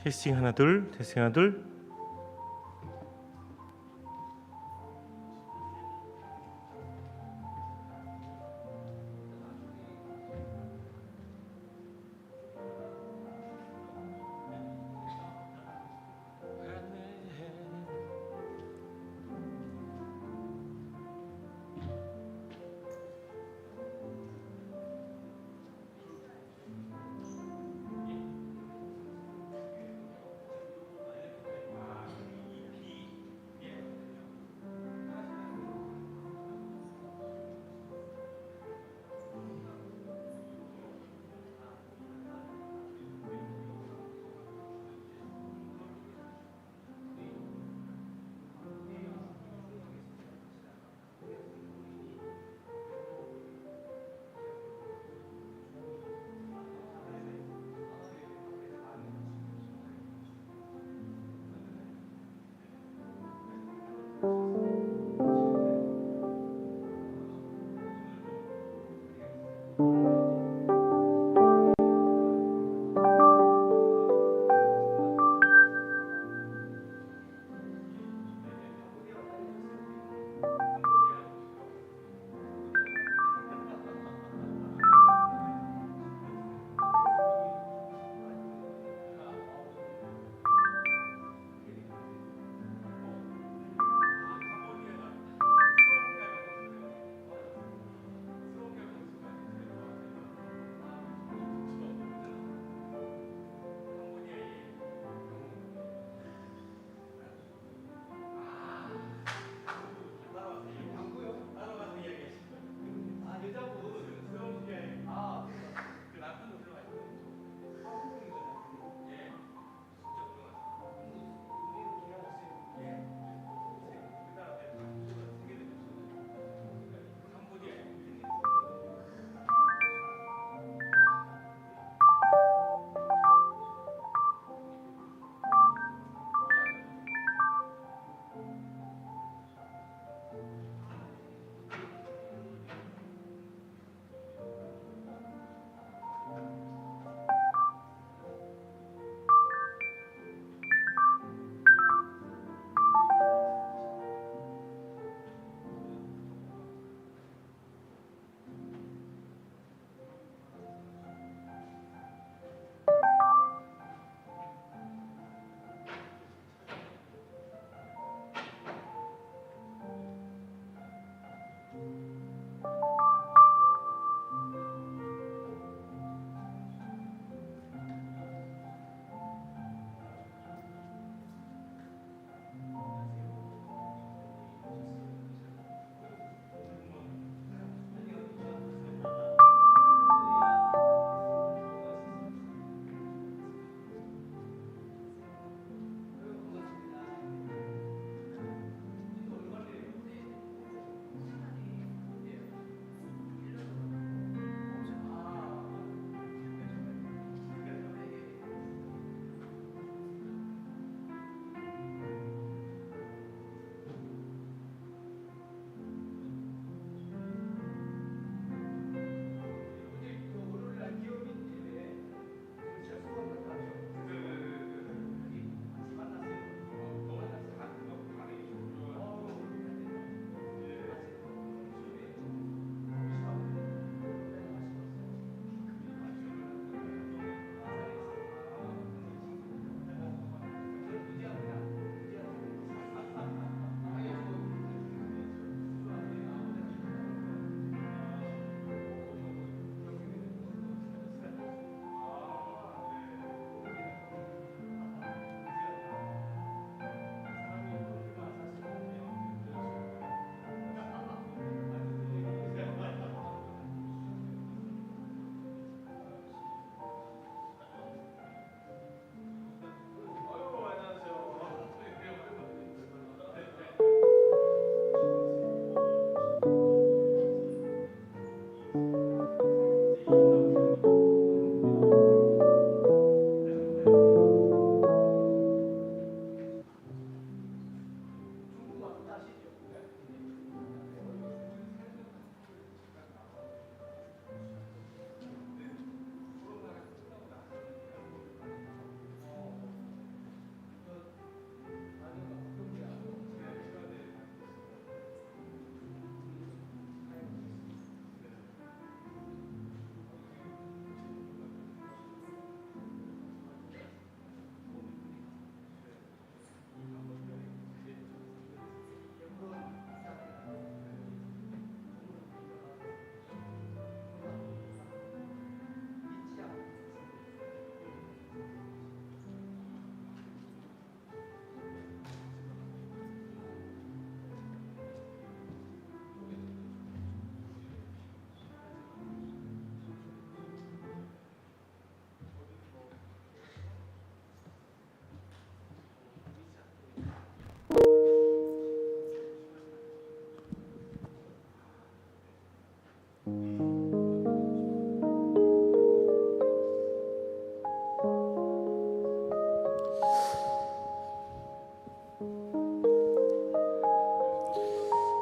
테스팅 하나 둘, 테스팅 하나 둘.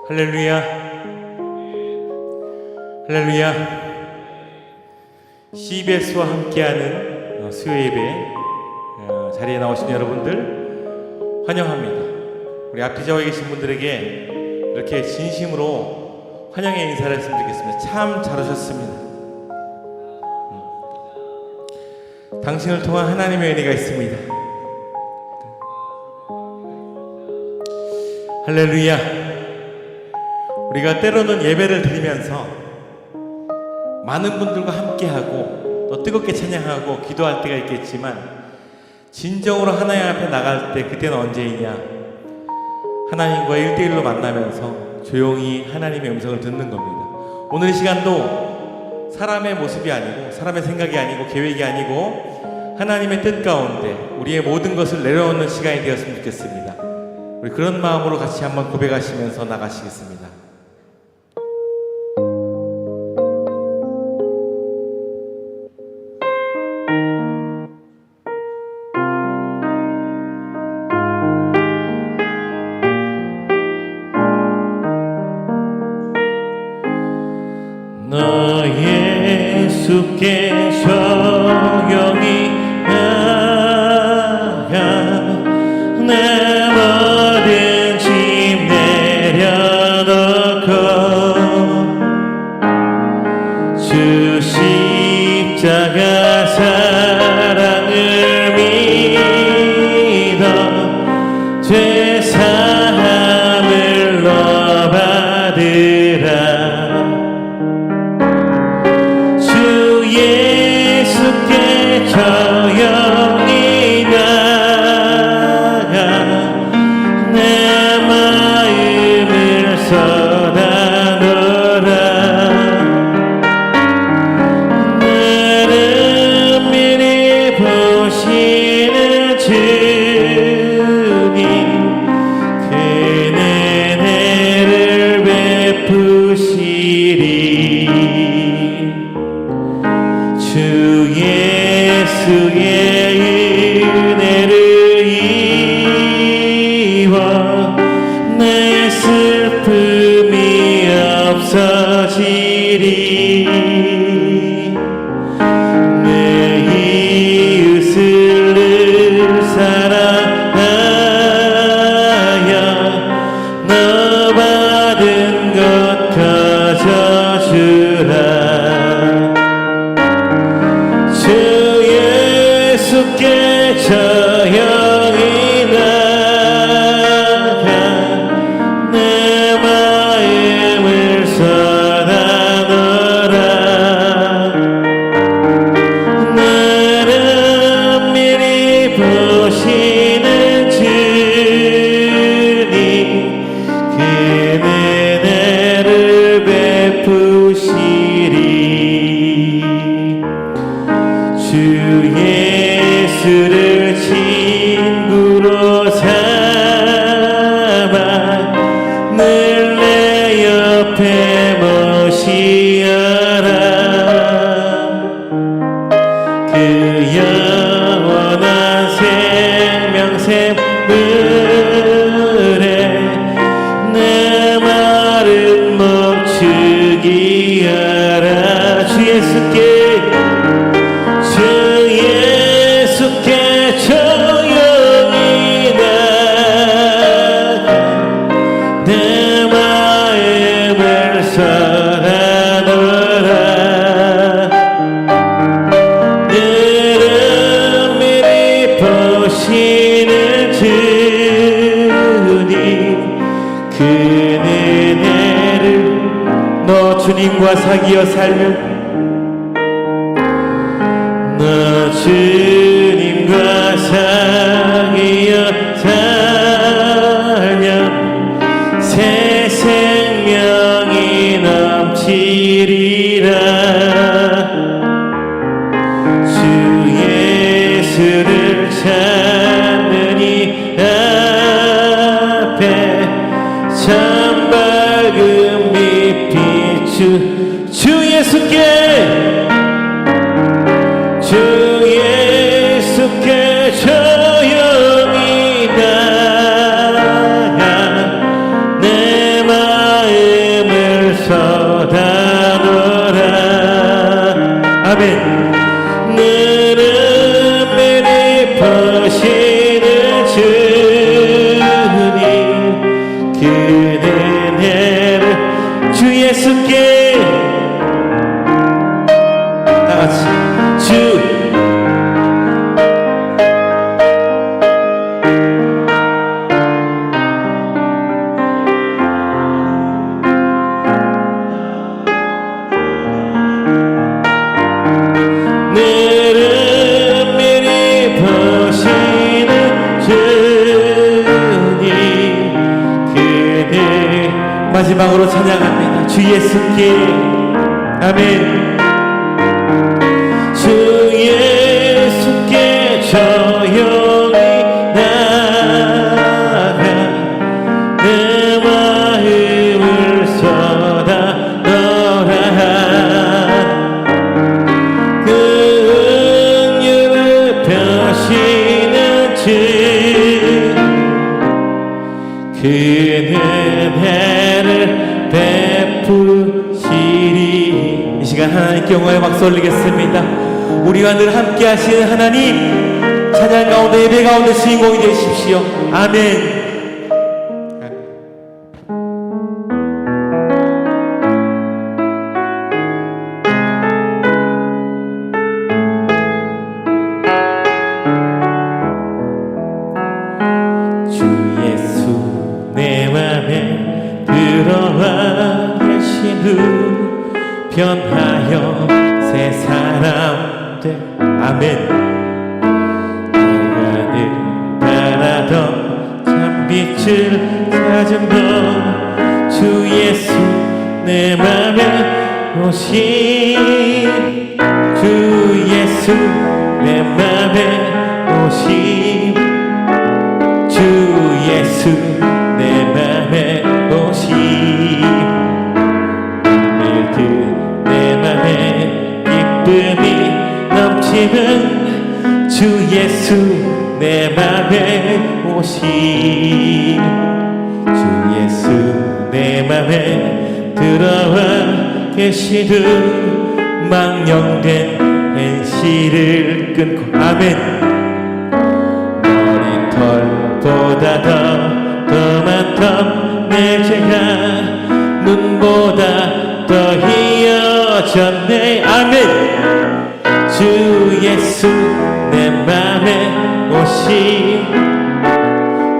할렐루야, 할렐루야. CBS와 함께하는 수요 예배 자리에 나오신 여러분들 환영합니다. 우리 앞뒤 좌우에 계신 분들에게 이렇게 진심으로 환영의 인사를 했으면 좋겠습니다. 참 잘하셨습니다. 당신을 통한 하나님의 은혜가 있습니다. 할렐루야. 우리가 때로는 예배를 드리면서 많은 분들과 함께하고 또 뜨겁게 찬양하고 기도할 때가 있겠지만, 진정으로 하나님 앞에 나갈 때 그때는 언제이냐? 하나님과 1대1로 만나면서 조용히 하나님의 음성을 듣는 겁니다. 오늘 이 시간도 사람의 모습이 아니고, 사람의 생각이 아니고, 계획이 아니고 하나님의 뜻 가운데 우리의 모든 것을 내려놓는 시간이 되었으면 좋겠습니다. 우리 그런 마음으로 같이 한번 고백하시면서 나가시겠습니다. 너 예수께 조용히 나가 내 모든 짐 내려놓고 주 십자가 사랑을 믿어 죄사함을 너 받으라. 예수께 조용히 나가 내 마음을 쏟아놓으라. 나를 미리 보시는 주님 큰 은혜를 베푸시리. 주 예수의 은혜를 입어 내 슬픔이 없어지리. 내 이웃을 늘 사랑하여 너 받은 것 가져주라. 주 예수께 조용히 나가 내 마음을 쏟아놓으라. 나를 미리 보시는 주님 그 은혜를 베푸시리. 주 예수를 친구로 삼아 늘 내 옆에 모시어라. 그 영원한 생명샘물에 내 마른 목 죽이 하라. 주 예수께 조용히 나가 내 마음을 쏟아놓으라. 너를 미리 보시는 주님 그 은혜를 너 주님과 사귀어 살면 너 주님과 사귀어 살면 새 생명이 넘치리라. 주 예수를 찾는 이 앞에 참 밝은 빛 비추. 주 예수께 조용히 나가 아멘. 너를 베푸시는 주님 그 은혜를 주 예수께 다같이 주 마지막으로 찬양합니다. 주 예수께 아멘. 주 예수께 조용히 나가 내 마음을 쏟아 놓으라. 그 은혜를 펴시는 주 그 은혜를 베푸시리. 이 시간 하나님께 영광의 박수 올리겠습니다. 우리와 늘 함께 하시는 하나님, 찬양 가운데 예배 가운데 주인공이 되십시오. 아멘. 주 예수 내 맘에 들어와 계신 후 변하여 새 사람 돼. 아멘. 내가 늘 바라던 참빛을 찾은 건 주 예수 내 맘에 오신 주 예수 내 맘에 오신 주 예수 내 맘에 오신 오늘도 내 맘에 기쁨이 넘치는 주 예수 내 맘에 오신 주 예수 내 맘에 들어와 계신 후 망령된 현실을 끊고 아멘. 머리털보다 더 많던 내 죄가 눈보다 더 희어졌네. 아멘. 주 예수 내 맘에 오신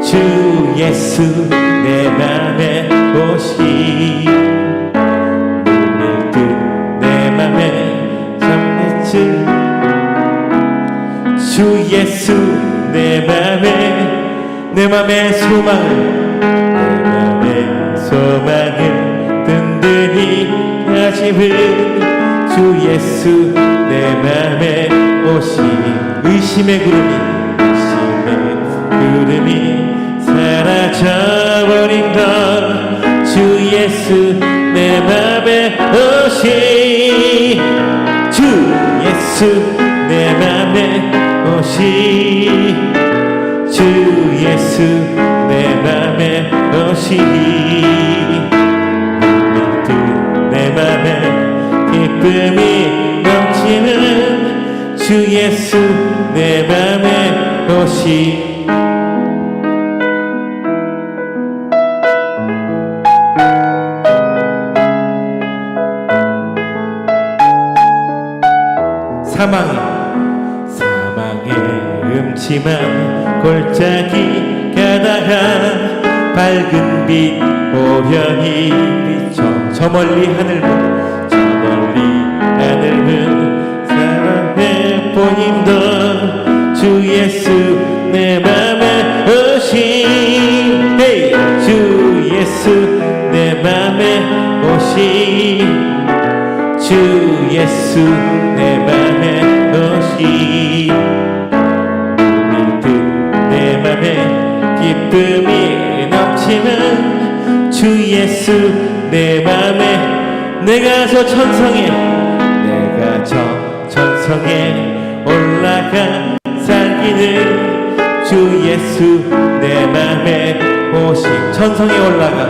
주 예수 내 맘에 오신 오늘도 내 맘에 잠들지 주 예수 내 맘에 소망을 든든히 가지는 주 예수 내 맘에 오신 의심의 구름이 사라져버린 것 주 예수 내 맘에 오신 주 예수 내 맘에 오신 주 예수 내 맘에 오신 내 맘에 기쁨이 넘치는 주 예수 내 맘에 오신 사망의 음침한 골짜기 가다가 밝은 빛 오련히 비춰 저 멀리 하늘 문 사랑의 본인도 주 예수 내 맘에 오신 주 예수 내 맘에 오신 주 예수 내 맘에 오신 오늘도 내 맘에 기쁨이 넘치는 주 예수 내 맘에 내가 저 천성에 올라가 살기는 주 예수 내 맘에 오신 천성에 올라가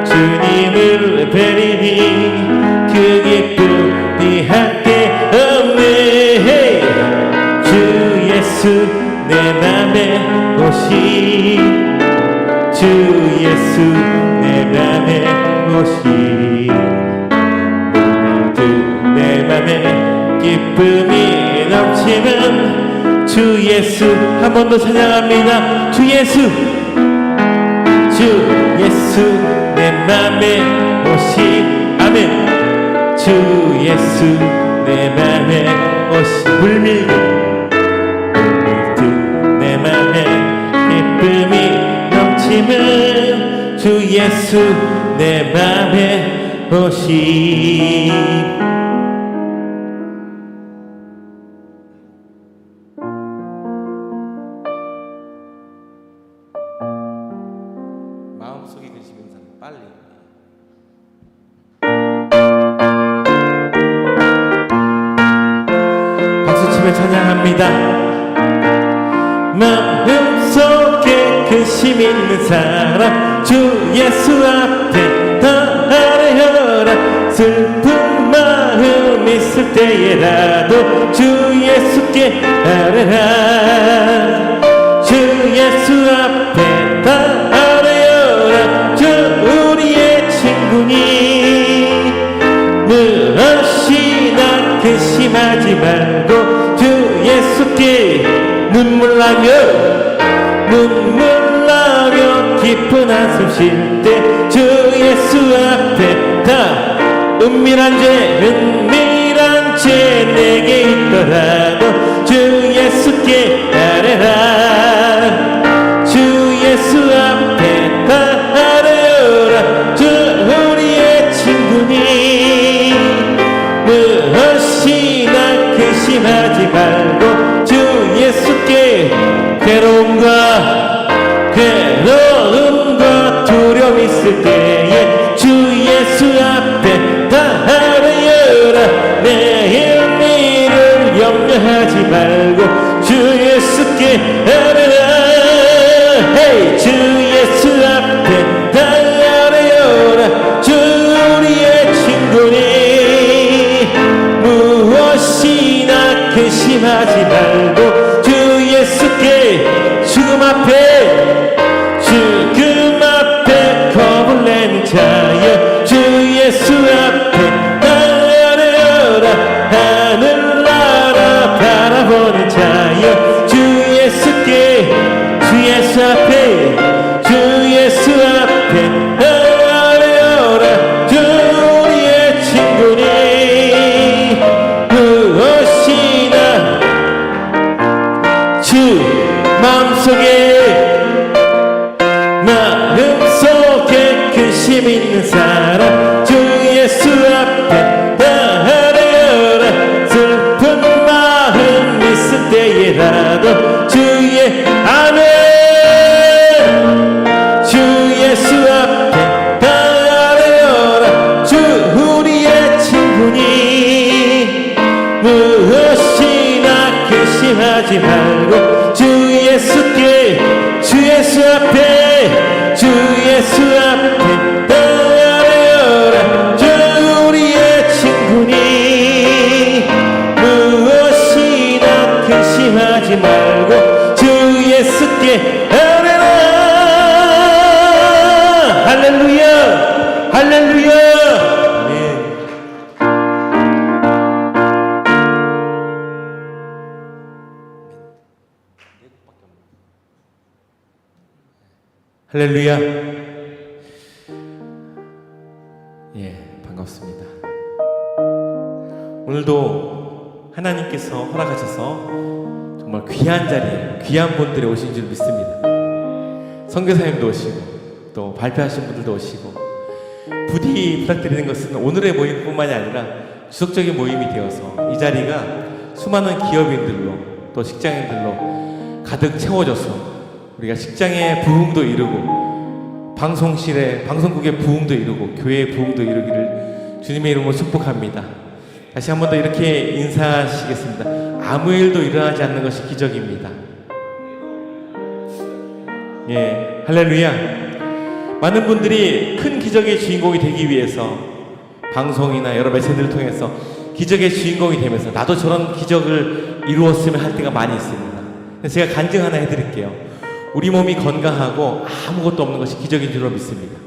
주님을 뵈리니 그게 내 맘에 오시 주 예수 내 맘에 오시 내 맘에 기쁨이 넘치는 주 예수 한 번 더 찬양합니다. 주 예수 내 맘에 오시 아멘 주 예수 내 맘에 오시 물밀듯 내 맘에 기쁨이 넘치는 주 예수 내 맘에 오시 마음속에 계신 은사는 빨리 박수치며 찬양합니다. 마음속에 근심 있는 사람 주 예수 앞에 다 아뢰어라 슬픈 마음 있을 때에라도 주 예수께 아뢰라 주 예수 앞에 다 아뢰어라 주 우리의 친구니 무엇이나 근심하지 말고 주 예수께 눈물 나며 깊은 한숨 쉴 때 주 예수 앞에 다 은밀한 죄 내게 있더라도 주 예수께 아뢰라 주 예수 앞에 다 아뢰어라 주 우리의 친구니 무엇이나 근심하지 말고 주 예수께 괴로움과 두려움 있을 때에 주 예수 앞에 다 아뢰어라 내일을 염려하지 말고 주 예수께 아뢰라 hey, 주 예수 앞에 다 아뢰어라 주 우리의 친구니 무엇이나 근심하지 말고 주 예수께 죽음 앞에 겁을 내는 자여 주 예수 앞에 다 아뢰어라 하늘나라 바라보는 자여 주 예수께 주 예수 앞에 다 아뢰어라 주 우리의 친구니 무엇이나 주 마음속에 근심 있는 사람 주 예수 앞에 다 아뢰어라 슬픈 마음 있을 때에라도 주의 아멘 주 예수 앞에 다 아뢰어라 주 우리의 친구니 무엇이나 근심하지 말고 주 예수께 주 예수 앞에 다 아뢰어라 주 우리의 친구니 무엇이나 근심하지 말고 주 예수께 아뢰라 할렐루야 할렐루야 아멘. 할렐루야. 예, 반갑습니다. 오늘도 하나님께서 허락하셔서 정말 귀한 자리에 귀한 분들이 오신 줄 믿습니다. 선교사님도 오시고 또 발표하신 분들도 오시고 부디 부탁드리는 것은 오늘의 모임뿐만이 아니라 지속적인 모임이 되어서 이 자리가 수많은 기업인들로 또 직장인들로 가득 채워져서 우리가 직장의 부흥도 이루고 방송국의 부흥도 이루고 교회의 부흥도 이루기를 주님의 이름으로 축복합니다. 다시 한 번 더 이렇게 인사하시겠습니다. 아무 일도 일어나지 않는 것이 기적입니다. 예, 할렐루야. 많은 분들이 큰 기적의 주인공이 되기 위해서 방송이나 여러 매체들을 통해서 기적의 주인공이 되면서 나도 저런 기적을 이루었으면 할 때가 많이 있습니다. 제가 간증 하나 해드릴게요. 우리 몸이 건강하고 아무것도 없는 것이 기적인 줄로 믿습니다.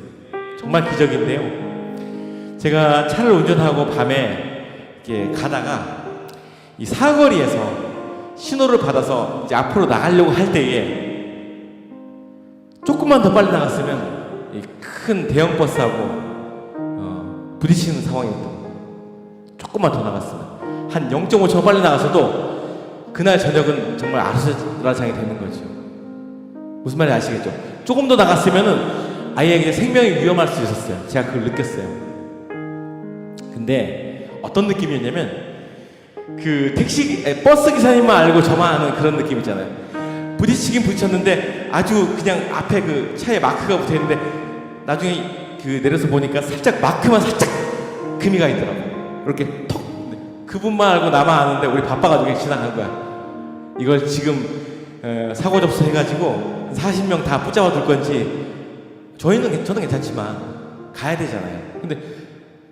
정말 기적인데요. 제가 차를 운전하고 밤에 이렇게 가다가 이 사거리에서 신호를 받아서 이제 앞으로 나가려고 할 때에 조금만 더 빨리 나갔으면 이 큰 대형 버스하고 부딪히는 상황이었던 거예요. 조금만 더 나갔으면 한 0.5초 빨리 나가서도 그날 저녁은 정말 아수라장이 되는 거죠. 무슨 말인지 아시겠죠? 조금 더 나갔으면은 아예 생명이 위험할 수 있었어요. 제가 그걸 느꼈어요. 근데 어떤 느낌이었냐면 그 버스 기사님만 알고 저만 아는 그런 느낌 있잖아요. 부딪히긴 부딪혔는데 아주 그냥 앞에 그 차에 마크가 붙어 있는데 나중에 그 내려서 보니까 살짝 마크만 살짝 금이 가 있더라고요. 이렇게 톡. 그분만 알고 나만 아는데 우리 바빠가지고 지나간 거야. 이걸 지금 사고 접수해가지고 40명 다 붙잡아 둘 건지 저는 괜찮지만 가야 되잖아요. 근데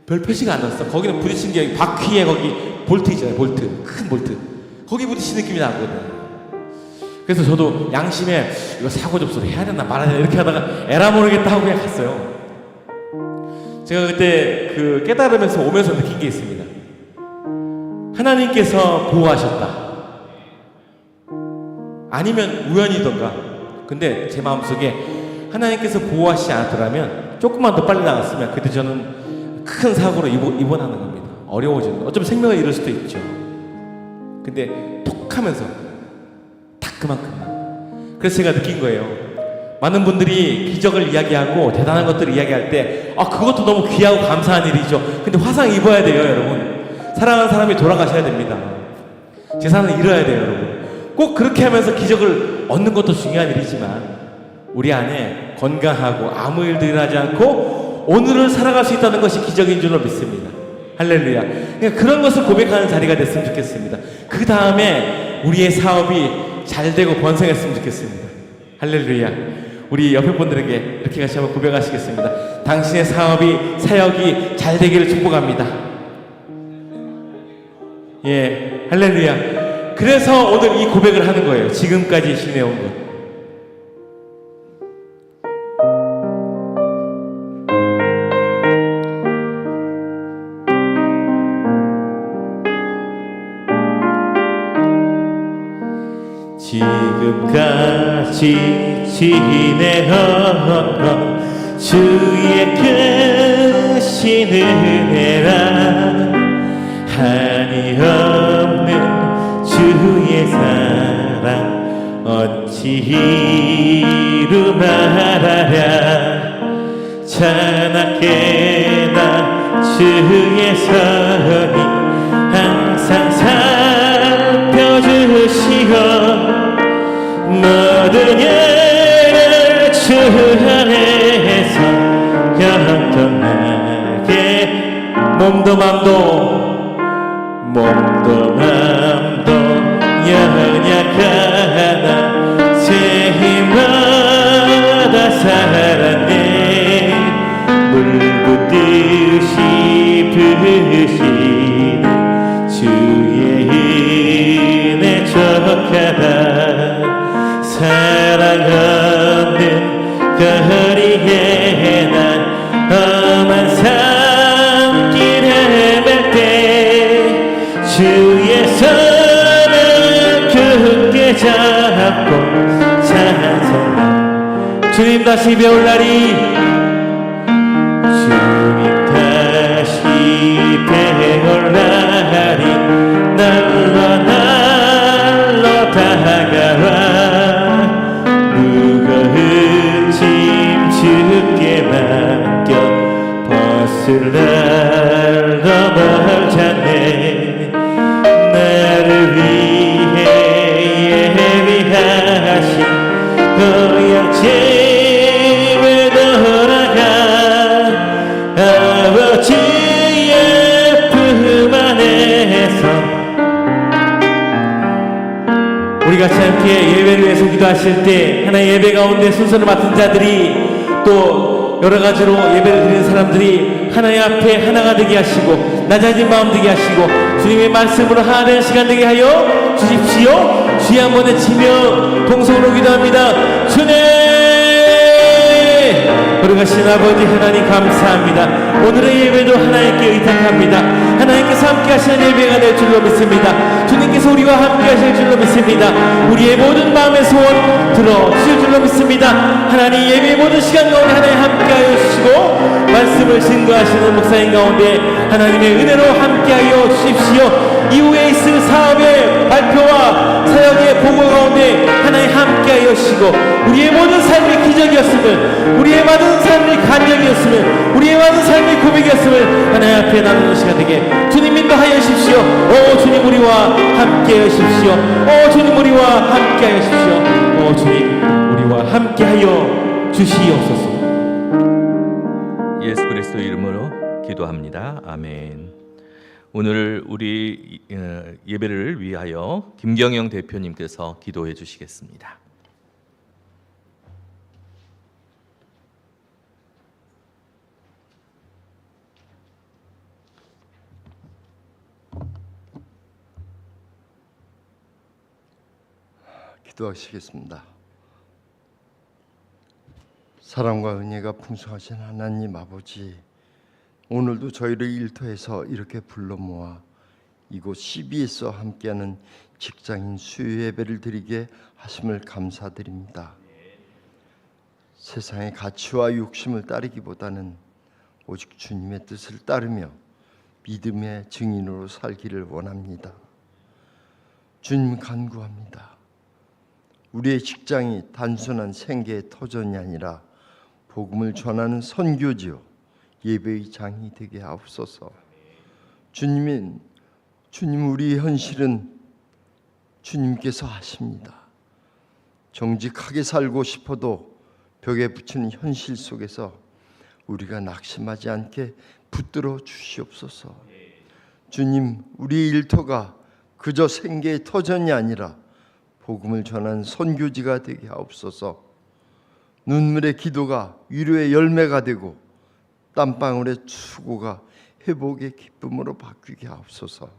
별 표시가 안 났어. 거기는 부딪힌 게 바퀴에 거기 볼트 있잖아요. 볼트, 큰 볼트. 거기 부딪힌 느낌이 나거든. 그래서 저도 양심에 이거 사고 접수를 해야 되나 말아야 되나 이렇게 하다가 에라 모르겠다 하고 그냥 갔어요. 제가 그때 그 깨달으면서 오면서 느낀 게 있습니다. 하나님께서 보호하셨다. 아니면 우연이던가. 근데 제 마음속에 하나님께서 보호하시지 않았더라면 조금만 더 빨리 나갔으면 그때 저는 큰 사고로 입원하는 겁니다. 어려워지는 거. 어쩌면 생명을 잃을 수도 있죠. 근데 톡 하면서 딱 그만큼만. 그래서 제가 느낀 거예요. 많은 분들이 기적을 이야기하고 대단한 것들을 이야기할 때 그것도 너무 귀하고 감사한 일이죠. 근데 화상 입어야 돼요, 여러분. 사랑하는 사람이 돌아가셔야 됩니다. 재산을 잃어야 돼요, 여러분. 꼭 그렇게 하면서 기적을 얻는 것도 중요한 일이지만 우리 안에 건강하고 아무 일도 일어나지 않고 오늘을 살아갈 수 있다는 것이 기적인 줄로 믿습니다. 할렐루야. 그러니까 그런 것을 고백하는 자리가 됐으면 좋겠습니다. 그 다음에 우리의 사업이 잘 되고 번성했으면 좋겠습니다. 할렐루야. 우리 옆에 분들에게 이렇게 같이 한번 고백하시겠습니다. 당신의 사역이 잘 되기를 축복합니다. 예, 할렐루야. 그래서 오늘 이 고백을 하는 거예요. 지금까지 지내온 것. 지금까지 지내온 것 주의 크신 은혜라 한이 없는 주의 사랑 어찌 이루 말하랴 찬하게나 주의 선이 항상 살펴주시고 모든 일을 주 안에서 영원하게 몸도 맘도 연약하나 새 힘마다 살았네 물붓듯이 부으시는 주의 은혜 족하다 사랑 없는 거리에 난 험한 산길을 갈 때 주의 손을 굳게 잡고 찬송하 주님 다시 배울 날이 주님 다시 배울 날이 날로 다가와 무거운 짐 주께 맡겨 벗을 날 넘어졌네 나를 위해 예비하신 고향집에 돌아가 아버지의 품 안에서 우리 같이 함께 예배를 위해서 기도하실 때 하나의 예배 가운데 순서를 맡은 자들이 또 여러 가지로 예배를 드리는 사람들이 하나님 앞에 하나가 되게 하시고 낮아진 마음 되게 하시고 주님의 말씀으로 하나 되는 시간 되게 하여 주십시오. 주여 한번 외치며 동성으로 기도합니다. 주님, 거룩하신 아버지 하나님 감사합니다. 오늘의 예배도 하나님께 의탁합니다. 하나님께서 함께 하시는 예배가 될 줄로 믿습니다. 주님께서 우리와 함께 하실 줄로 믿습니다. 우리의 모든 마음의 소원 들어주실 줄로 믿습니다. 하나님 예배의 모든 시간 가운데 하나님 함께하여 주시고 말씀을 증거하시는 목사님 가운데 하나님의 은혜로 함께하여 주십시오. 이후에 있을 사업의 발표와 사역의 보고 가운데 하나님 함께하여 주시고 우리의 모든 삶이 기적이었음을, 우리의 모든 삶이 간증이었음을, 우리의 모든 삶이 고백이었음을 하나님 앞에 나누는 시간 되게 주님 인도하여 주십시오. 오 주님 우리와 함께하여 주십시오. 오 주님 우리와 함께하여 주십시오. 오 주님 우리와 함께하여 주시옵소서. 예수 그리스도 이름으로 기도합니다. 아멘. 오늘 우리 예배를 위하여 김경영 대표님께서 기도해 주시겠습니다. 기도하시겠습니다. 사랑과 은혜가 풍성하신 하나님 아버지, 오늘도 저희를 일터에서 이렇게 불러 모아 이곳 CBS와 함께하는 직장인 수요 예배를 드리게 하심을 감사드립니다. 세상의 가치와 욕심을 따르기보다는 오직 주님의 뜻을 따르며 믿음의 증인으로 살기를 원합니다. 주님 간구합니다. 우리의 직장이 단순한 생계의 터전이 아니라 복음을 전하는 선교지요 예배의 장이 되게 하옵소서. 주님 우리의 현실은 주님께서 하십니다. 정직하게 살고 싶어도 벽에 붙이는 현실 속에서 우리가 낙심하지 않게 붙들어 주시옵소서. 주님, 우리의 일터가 그저 생계의 터전이 아니라 복음을 전하는 선교지가 되게 하옵소서. 눈물의 기도가 위로의 열매가 되고 땀방울의 수고가 회복의 기쁨으로 바뀌게 하옵소서.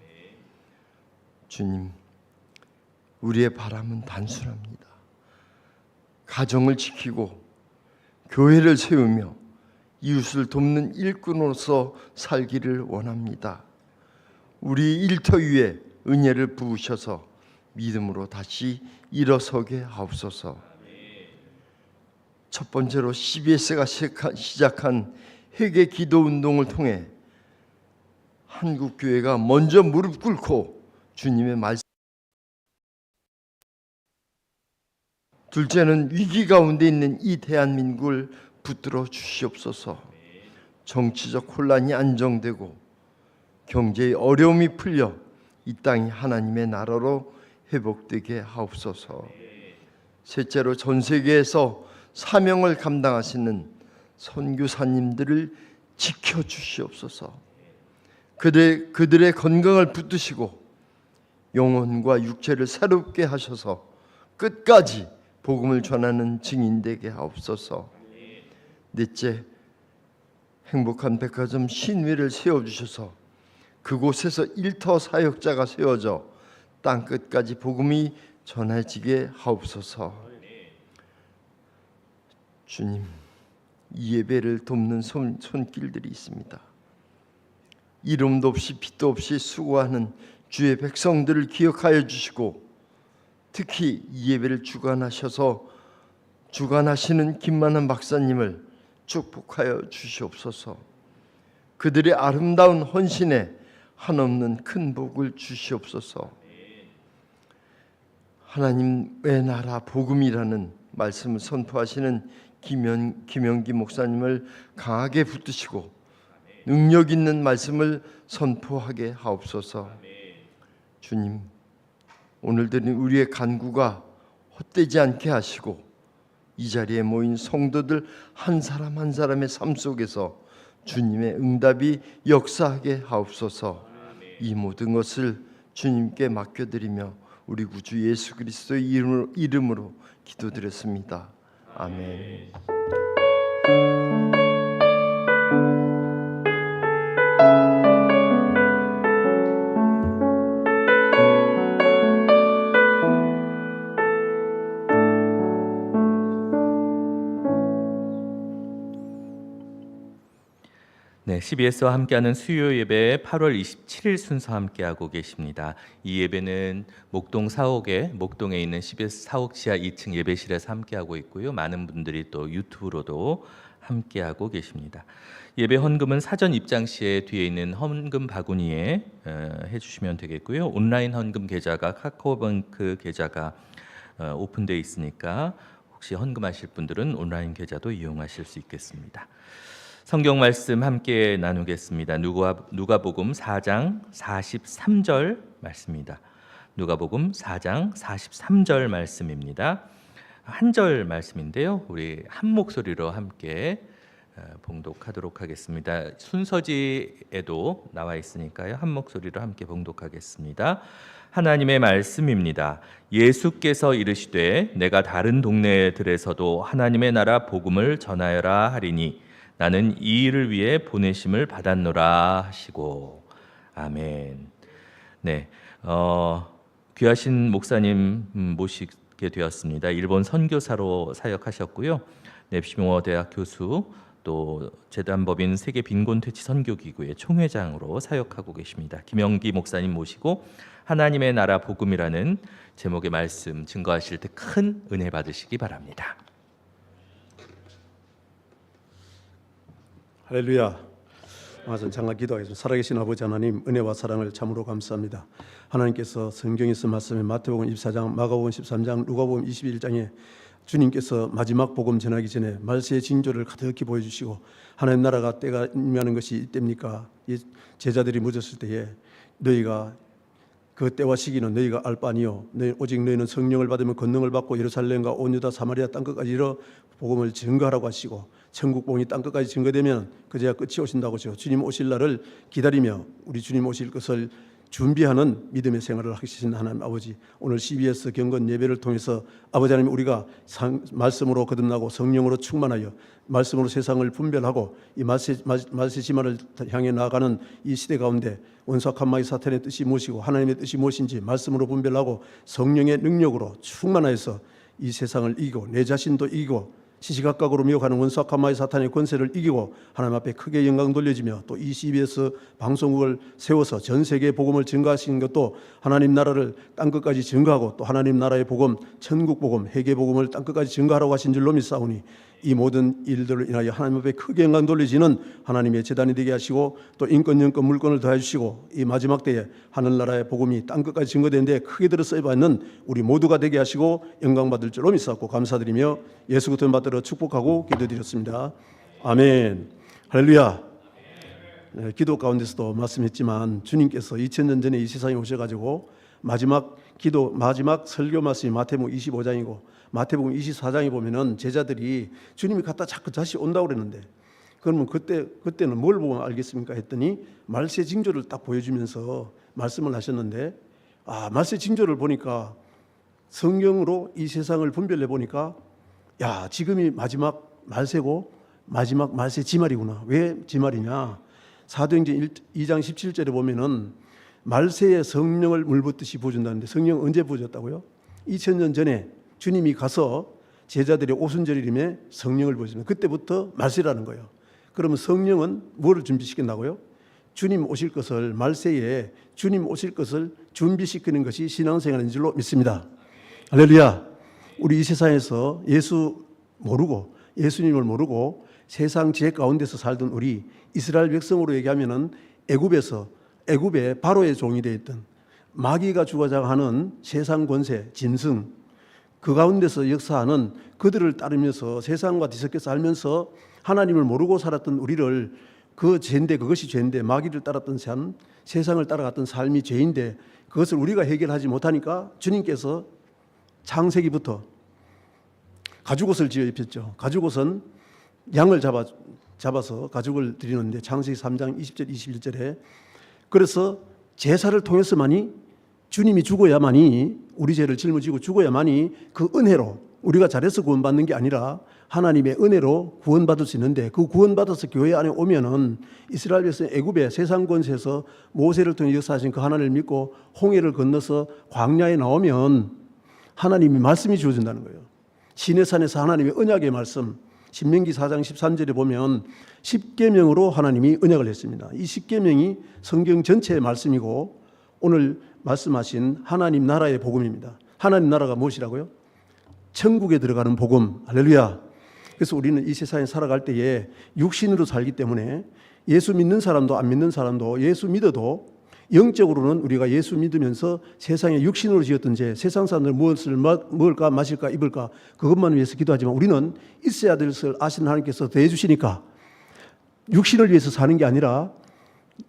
주님, 우리의 바람은 단순합니다. 가정을 지키고 교회를 세우며 이웃을 돕는 일꾼으로서 살기를 원합니다. 우리 일터 위에 은혜를 부으셔서 믿음으로 다시 일어서게 하옵소서. 첫 번째로 CBS가 시작한 회개 기도 운동을 통해 한국 교회가 먼저 무릎 꿇고 주님의 말씀, 둘째는 위기 가운데 있는 이 대한민국을 붙들어 주시옵소서. 정치적 혼란이 안정되고 경제의 어려움이 풀려 이 땅이 하나님의 나라로 회복되게 하옵소서. 셋째로 전 세계에서 사명을 감당하시는 선교사님들을 지켜주시옵소서. 그들의 건강을 붙드시고 영혼과 육체를 새롭게 하셔서 끝까지 복음을 전하는 증인 되게 하옵소서. 넷째, 행복한 백화점 신위를 세워주셔서 그곳에서 일터 사역자가 세워져 땅 끝까지 복음이 전해지게 하옵소서. 주님, 이 예배를 돕는 손길들이 있습니다. 이름도 없이 빛도 없이 수고하는 주의 백성들을 기억하여 주시고 특히 이 예배를 주관하시는 김만한 박사님을 축복하여 주시옵소서. 그들의 아름다운 헌신에 한없는 큰 복을 주시옵소서. 하나님의 나라 복음이라는 말씀을 선포하시는 김영기 목사님을 강하게 붙드시고 능력 있는 말씀을 선포하게 하옵소서. 주님, 오늘 드린 우리의 간구가 헛되지 않게 하시고 이 자리에 모인 성도들 한 사람 한 사람의 삶 속에서 주님의 응답이 역사하게 하옵소서. 이 모든 것을 주님께 맡겨드리며 우리 구주 예수 그리스도의 이름으로 기도드렸습니다. 아멘. 네, CBS와 함께하는 수요 예배 8월 27일 순서 함께하고 계십니다. 이 예배는 목동 사옥에 목동에 있는 CBS 사옥 지하 2층 예배실에서 함께하고 있고요. 많은 분들이 또 유튜브로도 함께하고 계십니다. 예배 헌금은 사전 입장 시에 뒤에 있는 헌금 바구니에 해주시면 되겠고요. 온라인 헌금 계좌가 카카오뱅크 계좌가 오픈되어 있으니까 혹시 헌금하실 분들은 온라인 계좌도 이용하실 수 있겠습니다. 성경 말씀 함께 나누겠습니다. 누가복음 4장 43절 말씀입니다. 누가복음 4장 43절 말씀입니다. 한 절 말씀인데요. 우리 한 목소리로 함께 봉독하도록 하겠습니다. 순서지에도 나와 있으니까요. 한 목소리로 함께 봉독하겠습니다. 하나님의 말씀입니다. 예수께서 이르시되 내가 다른 동네들에서도 하나님의 나라 복음을 전하여라 하리니 나는 이 일을 위해 보내심을 받았노라 하시고 아멘. 네, 귀하신 목사님 모시게 되었습니다. 일본 선교사로 사역하셨고요. 넵시모어 대학 교수 또 재단법인 세계 빈곤퇴치 선교기구의 총회장으로 사역하고 계십니다. 김영기 목사님 모시고 하나님의 나라 복음이라는 제목의 말씀 증거하실 때 큰 은혜 받으시기 바랍니다. 할렐루야. 장가 기도하겠습니다. 살아계신 아버지 하나님, 은혜와 사랑을 참으로 감사합니다. 하나님께서 성경에서 말씀해 마태복음 24장, 마가복음 13장, 누가복음 21장에 주님께서 마지막 복음 전하기 전에 말세의 징조를 가득히 보여주시고 하나님 나라가 때가 임하는 것이 이때입니까? 제자들이 묻었을 때에 너희가 그 때와 시기는 너희가 알 바 아니요 오직 너희는 성령을 받으면 권능을 받고 예루살렘과 온 유다 사마리아 땅끝까지 이르러 복음을 증거하라고 하시고 천국 복음이 땅끝까지 증거되면 그제야 끝이 오신다고 하시고 주님 오실 날을 기다리며 우리 주님 오실 것을 준비하는 믿음의 생활을 하시는 하나님 아버지, 오늘 CBS 경건 예배를 통해서 아버지 하나님 우리가 말씀으로 거듭나고 성령으로 충만하여 말씀으로 세상을 분별하고 이 말세 지만을 향해 나아가는 이 시대 가운데 원수악한 마귀 사탄의 뜻이 무엇이고 하나님의 뜻이 무엇인지 말씀으로 분별하고 성령의 능력으로 충만하여서 이 세상을 이기고 내 자신도 이기고 시시각각으로 미혹하는 원수악한 마귀 사탄의 권세를 이기고 하나님 앞에 크게 영광 돌려지며 또 이 CBS 방송국을 세워서 전 세계에 복음을 증거하시는 것도 하나님 나라를 땅끝까지 증거하고 또 하나님 나라의 복음, 천국 복음, 회개 복음을 땅끝까지 증거하라고 하신 줄로 믿사오니 이 모든 일들을 인하여 하나님 앞에 크게 영광 돌리지는 하나님의 제단이 되게 하시고 또 인권, 영권, 물권을 더해 주시고 이 마지막 때에 하늘나라의 복음이 땅끝까지 증거되는데 크게 들어 쓰여받는 우리 모두가 되게 하시고 영광 받을 줄로 믿사옵고 감사드리며 예수 그리스도 받들어 축복하고 기도드렸습니다. 아멘. 할렐루야. 네, 기도 가운데서도 말씀했지만 주님께서 2000년 전에 이 세상에 오셔가지고 마지막 기도, 마지막 설교 말씀이 마태복음 25장이고 마태복음 24장에 보면은 제자들이 주님이 갔다 자꾸 다시 온다고 그랬는데 그러면 그때는 뭘 보고 알겠습니까 했더니 말세 징조를 딱 보여주면서 말씀을 하셨는데 말세 징조를 보니까 성경으로 이 세상을 분별해 보니까 지금이 마지막 말세고 마지막 말세 지말이구나. 왜 지말이냐? 사도행전 2장 17절에 보면은 말세에 성령을 물붓듯이 부어준다는데 성령 언제 부어줬다고요? 2000년 전에 주님이 가서 제자들의 오순절이름에 성령을 부어줍니다. 그때부터 말세라는 거예요. 그러면 성령은 뭐를 준비시킨다고요? 주님 오실 것을 말세에 주님 오실 것을 준비시키는 것이 신앙생활인 줄로 믿습니다. 할렐루야. 우리 이 세상에서 예수 모르고 예수님을 모르고 세상 지혜 가운데서 살던 우리 이스라엘 백성으로 얘기하면은 애굽의 바로의 종이 되어 있던 마귀가 주관하는 세상 권세, 짐승 그 가운데서 역사하는 그들을 따르면서 세상과 뒤섞여 살면서 하나님을 모르고 살았던 우리를 그것이 죄인데 마귀를 따랐던 삶, 세상을 따라갔던 삶이 죄인데 그것을 우리가 해결하지 못하니까 주님께서 창세기부터 가죽옷을 지어 입혔죠. 가죽옷은 양을 잡아서 가죽을 드리는데 창세기 3장 20절 21절에 그래서 제사를 통해서만이 주님이 죽어야만이 우리 죄를 짊어지고 죽어야만이 그 은혜로 우리가 잘해서 구원받는 게 아니라 하나님의 은혜로 구원받을 수 있는데 그 구원받아서 교회 안에 오면은 이스라엘 백성 애굽의 세상 권세에서 모세를 통해 역사하신 그 하나님을 믿고 홍해를 건너서 광야에 나오면 하나님이 말씀이 주어진다는 거예요. 시내산에서 하나님의 언약의 말씀 신명기 4장 13절에 보면 10계명으로 하나님이 언약을 했습니다. 이 10계명이 성경 전체의 말씀이고 오늘 말씀하신 하나님 나라의 복음입니다. 하나님 나라가 무엇이라고요? 천국에 들어가는 복음. 할렐루야. 그래서 우리는 이 세상에 살아갈 때에 육신으로 살기 때문에 예수 믿는 사람도 안 믿는 사람도 예수 믿어도 영적으로는 우리가 예수 믿으면서 세상에 육신으로 지었던 죄, 세상 사람들 무엇을 먹을까 마실까 입을까 그것만 위해서 기도하지만 우리는 있어야 될 것을 아시는 하나님께서 더해 주시니까 육신을 위해서 사는 게 아니라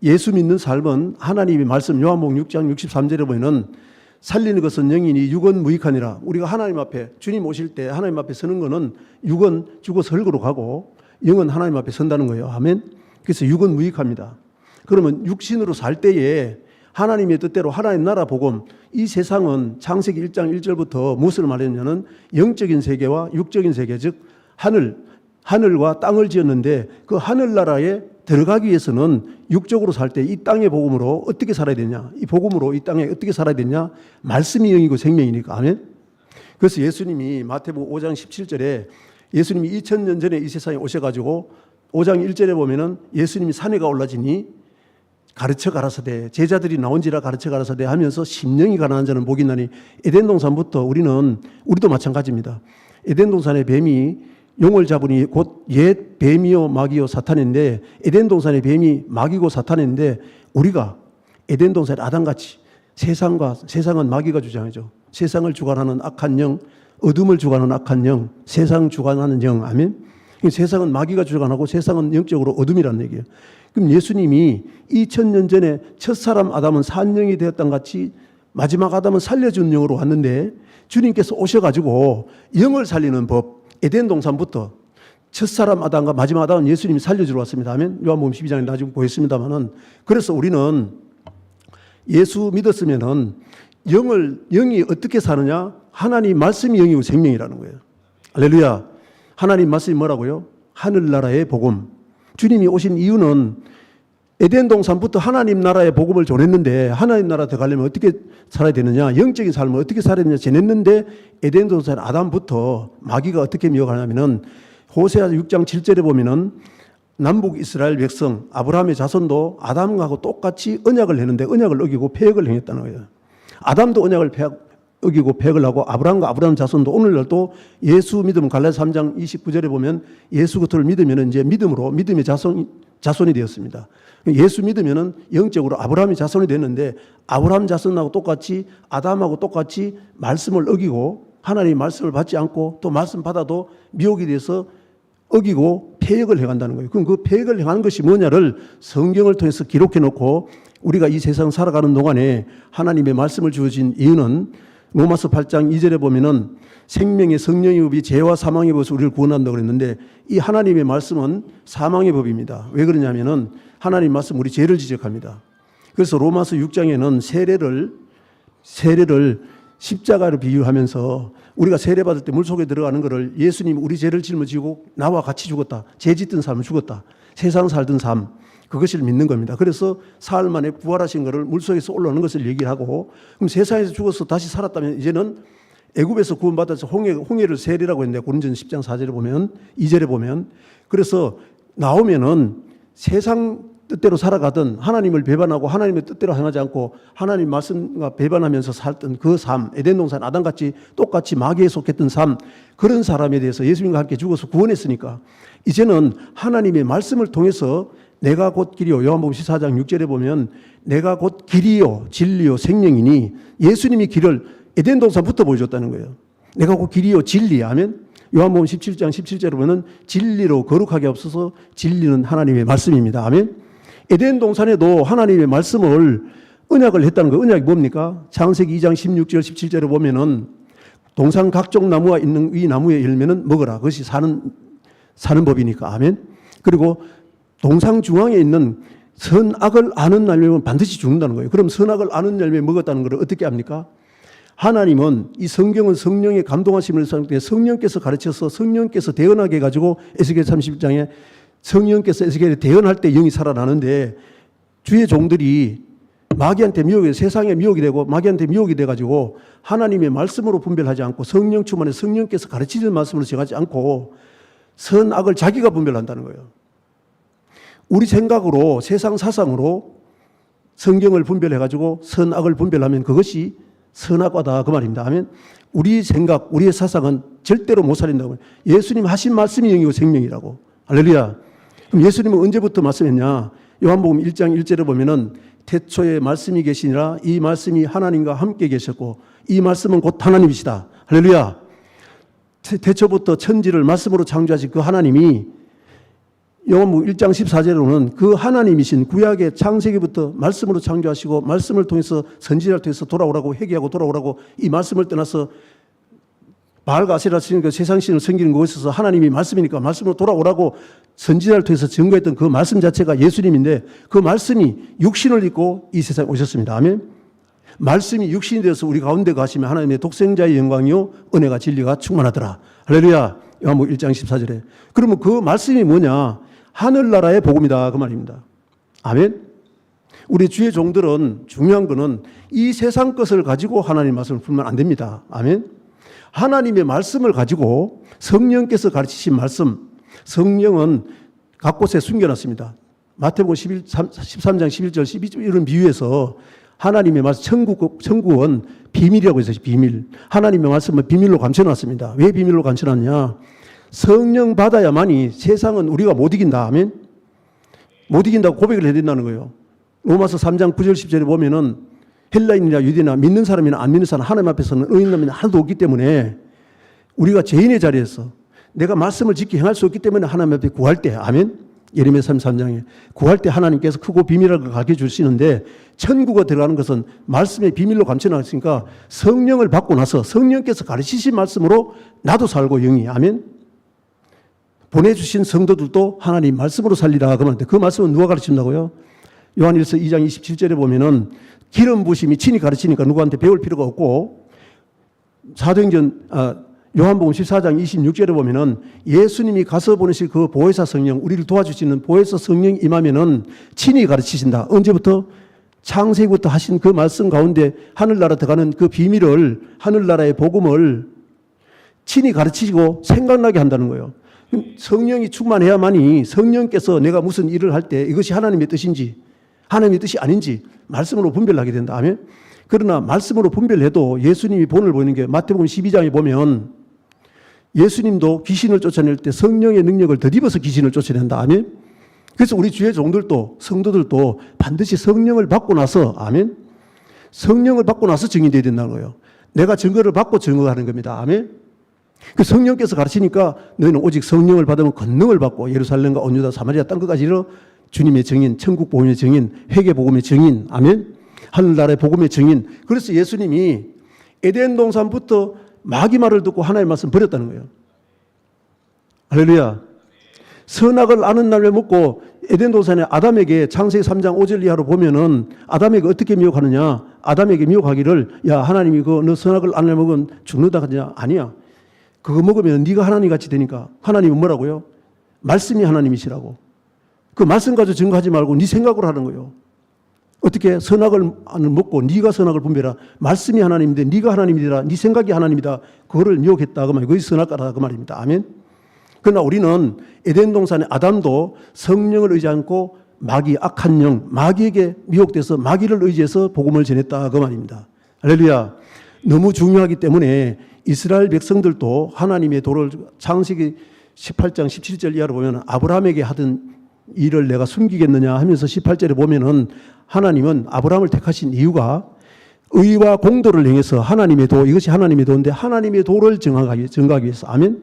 예수 믿는 삶은 하나님의 말씀 요한복음 6장 63절에 보면은 살리는 것은 영이니 육은 무익하니라. 우리가 하나님 앞에 주님 오실 때 하나님 앞에 서는 거는 육은 죽어서 흙으로 가고 영은 하나님 앞에 선다는 거예요. 아멘. 그래서 육은 무익합니다. 그러면 육신으로 살 때에 하나님의 뜻대로 하나님 나라 복음, 이 세상은 창세기 1장 1절부터 무엇을 말했냐면 영적인 세계와 육적인 세계, 즉 하늘과 땅을 지었는데 그 하늘나라에 들어가기 위해서는 육적으로 살 때 이 땅의 복음으로 어떻게 살아야 되냐, 이 복음으로 이 땅에 어떻게 살아야 되냐, 말씀이 영이고 생명이니까. 아멘. 그래서 예수님이 마태복음 5장 17절에 예수님이 2000년 전에 이 세상에 오셔가지고 5장 1절에 보면은 예수님이 산에가 올라지니 가르쳐 가라사대 제자들이 나온지라 가르쳐 가라사대 하면서 심령이 가난한 자는 복이 나니. 에덴 동산부터 우리도 마찬가지입니다. 에덴 동산의 뱀이 용을 잡으니 곧 옛 뱀이요 마귀요 사탄인데 에덴 동산의 뱀이 마귀고 사탄인데 우리가 에덴 동산의 아담같이 세상은 마귀가 주장하죠. 세상을 주관하는 악한 영, 어둠을 주관하는 악한 영, 세상 주관하는 영. 아멘. 세상은 마귀가 주관하고 세상은 영적으로 어둠이라는 얘기예요. 그럼 예수님이 2000년 전에 첫사람 아담은 산영이 되었던 같이 마지막 아담은 살려준 영으로 왔는데 주님께서 오셔가지고 영을 살리는 법, 에덴 동산부터 첫사람 아담과 마지막 아담은 예수님이 살려주러 왔습니다. 아멘. 요한복음 12장에 나중에 보였습니다만은 그래서 우리는 예수 믿었으면은 영이 어떻게 사느냐? 하나님 말씀이 영이고 생명이라는 거예요. 할렐루야. 하나님 말씀이 뭐라고요? 하늘나라의 복음. 주님이 오신 이유는 에덴 동산부터 하나님 나라의 복음을 전했는데 하나님 나라 들어가려면 어떻게 살아야 되느냐, 영적인 삶을 어떻게 살아야 되느냐 전했는데 에덴 동산 아담부터 마귀가 어떻게 미혹하냐면은 호세아 6장 7절에 보면은 남북 이스라엘 백성 아브라함의 자손도 아담하고 똑같이 언약을 했는데 언약을 어기고 패역을 행했다는 거예요. 아담도 언약을 어기고 패역을 하고 아브라함과 아브라함 자손도 오늘날도 예수 믿으면 갈라디아 3장 29절에 보면 예수 그리스도를 믿으면 이제 믿음의 자손이 되었습니다. 예수 믿으면은 영적으로 아브라함의 자손이 됐는데 아브라함 자손하고 똑같이 아담하고 똑같이 말씀을 어기고 하나님의 말씀을 받지 않고 또 말씀 받아도 미혹이 돼서 어기고 패역을 해간다는 거예요. 그럼 그 패역을 행하는 것이 뭐냐를 성경을 통해서 기록해 놓고 우리가 이 세상 살아가는 동안에 하나님의 말씀을 주어진 이유는 로마서 8장 2절에 보면은 생명의 성령의 법이 죄와 사망의 법에서 우리를 구원한다고 그랬는데 이 하나님의 말씀은 사망의 법입니다. 왜 그러냐면은 하나님 말씀 우리 죄를 지적합니다. 그래서 로마서 6장에는 세례를 십자가로 비유하면서 우리가 세례받을 때 물속에 들어가는 것을 예수님이 우리 죄를 짊어지고 나와 같이 죽었다. 죄 짓던 삶을 죽었다. 세상 살던 삶. 그것을 믿는 겁니다. 그래서 사흘 만에 부활하신 것을 물속에서 올라오는 것을 얘기를 하고 그럼 세상에서 죽어서 다시 살았다면 이제는 애굽에서 구원받아서 홍해를 세례라고 했는데 고린도전서 10장 4절에 보면 2절에 보면 그래서 나오면은 세상 뜻대로 살아가던 하나님을 배반하고 하나님의 뜻대로 행하지 않고 하나님 말씀과 배반하면서 살던 그 삶, 에덴 동산 아담같이 똑같이 마귀에 속했던 삶, 그런 사람에 대해서 예수님과 함께 죽어서 구원했으니까 이제는 하나님의 말씀을 통해서 내가 곧 길이요, 요한복음 14장 6절에 보면 내가 곧 길이요 진리요 생명이니 예수님이 길을 에덴 동산부터 보여줬다는 거예요. 내가 곧 길이요 진리. 아멘. 요한복음 17장 17절에 보면 진리로 거룩하게 없어서 진리는 하나님의 말씀입니다. 아멘. 에덴 동산에도 하나님의 말씀을 언약을 했다는 거예요. 언약이 뭡니까? 창세기 2장 16절 17절에 보면은 동산 각종 나무가 있는 이 나무의 열매는 먹어라. 그것이 사는 법이니까. 아멘. 그리고 동상 중앙에 있는 선악을 아는 열매는 반드시 죽는다는 거예요. 그럼 선악을 아는 열매 먹었다는 걸 어떻게 합니까? 하나님은 이 성경은 성령의 감동하심을 상태 성령께서 가르쳐서 성령께서 대언하게 해가지고 에스겔 31장에 성령께서 에스겔에 대언할 때 영이 살아나는데 주의 종들이 마귀한테 미혹이 세상에 미혹이 되고 마귀한테 미혹이 돼가지고 하나님의 말씀으로 분별하지 않고 성령 충만에 성령께서 가르치는 말씀으로 정하지 않고 선악을 자기가 분별한다는 거예요. 우리 생각으로 세상 사상으로 성경을 분별해가지고 선악을 분별하면 그것이 선악과다 그 말입니다. 아멘. 우리 생각, 우리의 사상은 절대로 못 살린다고. 예수님 하신 말씀이 영이고 생명이라고. 할렐루야. 그럼 예수님은 언제부터 말씀했냐? 요한복음 1장 1절에 보면은 태초에 말씀이 계시니라 이 말씀이 하나님과 함께 계셨고 이 말씀은 곧 하나님이시다. 할렐루야. 태초부터 천지를 말씀으로 창조하신 그 하나님이 요한복음 1장 14절로는 그 하나님이신 구약의 창세기부터 말씀으로 창조하시고 말씀을 통해서 선지자를 통해서 돌아오라고 회개하고 돌아오라고 이 말씀을 떠나서 바알과 아세라 신인 그 세상신을 섬기는 곳에서 하나님이 말씀이니까 말씀으로 돌아오라고 선지자를 통해서 증거했던 그 말씀 자체가 예수님인데 그 말씀이 육신을 입고 이 세상에 오셨습니다. 아멘. 말씀이 육신이 되어서 우리 가운데 가시면 하나님의 독생자의 영광이요 은혜가 진리가 충만하더라. 할렐루야. 요한복음 1장 14절에. 그러면 그 말씀이 뭐냐? 하늘나라의 복음이다 그 말입니다. 아멘. 우리 주의 종들은 중요한 거는 이 세상 것을 가지고 하나님의 말씀을 풀면 안 됩니다. 아멘. 하나님의 말씀을 가지고 성령께서 가르치신 말씀, 성령은 각 곳에 숨겨놨습니다. 마태복음 13장 11절 12절 이런 비유에서 하나님의 말씀, 천국은 비밀이라고 해서 비밀. 하나님의 말씀은 비밀로 감춰놨습니다. 왜 비밀로 감춰놨냐? 성령 받아야만이 세상은 우리가 못 이긴다. 아멘. 못 이긴다고 고백을 해야 된다는 거예요. 로마서 3장 9절 10절에 보면은 헬라인이나 유대나 믿는 사람이나 안 믿는 사람 하나님 앞에서는 의인남이 하나도 없기 때문에 우리가 죄인의 자리에서 내가 말씀을 지켜 행할 수 없기 때문에 하나님 앞에 구할 때 아멘. 예레미야 33장에 구할 때 하나님께서 크고 비밀을 가르쳐 주시는데 천국에 들어가는 것은 말씀의 비밀로 감춰놨으니까 성령을 받고 나서 성령께서 가르치신 말씀으로 나도 살고 영이 아멘. 보내주신 성도들도 하나님 말씀으로 살리라 그러는데 그 말씀은 누가 가르친다고요? 요한일서 2장 27절에 보면은 기름 부심이 친히 가르치니까 누구한테 배울 필요가 없고 사도행전 요한복음 14장 26절에 보면은 예수님이 가서 보내실 그 보혜사 성령 우리를 도와주시는 보혜사 성령 임하면은 친히 가르치신다. 언제부터? 창세기부터 하신 그 말씀 가운데 하늘나라 들어가는 그 비밀을 하늘나라의 복음을 친히 가르치시고 생각나게 한다는 거예요. 성령이 충만해야만이 성령께서 내가 무슨 일을 할 때 이것이 하나님의 뜻인지 하나님의 뜻이 아닌지 말씀으로 분별하게 된다. 아멘. 그러나 말씀으로 분별해도 예수님이 본을 보이는 게 마태복음 12장에 보면 예수님도 귀신을 쫓아낼 때 성령의 능력을 덧입어서 귀신을 쫓아낸다. 아멘. 그래서 우리 주의 종들도 성도들도 반드시 성령을 받고 나서 아멘. 성령을 받고 나서 증인되어야 된다는 거예요. 내가 증거를 받고 증거하는 겁니다. 아멘. 그 성령께서 가르치니까 너희는 오직 성령을 받으면 권능을 받고 예루살렘과 온 유다 사마리아 땅끝까지 이르러 주님의 증인, 천국 복음의 증인, 회개 복음의 증인, 아멘. 하늘나라의 복음의 증인. 그래서 예수님이 에덴 동산부터 마귀 말을 듣고 하나님의 말씀 버렸다는 거예요. 할렐루야. 선악을 아는 날에 먹고 에덴 동산에 아담에게 창세기 3장 5절 이하로 보면은 아담에게 어떻게 미혹하느냐? 아담에게 미혹하기를 야 하나님이 너 선악을 아는 날 먹으면 죽는다 하냐? 아니야. 그거 먹으면 네가 하나님 같이 되니까 하나님은 뭐라고요? 말씀이 하나님이시라고. 그 말씀 가지고 증거하지 말고 네 생각으로 하는 거예요. 어떻게 선악을 먹고 네가 선악을 분별하라. 말씀이 하나님인데 네가 하나님이라 네 생각이 하나님이다. 그거를 미혹했다. 그 말이에요. 그것이 선악과다. 그 말입니다. 아멘. 그러나 우리는 에덴 동산의 아담도 성령을 의지하지 않고 마귀, 악한 영, 마귀에게 미혹돼서 마귀를 의지해서 복음을 전했다. 그 말입니다. 할렐루야. 너무 중요하기 때문에 이스라엘 백성들도 하나님의 도를 창세기 18장 17절 이하로 보면 아브라함에게 하던 일을 내가 숨기겠느냐 하면서 18절에 보면은 하나님은 아브라함을 택하신 이유가 의와 공도를 행해서 하나님의 도, 이것이 하나님의 도인데 하나님의 도를 증거하기 위해서. 아멘.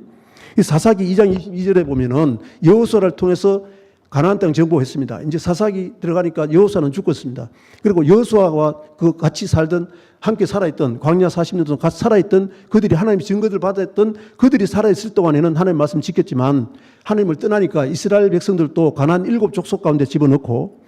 사사기 2장 22절에 보면은 여호수아를 통해서 가나안 땅 정복했습니다. 이제 사사기 들어가니까 여호수아는 죽었습니다. 그리고 여호수아와 그 같이 살던 함께 살아있던 광야 40년 동안 같이 살아있던 그들이 하나님의 증거를 받았던 그들이 살아있을 동안에는 하나님 말씀 지켰지만 하나님을 떠나니까 이스라엘 백성들도 가나안 7족속 가운데 집어넣고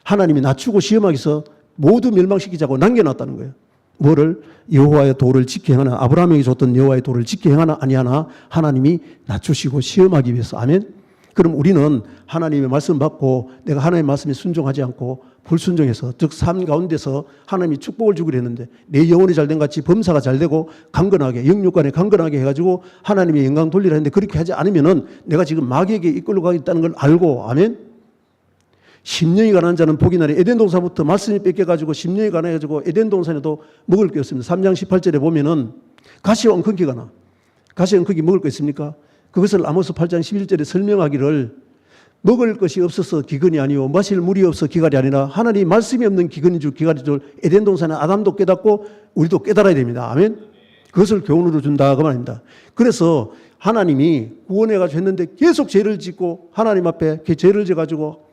하나님이 낮추고 시험하기 위해서 모두 멸망시키자고 남겨놨다는 거예요. 뭐를? 여호와의 도를 지켜 행하나 아브라함에게 줬던 여호와의 도를 지켜 행하나 아니하나 하나님이 낮추시고 시험하기 위해서. 아멘. 그럼 우리는 하나님의 말씀 받고 내가 하나님의 말씀에 순종하지 않고 불순종해서, 즉 삶 가운데서 하나님이 축복을 주기로 했는데 내 영혼이 잘된 같이 범사가 잘되고 강건하게, 영육간에 강건하게 해가지고 하나님의 영광 돌리라 했는데 그렇게 하지 않으면은 내가 지금 마귀에게 이끌려 가겠다는 걸 알고, 아멘. 10년이 가난 자는 복이 나니. 에덴 동산부터 말씀이 뺏겨가지고 10년이 가나가지고 에덴 동산에도 먹을 게 없습니다. 3장 18절에 보면은 가시와 엉겅퀴가 나. 가시와 엉겅퀴 먹을 거 있습니까? 그것을 아모스 8장 11절에 설명하기를 먹을 것이 없어서 기근이 아니요 마실 물이 없어 기갈이 아니라 하나님 말씀이 없는 기근인 줄 기갈인 줄 에덴 동산에 아담도 깨닫고 우리도 깨달아야 됩니다. 아멘. 그것을 교훈으로 준다 그 말입니다. 그래서 하나님이 구원해가지고 했는데 계속 죄를 짓고 하나님 앞에 죄를 져가지고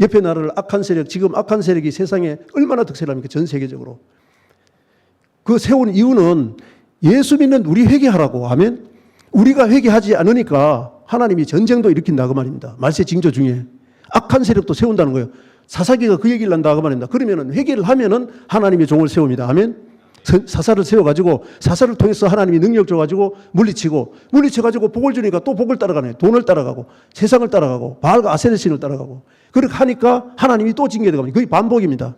옆에 나라를 악한 세력, 지금 악한 세력이 세상에 얼마나 득세랍니까? 전 세계적으로. 그 세운 이유는 예수 믿는 우리 회개하라고. 아멘. 우리가 회개하지 않으니까 하나님이 전쟁도 일으킨다 그 말입니다. 말세 징조 중에 악한 세력도 세운다는 거예요. 사사기가 그 얘기를 한다 그 말입니다. 그러면은 회개를 하면은 하나님의 종을 세웁니다. 아멘. 사사를 세워가지고 사사를 통해서 하나님이 능력 줘가지고 물리쳐가지고 복을 주니까 또 복을 따라가네. 돈을 따라가고 세상을 따라가고 바알과 아세르 신을 따라가고 그렇게 하니까 하나님이 또 징계가 갑니다. 그게 반복입니다.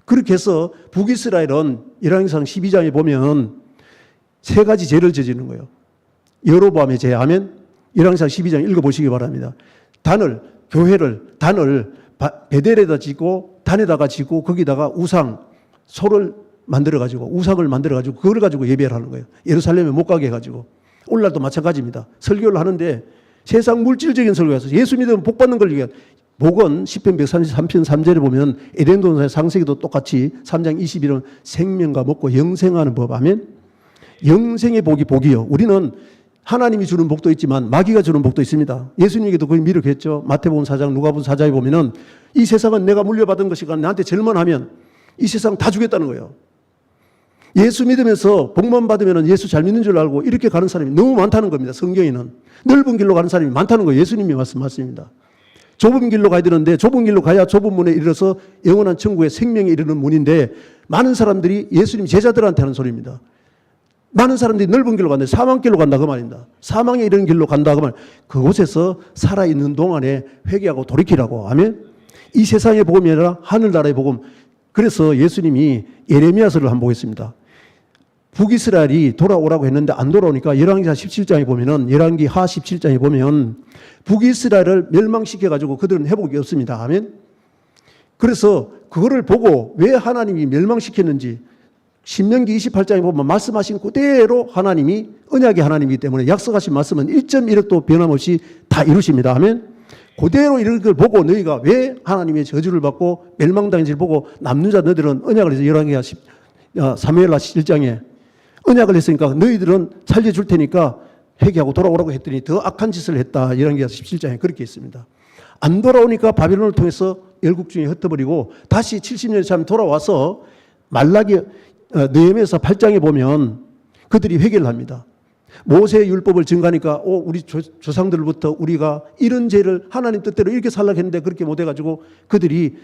그렇게 해서 북이스라엘은 열왕기상 12장에 보면 세 가지 죄를 저지르는 거예요. 여로보암의 죄. 아멘. 열왕기상 12장 읽어보시기 바랍니다. 교회를 베델에다 짓고 단에다가 짓고 거기다가 소를 만들어가지고 우상을 만들어가지고 그걸 가지고 예배를 하는 거예요. 예루살렘에 못 가게 해가지고. 오늘날도 마찬가지입니다. 설교를 하는데 세상 물질적인 설교에서 예수 믿으면 복 받는 걸 얘기해요. 복은 10편 133편 3절에 보면 에덴 동산의 상세기도 똑같이 3장 21은 생명과 먹고 영생하는 법. 아멘. 영생의 복이요. 우리는 하나님이 주는 복도 있지만 마귀가 주는 복도 있습니다. 예수님에게도 그걸 미륵했죠. 마태복음 4장 누가복음 4장에 보면은 이 세상은 내가 물려받은 것이가 나한테 절만하면 이 세상 다 주겠다는 거예요. 예수 믿으면서 복만 받으면 예수 잘 믿는 줄 알고 이렇게 가는 사람이 너무 많다는 겁니다. 성경에는 넓은 길로 가는 사람이 많다는 거예요. 예수님이 말씀하십니다. 좁은 길로 가야 되는데 좁은 길로 가야 좁은 문에 이르러서 영원한 천국의 생명에 이르는 문인데 많은 사람들이 예수님 제자들한테 하는 소리입니다. 많은 사람들이 넓은 길로 간다. 사망길로 간다 그 말입니다. 사망에 이르는 길로 간다 그 말. 그곳에서 살아있는 동안에 회개하고 돌이키라고. 아멘. 이 세상의 복음이 아니라 하늘나라의 복음. 그래서 예수님이 예레미야서를 한번 보겠습니다. 북이스라엘이 돌아오라고 했는데 안 돌아오니까 열왕기하 17장에 보면은 열왕기하 17장에 보면 북이스라엘을 멸망시켜가지고 그들은 회복이 없습니다. 아멘. 그래서 그거를 보고 왜 하나님이 멸망시켰는지 신명기 28장에 보면 말씀하신 그대로 하나님이 언약의 하나님이기 때문에 약속하신 말씀은 1.1획도 변함없이 다 이루십니다. 아멘. 그대로 이런 걸 보고 너희가 왜 하나님의 저주를 받고 멸망당인지를 보고 남는 자 너희들은 언약을 해서 열왕기하 사무엘하 1장에 언약을 했으니까 너희들은 살려줄 테니까 회개하고 돌아오라고 했더니 더 악한 짓을 했다. 열왕기하 17장에 그렇게 했습니다. 안 돌아오니까 바벨론을 통해서 열국 중에 흩어버리고 다시 70년이 참 돌아와서 말라기 느헤미야서 8장에 보면 그들이 회개를 합니다. 모세의 율법을 증가하니까 우리 조상들부터 우리가 이런 죄를 하나님 뜻대로 이렇게 살라고 했는데 그렇게 못해가지고 그들이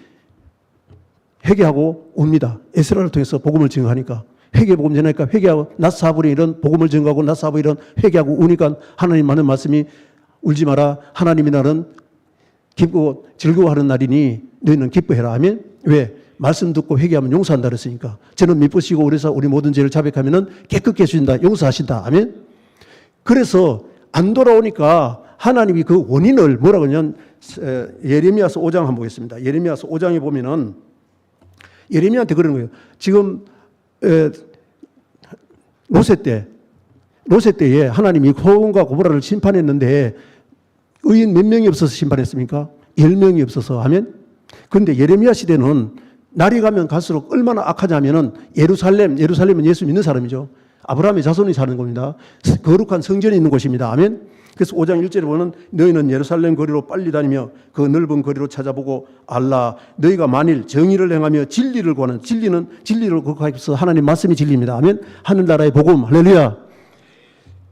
회개하고 옵니다. 에스라를 통해서 복음을 증가하니까 회개 복음 전하니까 회개하고 낫사불이 이런 복음을 증가하고 낫사불이 이런 회개하고 우니까 하나님 하는 말씀이 울지 마라. 하나님이 나는 기쁘고 즐거워하는 날이니 너희는 기뻐해라. 아멘. 왜? 말씀 듣고 회개하면 용서한다 그랬으니까. 저는 미쁘시고 그래서 우리 모든 죄를 자백하면은 깨끗게 해주신다. 용서하신다. 아멘. 그래서 안 돌아오니까 하나님이 그 원인을 뭐라고 하냐면 예레미야서 5장 한번 보겠습니다. 예레미야서 5장에 보면은 예레미야한테 그러는 거예요. 지금 로세 때에 하나님이 소돔과 고모라를 심판했는데 의인 몇 명이 없어서 심판했습니까? 10명이 없어서. 아멘. 그런데 예레미야 시대는 날이 가면 갈수록 얼마나 악하냐면은 예루살렘은 예수 믿는 사람이죠. 아브라함의 자손이 사는 겁니다. 거룩한 성전이 있는 곳입니다. 아멘. 그래서 5장 1절에 보면 너희는 예루살렘 거리로 빨리 다니며 그 넓은 거리로 찾아보고 알라. 너희가 만일 정의를 행하며 진리를 구하는 진리를 거룩하여서 하나님 말씀이 진리입니다. 아멘. 하늘나라의 복음 할렐루야.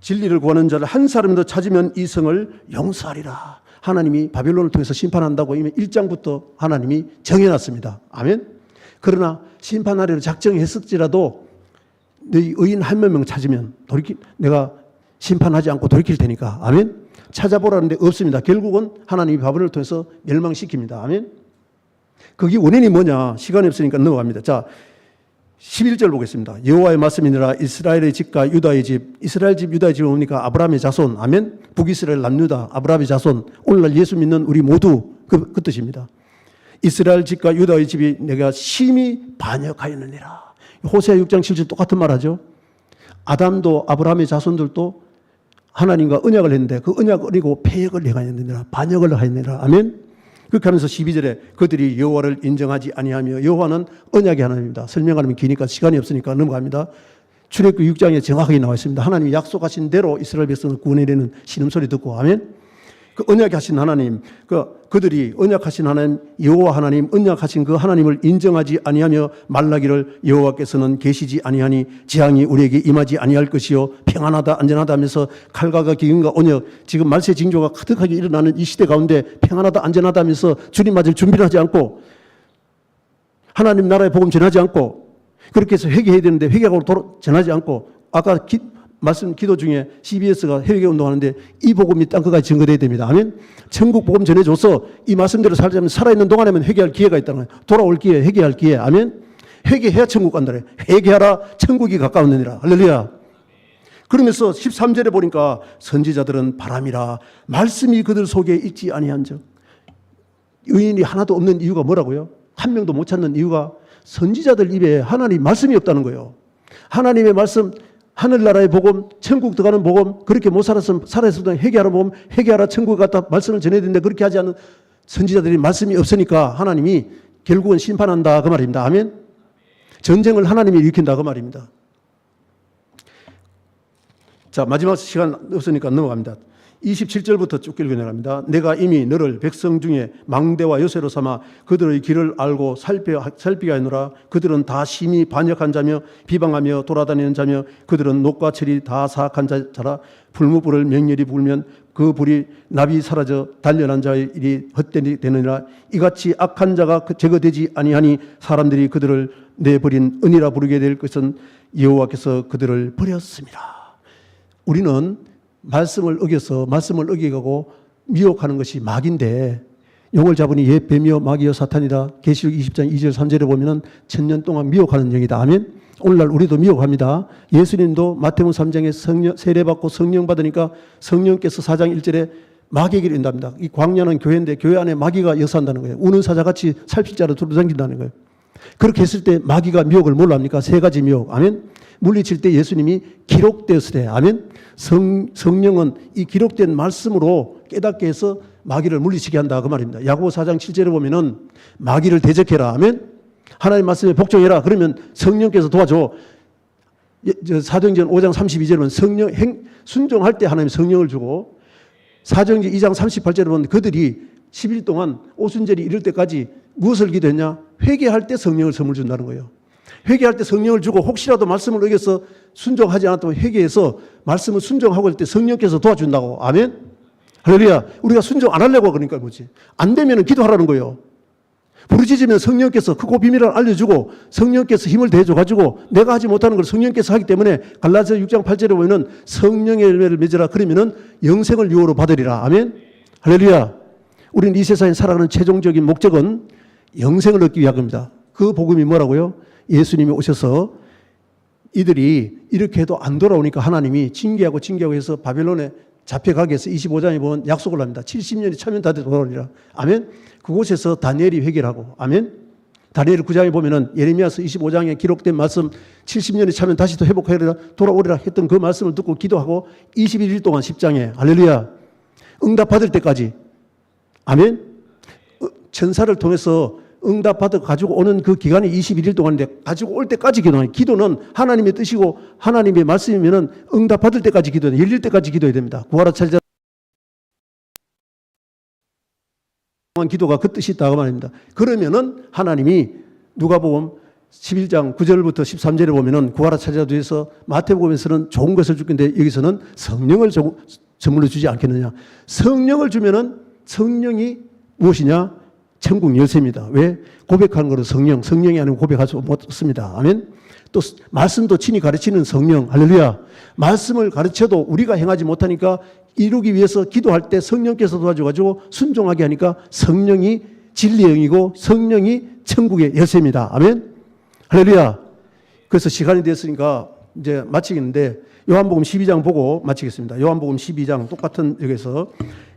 진리를 구하는 자를 한 사람도 찾으면 이 성을 용서하리라. 하나님이 바벨론을 통해서 심판한다고 이미 1장부터 하나님이 정해놨습니다. 아멘. 그러나 심판하리라 작정했을지라도 너희 의인 한 명 찾으면 내가 심판하지 않고 돌이킬 테니까. 아멘. 찾아보라는데 없습니다. 결국은 하나님이 바벨론을 통해서 멸망시킵니다. 아멘. 거기 원인이 뭐냐? 시간이 없으니까 넘어갑니다. 자, 11절 보겠습니다. 여호와의 말씀이니라 이스라엘의 집과 유다의 집, 이스라엘 집, 유다의 집을 보니까 아브라함의 자손, 아멘. 북이스라엘 남유다, 아브라함의 자손. 오늘날 예수 믿는 우리 모두 그 뜻입니다. 이스라엘 집과 유다의 집이 내가 심히 반역하였느니라. 호세아 6장 7절 똑같은 말하죠. 아담도 아브라함의 자손들도 하나님과 언약을 했는데 그 언약을 어기고 패역을 행하였느니라, 반역을 하였느니라. 아멘. 그렇게 하면서 12절에 그들이 여호와를 인정하지 아니하며, 여호와는 언약의 하나님입니다. 설명하면 기니까 시간이 없으니까 넘어갑니다. 출애굽기 6장에 정확하게 나와 있습니다. 하나님이 약속하신 대로 이스라엘 백성을 구원해내는 신음소리 듣고, 아멘. 그 언약하신 하나님, 그들이 언약하신 하나님, 여호와 하나님, 언약하신 그 하나님을 인정하지 아니하며 말라기를 여호와께서는 계시지 아니하니 재앙이 우리에게 임하지 아니할 것이요 평안하다 안전하다 하면서 칼과 기근과 언약, 지금 말세 징조가 가득하게 일어나는 이 시대 가운데 평안하다 안전하다 하면서 주님 맞을 준비를 하지 않고 하나님 나라의 복음 전하지 않고 그렇게 해서 회개해야 되는데 회개하고 전하지 않고, 아까 말씀 기도 중에 CBS가 회개 운동하는데 이 복음이 땅끝까지 증거돼야 됩니다. 아멘. 천국 복음 전해줘서 이 말씀대로 살자면 살아있는 동안에만 회개할 기회가 있다는 거예요. 돌아올 기회, 회개할 기회. 아멘. 회개해야 천국 간다래. 회개하라 천국이 가까웠느니라. 할렐루야. 그러면서 13절에 보니까 선지자들은 바람이라 말씀이 그들 속에 있지 아니한 적. 의인이 하나도 없는 이유가 뭐라고요? 한 명도 못 찾는 이유가 선지자들 입에 하나님 말씀이 없다는 거예요. 하나님의 말씀, 하늘나라의 복음, 천국 들어가는 복음, 그렇게 못 살았으면 회개하라 복음, 회개하라 천국 갔다 말씀을 전해야 되는데 그렇게 하지 않는 선지자들이 말씀이 없으니까 하나님이 결국은 심판한다 그 말입니다. 아멘. 전쟁을 하나님이 일으킨다 그 말입니다. 자, 마지막 시간 없으니까 넘어갑니다. 27절부터 쭉 읽어 내려갑니다. 내가 이미 너를 백성 중에 망대와 요새로 삼아 그들의 길을 알고 살피게 하노라. 그들은 다 심히 반역한 자며 비방하며 돌아다니는 자며 그들은 녹과 철이 다 사악한 자라. 불무불을 맹렬히 불면 그 불이 납이 사라져 단련한 자의 일이 헛되이 되느니라. 이같이 악한 자가 제거되지 아니하니 사람들이 그들을 내버린 은이라 부르게 될 것은 여호와께서 그들을 버렸습니다. 우리는 말씀을 어겨서 말씀을 어기고 미혹하는 것이 마귀인데, 용을 잡으니 옛 뱀이요 마귀요 사탄이다. 계시록 20장 2절 3절에 보면은 1000년 동안 미혹하는 영이다. 아멘. 오늘날 우리도 미혹합니다. 예수님도 마태복음 3장에 세례받고 성령 받으니까 성령께서 4장 1절에 마귀에게 인답니다. 이 광야는 교회인데 교회 안에 마귀가 역사한다는 거예요. 우는 사자같이 살필 자로 두루다닌다는 거예요. 그렇게 했을 때 마귀가 미혹을 뭘로 합니까? 세 가지 미혹. 아멘. 물리칠 때 예수님이 기록되었을 때, 아멘. 성령은 이 기록된 말씀으로 깨닫게 해서 마귀를 물리치게 한다 그 말입니다. 야고보 4장 7절에 보면은 마귀를 대적해라. 아멘. 하나님 말씀에 복종해라. 그러면 성령께서 도와줘. 사도행전 5장 32절에 보면 성령 순종할 때 하나님 성령을 주고, 사도행전 2장 38절에 보면 그들이 10일 동안 오순절이 이럴 때까지 무엇을 기도했냐? 회개할 때 성령을 선물 준다는 거예요. 회개할 때 성령을 주고 혹시라도 말씀을 어겨서 순종하지 않았다면 회개해서 말씀을 순종하고 할 때 성령께서 도와준다고. 아멘. 할렐루야. 우리가 순종 안 하려고 그러니까 뭐지? 안 되면 기도하라는 거예요. 부르짖으면 성령께서 크고 비밀을 알려주고 성령께서 힘을 대줘가지고 내가 하지 못하는 걸 성령께서 하기 때문에 갈라디아 6장 8절에 보면 성령의 열매를 맺으라. 그러면은 영생을 유호로 받으리라. 아멘. 할렐루야. 우리는 이 세상에 살아가는 최종적인 목적은 영생을 얻기 위함입니다. 그 복음이 뭐라고요? 예수님이 오셔서 이들이 이렇게 해도 안 돌아오니까 하나님이 징계하고 해서 바벨론에 잡혀가게 해서 25장에 보면 약속을 합니다. 70년이 차면 다 돌아오리라. 아멘. 그곳에서 다니엘이 회개를 하고, 아멘. 다니엘 9장에 보면은 예레미야서 25장에 기록된 말씀 70년이 차면 다시 또 회복하리라 돌아오리라 했던 그 말씀을 듣고 기도하고 21일 동안 10장에 할렐루야 응답받을 때까지, 아멘. 천사를 통해서 응답받아 가지고 오는 그 기간이 21일 동안인데 가지고 올 때까지 기도해요. 기도는 하나님의 뜻이고 하나님의 말씀이면은 응답받을 때까지 기도해야 돼요. 열릴 때까지 기도해야 됩니다. 구하라 찾으라 기도가 그 뜻이 있다고 말입니다. 그러면은 하나님이 누가복음 11장 9절부터 13절에 보면은 구하라 찾으라 뒤에서 마태복음에서는 좋은 것을 줄 건데 여기서는 성령을 선물로 주지 않겠느냐. 성령을 주면은 성령이 무엇이냐? 천국 열쇠입니다. 왜? 고백하는 것은 성령이 아니면 고백할 수 없습니다. 아멘. 또 말씀도 친히 가르치는 성령. 할렐루야. 말씀을 가르쳐도 우리가 행하지 못하니까 이루기 위해서 기도할 때 성령께서 도와줘가지고 순종하게 하니까 성령이 진리의 영이고 성령이 천국의 열쇠입니다. 아멘. 할렐루야. 그래서 시간이 됐으니까 이제 마치겠는데 요한복음 12장 보고 마치겠습니다. 요한복음 12장 똑같은 여기서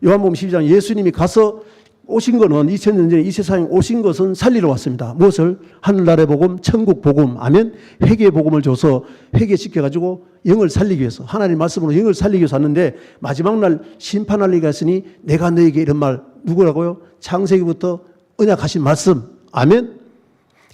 요한복음 12장 예수님이 가서 오신 거는 2000년 전에 이 세상에 오신 것은 살리러 왔습니다. 무엇을? 하늘나라의 복음, 천국 복음, 아멘. 회개의 복음을 줘서 회개시켜가지고 영을 살리기 위해서 하나님 말씀으로 영을 살리기 위해서 왔는데 마지막 날 심판할 리가 있으니 내가 너에게 이런 말 누구라고요? 창세기부터 언약하신 말씀, 아멘.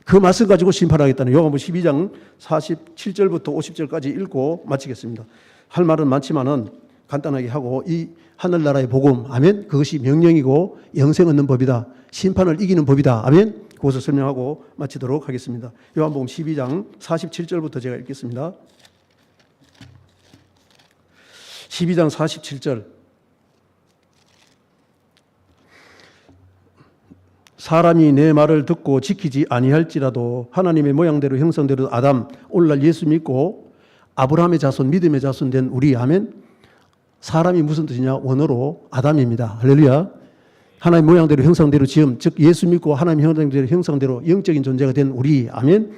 그 말씀 가지고 심판하겠다는 요한복음 12장 47절부터 50절까지 읽고 마치겠습니다. 할 말은 많지만은 간단하게 하고 이 하늘나라의 복음, 아멘. 그것이 명령이고 영생 얻는 법이다. 심판을 이기는 법이다. 아멘. 그것을 설명하고 마치도록 하겠습니다. 요한복음 12장 47절부터 제가 읽겠습니다. 12장 47절. 사람이 내 말을 듣고 지키지 아니할지라도 하나님의 모양대로 형상대로 아담, 오늘날 예수 믿고 아브라함의 자손, 믿음의 자손 된 우리, 아멘. 사람이 무슨 뜻이냐? 원어로 아담입니다. 할렐루야. 하나님 모양대로 형상대로 지음, 즉 예수 믿고 하나님 형상대로 영적인 존재가 된 우리, 아멘.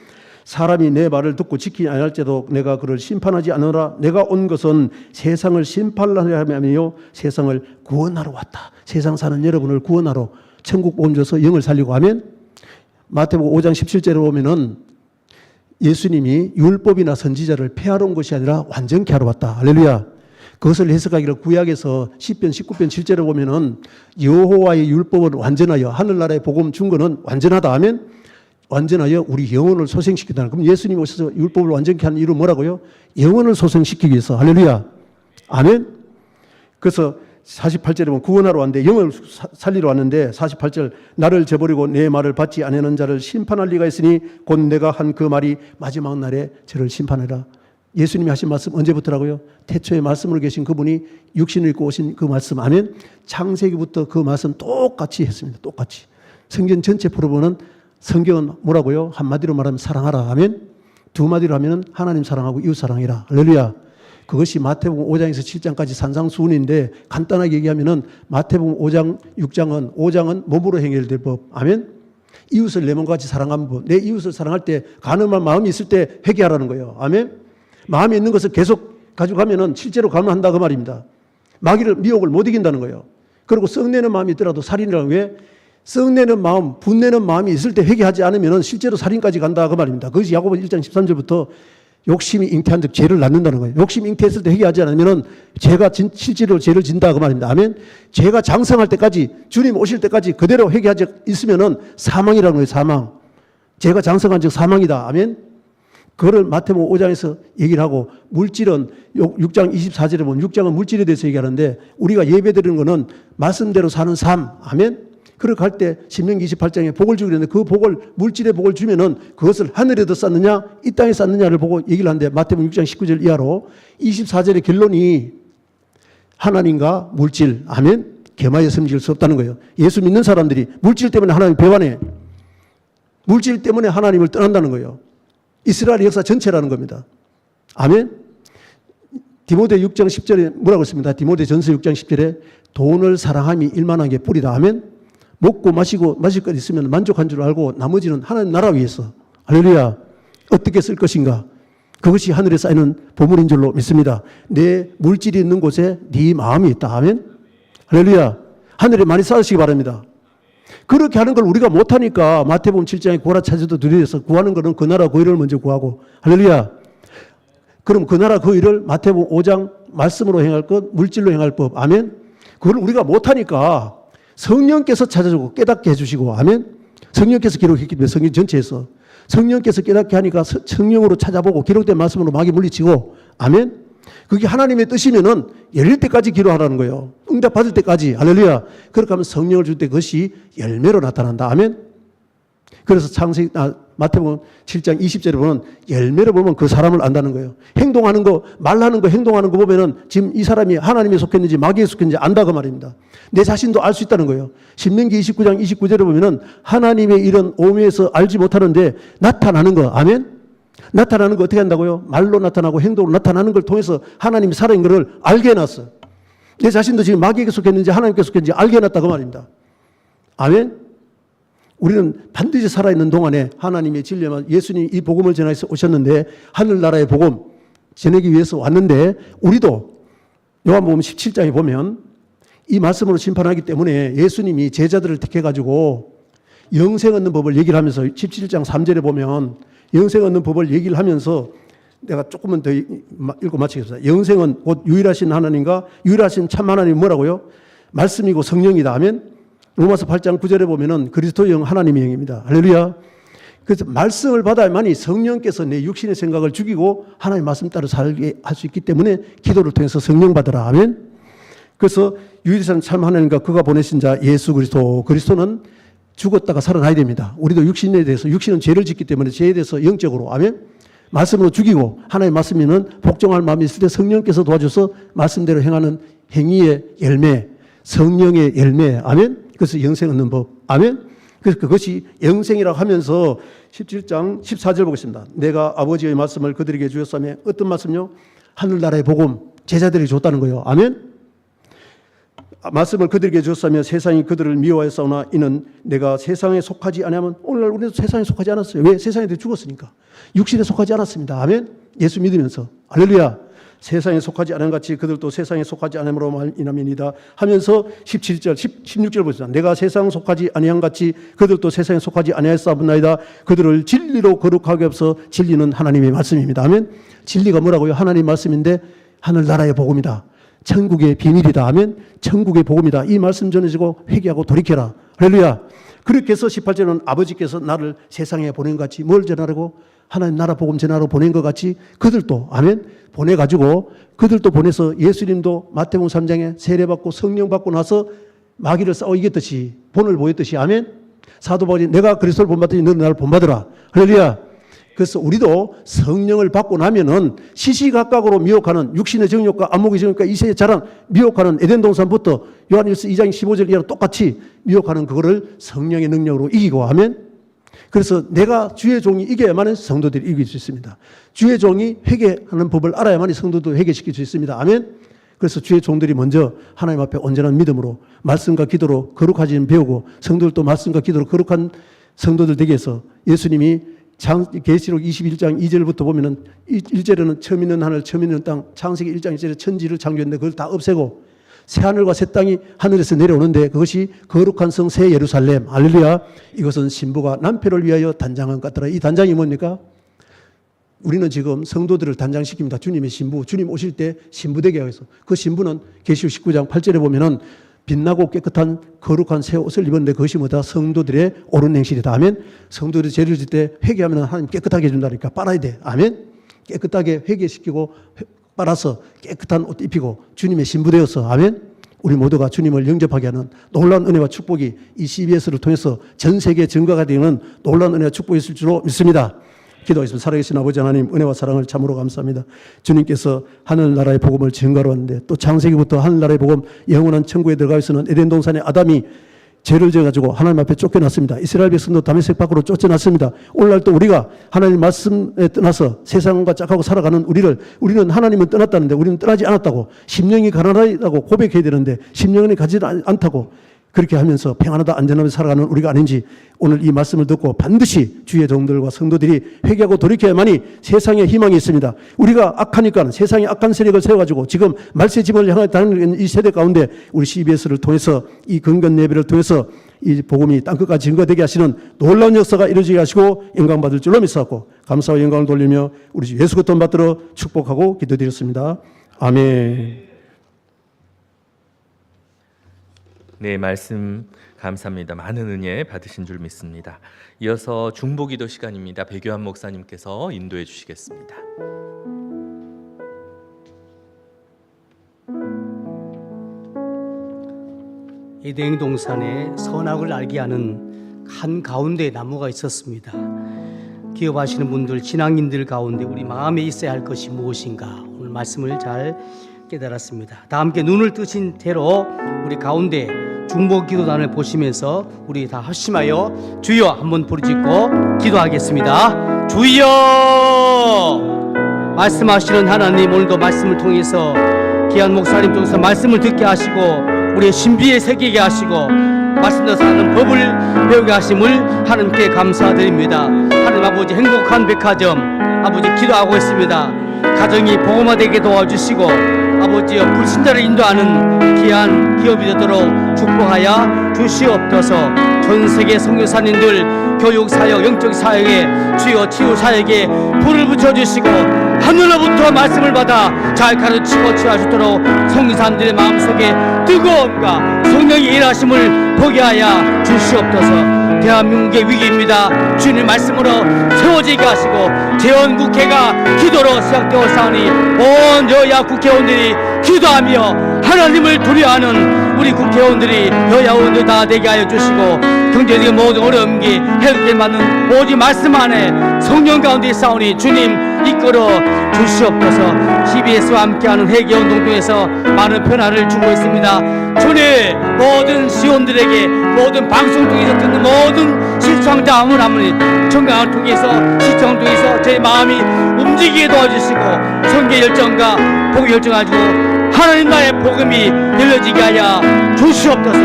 사람이 내 말을 듣고 지키지 아니할지라도 내가 그를 심판하지 않으라. 내가 온 것은 세상을 심판하려 하며 세상을 구원하러 왔다. 세상 사는 여러분을 구원하러 천국 복음 줘서 영을 살리고, 아멘. 마태복음 5장 17절에 보면은 예수님이 율법이나 선지자를 폐하러 온 것이 아니라 완전케 하러 왔다. 할렐루야. 그것을 해석하기를 구약에서 10편 19편 7절에 보면은 여호와의 율법은 완전하여 하늘나라의 복음 준 거는 완전하다. 아멘. 완전하여 우리 영혼을 소생시키다. 그럼 예수님이 오셔서 율법을 완전케 하는 이유는 뭐라고요? 영혼을 소생시키기 위해서. 할렐루야. 아멘. 그래서 48절에 보면 구원하러 왔는데 영을 살리러 왔는데 48절 나를 저버리고 내 말을 받지 아니하는 자를 심판할 리가 있으니 곧 내가 한 그 말이 마지막 날에 저를 심판하라. 예수님이 하신 말씀 언제부터라고요? 태초에 말씀으로 계신 그분이 육신을 입고 오신 그 말씀, 아멘. 창세기부터 그 말씀 똑같이 했습니다. 똑같이. 성경 전체 풀어보면 성경은 뭐라고요? 한마디로 말하면 사랑하라, 아멘. 두 마디로 하면 하나님 사랑하고 이웃 사랑해라. 할렐루야. 그것이 마태복음 5장에서 7장까지 산상수훈인데 간단하게 얘기하면은 마태복음 5장, 5장은 몸으로 행해될 법, 아멘. 이웃을 내 몸과 같이 사랑하는 법. 내 이웃을 사랑할 때 가늠한 마음이 있을 때 회개하라는 거예요. 아멘. 마음에 있는 것을 계속 가져가면은 실제로 가늠한다 그 말입니다. 마귀를 미혹을 못 이긴다는 거예요. 그리고 썩내는 마음이 있더라도 살인이라는 왜? 썩내는 마음, 분내는 마음이 있을 때 회개하지 않으면은 실제로 살인까지 간다 그 말입니다. 그것이 야고보 1장 13절부터 욕심이 잉태한 즉 죄를 낳는다는 거예요. 욕심이 잉태했을 때 회개하지 않으면은 죄가 실제로 죄를 진다 그 말입니다. 아멘. 죄가 장성할 때까지 주님 오실 때까지 그대로 회개하지 있으면은 사망이라는 거예요. 사망. 죄가 장성한 즉 사망이다. 아멘. 그거를 마태복음 5장에서 얘기를 하고 물질은 6장 24절에 보면 6장은 물질에 대해서 얘기하는데 우리가 예배드리는 거는 말씀대로 사는 삶. 아멘. 그렇게 할 때 신명기 28장에 복을 주기로 했는데 그 복을 물질의 복을 주면은 그것을 하늘에도 쌓느냐 이 땅에 쌓느냐를 보고 얘기를 하는데 마태복음 6장 19절 이하로 24절의 결론이 하나님과 물질, 아멘. 겸하여 섬길 수 없다는 거예요. 예수 믿는 사람들이 물질 때문에 하나님 배반해. 물질 때문에 하나님을 떠난다는 거예요. 이스라엘 역사 전체라는 겁니다. 아멘. 디모데 6장 10절에 뭐라고 했습니다. 디모데 전서 6장 10절에 돈을 사랑함이 일만한 게 뿌리다. 아멘. 먹고 마시고 마실 것 있으면 만족한 줄 알고 나머지는 하나님 나라 위해서. 할렐루야. 어떻게 쓸 것인가. 그것이 하늘에 쌓이는 보물인 줄로 믿습니다. 내 물질이 있는 곳에 네 마음이 있다. 아멘. 할렐루야. 하늘에 많이 쌓으시기 바랍니다. 그렇게 하는 걸 우리가 못하니까 마태복음 7장에 구하라 찾아도 두려워서 구하는 거는 그 나라 그 일을 먼저 구하고. 할렐루야. 그럼 그 나라 그 일을 마태복음 5장 말씀으로 행할 것, 물질로 행할 법. 아멘. 그걸 우리가 못하니까 성령께서 찾아주고 깨닫게 해주시고. 아멘. 성령께서 기록했기 때문에 성경 전체에서 성령께서 깨닫게 하니까 성령으로 찾아보고 기록된 말씀으로 마귀 물리치고. 아멘. 그게 하나님의 뜻이면은 열릴 때까지 기도하라는 거예요. 응답 받을 때까지. 할렐루야. 그렇게 하면 성령을 줄 때 그것이 열매로 나타난다. 아멘. 그래서 마태복음 7장 20절에 보면 열매를 보면 그 사람을 안다는 거예요. 행동하는 거, 말하는 거, 행동하는 거 보면은 지금 이 사람이 하나님에 속했는지 마귀에 속했는지 안다 그 말입니다. 내 자신도 알 수 있다는 거예요. 신명기 29장 29절에 보면은 하나님의 일은 오묘해서 알지 못하는데 나타나는 거. 아멘. 나타나는 거 어떻게 한다고요? 말로 나타나고 행동으로 나타나는 걸 통해서 하나님이 살아있는 것을 알게 해놨어. 내 자신도 지금 마귀에게 속했는지 하나님께 속했는지 알게 해놨다 그 말입니다. 아멘. 우리는 반드시 살아있는 동안에 하나님의 진리만 예수님이 이 복음을 전해서 오셨는데 하늘나라의 복음 전하기 위해서 왔는데 우리도 요한복음 17장에 보면 이 말씀으로 심판하기 때문에 예수님이 제자들을 택해가지고 영생 얻는 법을 얘기를 하면서 17장 3절에 보면 영생 얻는 법을 얘기를 하면서 내가 조금만 더 읽고 마치겠습니다. 영생은 곧 유일하신 하나님과 유일하신 참 하나님이 뭐라고요? 말씀이고 성령이다. 아멘. 로마서 8장 9절에 보면은 그리스도의 영 하나님의 영입니다. 할렐루야. 그래서 말씀을 받아야만이 성령께서 내 육신의 생각을 죽이고 하나님의 말씀 따라 살게 할 수 있기 때문에 기도를 통해서 성령 받으라. 아멘. 그래서 유일하신 참 하나님과 그가 보내신 자 예수 그리스도는 죽었다가 살아나야 됩니다. 우리도 육신에 대해서 육신은 죄를 짓기 때문에 죄에 대해서 영적으로 아멘. 말씀으로 죽이고 하나님의 말씀이면 복종할 마음이 있을 때 성령께서 도와줘서 말씀대로 행하는 행위의 열매, 성령의 열매. 아멘. 그래서 영생 얻는 법. 아멘. 그래서 그것이 영생이라고 하면서 17장 14절 보겠습니다. 내가 아버지의 말씀을 그들에게 주었으며 어떤 말씀요? 하늘나라의 복음 제자들에게 줬다는 거예요. 아멘. 말씀을 그들에게 주었으며 세상이 그들을 미워하였사오나 이는 내가 세상에 속하지 아니하면 오늘날 우리도 세상에 속하지 않았어요. 왜? 세상에 죽었으니까. 육신에 속하지 않았습니다. 아멘. 예수 믿으면서 할렐루야. 세상에 속하지 않은 같이 그들도 세상에 속하지 않음으로 말이나미니다 하면서 17절 16절 보시다. 내가 세상 속하지 아니한 같이 그들도 세상에 속하지 아니하였사옵나이다. 그들을 진리로 거룩하게 없어 진리는 하나님의 말씀입니다. 아멘. 진리가 뭐라고요? 하나님의 말씀인데 하늘나라의 복음이다. 천국의 비밀이다. 아멘. 천국의 복음이다. 이 말씀 전해지고 회개하고 돌이켜라. 할렐루야. 그렇게 해서 18절은 아버지께서 나를 세상에 보낸 것 같이 뭘 전하라고? 하나님 나라 복음 전하러 보낸 것 같이 그들도 아멘 보내가지고 그들도 보내서 예수님도 마태복음 3장에 세례받고 성령 받고 나서 마귀를 싸워 이겼듯이 본을 보였듯이 아멘. 사도 바울이 내가 그리스도를 본받더니 너는 나를 본받으라. 할렐루야. 그래서 우리도 성령을 받고 나면은 시시각각으로 미혹하는 육신의 정욕과 안목의 정욕과 이세의 자랑 미혹하는 에덴 동산부터 요한일서 2장 15절 이하로 똑같이 미혹하는 그거를 성령의 능력으로 이기고 아멘. 그래서 내가 주의 종이 이겨야만 성도들이 이길 수 있습니다. 주의 종이 회개하는 법을 알아야만 성도도 회개시킬 수 있습니다. 아멘. 그래서 주의 종들이 먼저 하나님 앞에 온전한 믿음으로 말씀과 기도로 거룩하지는 배우고 성도들도 말씀과 기도로 거룩한 성도들 되게 해서 예수님이 계시록 21장 2절부터 보면은 1절에는 처음 있는 하늘 처음 있는 땅 창세기 1장 1절에 천지를 창조했는데 그걸 다 없애고 새 하늘과 새 땅이 하늘에서 내려오는데 그것이 거룩한 성 새 예루살렘. 할렐루야. 이것은 신부가 남편을 위하여 단장한 것 같더라. 이 단장이 뭡니까? 우리는 지금 성도들을 단장시킵니다. 주님의 신부. 주님 오실 때 신부 되게 하셔서 그 신부는 계시록 19장 8절에 보면은 빛나고 깨끗한 거룩한 새 옷을 입었는데 그것이 뭐다? 성도들의 옳은 행실이다. 아멘. 성도들이 죄를 질 때 회개하면 하나님 깨끗하게 해준다니까 빨아야 돼. 아멘. 깨끗하게 회개시키고 빨아서 깨끗한 옷 입히고 주님의 신부 되어서 아멘. 우리 모두가 주님을 영접하게 하는 놀라운 은혜와 축복이 이 CBS를 통해서 전 세계에 증거가 되는 놀라운 은혜와 축복이 있을 줄로 믿습니다. 기도하겠습니다. 살아계신 아버지 하나님 은혜와 사랑을 참으로 감사합니다. 주님께서 하늘나라의 복음을 증거로 왔는데 또 창세기부터 하늘나라의 복음 영원한 천국에 들어가 있는 에덴 동산의 아담이 죄를 지어가지고 하나님 앞에 쫓겨났습니다. 이스라엘 백성도 다메섹 밖으로 쫓겨났습니다. 오늘날 또 우리가 하나님 말씀에 떠나서 세상과 짝하고 살아가는 우리는 하나님은 떠났다는데 우리는 떠나지 않았다고 심령이 가난하다고 고백해야 되는데 심령이 가지 않다고 그렇게 하면서 평안하다 안전하게 살아가는 우리가 아닌지 오늘 이 말씀을 듣고 반드시 주의 종들과 성도들이 회개하고 돌이켜야만이 세상에 희망이 있습니다. 우리가 악하니까 세상에 악한 세력을 세워가지고 지금 말세 집을 향해 다니는 이 세대 가운데 우리 CBS를 통해서 이 건강 예배를 통해서 이 복음이 땅끝까지 증거되게 하시는 놀라운 역사가 이루어지게 하시고 영광받을 줄로 믿사옵고 감사와 영광을 돌리며 우리 주 예수 그리스도 받들어 축복하고 기도드렸습니다. 아멘. 네, 말씀 감사합니다. 많은 은혜 받으신 줄 믿습니다. 이어서 중보기도 시간입니다. 배교한 목사님께서 인도해 주시겠습니다. 에덴 동산에 선악을 알게 하는 한 가운데 나무가 있었습니다. 기업하시는 분들, 신앙인들 가운데 우리 마음에 있어야 할 것이 무엇인가 오늘 말씀을 잘 깨달았습니다. 다 함께 눈을 뜨신 대로 우리 가운데 중보기도단을 보시면서 우리 다 합심하여 주여 한번 부르짖고 기도하겠습니다. 주여! 말씀하시는 하나님, 오늘도 말씀을 통해서 귀한 목사님 통해서 말씀을 듣게 하시고 우리의 신비에 새기게 하시고 말씀대로 사는 법을 배우게 하심을 하나님께 감사드립니다. 하나님 아버지 행복한 백화점 아버지 기도하고 있습니다. 가정이 복음화되게 도와주시고 아버지여 불신자를 인도하는 귀한 기업이 되도록 축복하여 주시옵소서. 전 세계 선교사님들 교육 사역, 영적 사역에 주여 치유 사역에 불을 붙여주시고 하늘로부터 말씀을 받아 잘 가르치고 치유하시도록 선교사님들의 마음속에 뜨거움과 성령의 일하심을 보게 하여 주시옵소서. 대한민국의 위기입니다. 주님 말씀으로 세워지게 하시고 재헌국회가 기도로 시작되었사오니 온 여야 국회의원들이 기도하며 하나님을 두려워하는 우리 국회의원들이 여야 의원들 다 되게 하여 주시고 경제적인 모든 어려움이 해결될 만한 오직 말씀 안에 성령 가운데 싸우니 주님 이끌어 주시옵소서. CBS와 함께하는 회개운동 중에서 많은 변화를 주고 있습니다. 주님 모든 시온들에게 모든 방송 중에서 듣는 모든 시청자 한 분 한 분이 청강을 통해서 시청 통해서 제 마음이 움직이게 도와주시고 선교 열정과 복음 열정 가지고 하나님 나라의 복음이 열려지게 하여 주시옵소서.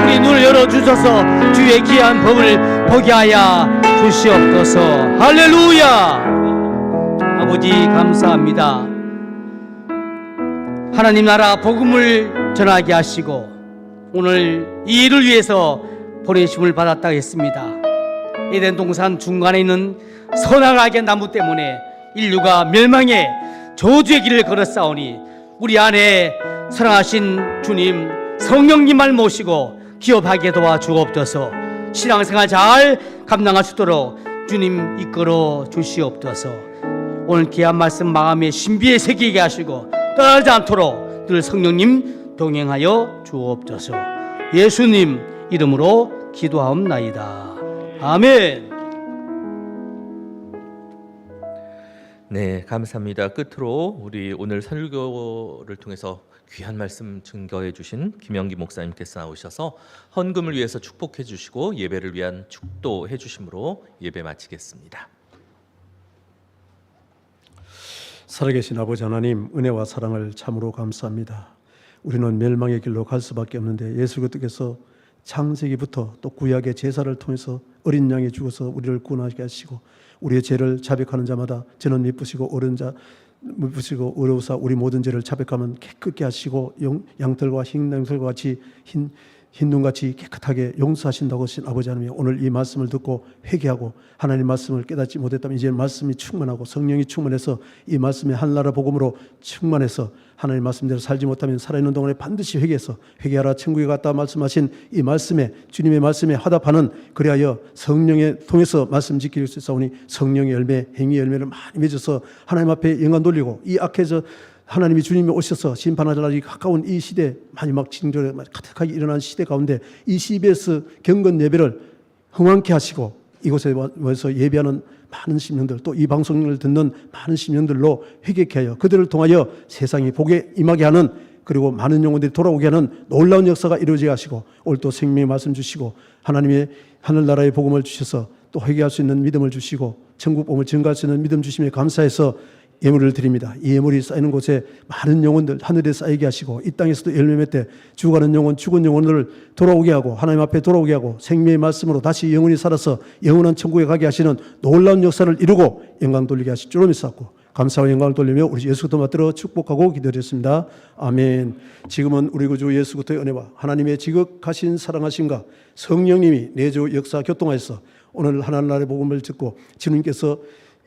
우리 눈을 열어주셔서 주의 귀한 법을 보게 하여 주시옵소서. 할렐루야. 아버지 감사합니다. 하나님 나라 복음을 전하게 하시고 오늘 이 일을 위해서 보내심을 받았다 했습니다. 에덴 동산 중간에 있는 선악의 나무 때문에 인류가 멸망의 저주의 길을 걸었사오니 우리 안에 사랑하신 주님 성령님만 모시고 기업하게 도와주옵소서. 신앙생활 잘 감당할 수 있도록 주님 이끌어 주시옵소서. 오늘 귀한 말씀 마음에 신비에 새기게 하시고 떠나지 않도록 늘 성령님 동행하여 주옵소서. 예수님 이름으로 기도하옵나이다. 아멘. 네, 감사합니다. 끝으로 우리 오늘 설교를 통해서 귀한 말씀 증거해 주신 김영기 목사님께서 나오셔서 헌금을 위해서 축복해 주시고 예배를 위한 축도해 주심으로 예배 마치겠습니다. 살아계신 아버지 하나님, 은혜와 사랑을 참으로 감사합니다. 우리는 멸망의 길로 갈 수밖에 없는데 예수 그리스도께서 창세기부터 또 구약의 제사를 통해서 어린 양이 죽어서 우리를 구원하게 하시고 우리의 죄를 자백하는 자마다 저는 미쁘시고 어려우사 우리 모든 죄를 자백하면 깨끗게 하시고 양털과 흰 양털과 같이 흰 눈같이 깨끗하게 용서하신다고 하신 아버지 하나님, 오늘 이 말씀을 듣고 회개하고 하나님 말씀을 깨닫지 못했다면 이제 말씀이 충만하고 성령이 충만해서 이 말씀의 하늘나라 복음으로 충만해서 하나님 말씀대로 살지 못하면 살아있는 동안에 반드시 회개해서 회개하라 천국에 갔다 말씀하신 이 말씀에 주님의 말씀에 화답하는, 그리하여 성령에 통해서 말씀 지킬 수 있사오니 성령의 열매 행위 열매를 많이 맺어서 하나님 앞에 영광 돌리고 이 악해서 하나님이 주님이 오셔서 심판할 날이 가까운 이 시대, 마지막 징조에 가득하게 일어난 시대 가운데 이 CBS 경건 예배를 흥왕케 하시고 이곳에 와서 예배하는 많은 심령들, 또 이 방송을 듣는 많은 심령들로 회개케 하여 그들을 통하여 세상이 복에 임하게 하는, 그리고 많은 영혼들이 돌아오게 하는 놀라운 역사가 이루어지게 하시고 오늘 또 생명의 말씀 주시고 하나님의 하늘나라의 복음을 주셔서 또 회개할 수 있는 믿음을 주시고 천국 복음을 증거할 수 있는 믿음 주심에 감사해서 예물을 드립니다. 이 예물이 쌓이는 곳에 많은 영혼들 하늘에 쌓이게 하시고 이 땅에서도 열매 맺되 죽어가는 영혼, 죽은 영혼을 돌아오게 하고 하나님 앞에 돌아오게 하고 생명의 말씀으로 다시 영혼이 살아서 영원한 천국에 가게 하시는 놀라운 역사를 이루고 영광 돌리게 하실 줄로 믿사옵고 감사와 영광을 돌리며 우리 예수 그리스도 받들어 축복하고 기도드렸습니다. 아멘. 지금은 우리 구주 예수 그리스도의 은혜와 하나님의 지극하신 사랑하심과 성령님이 내주 역사 교통하여서 오늘 하나님의 복음을 듣고 주님께서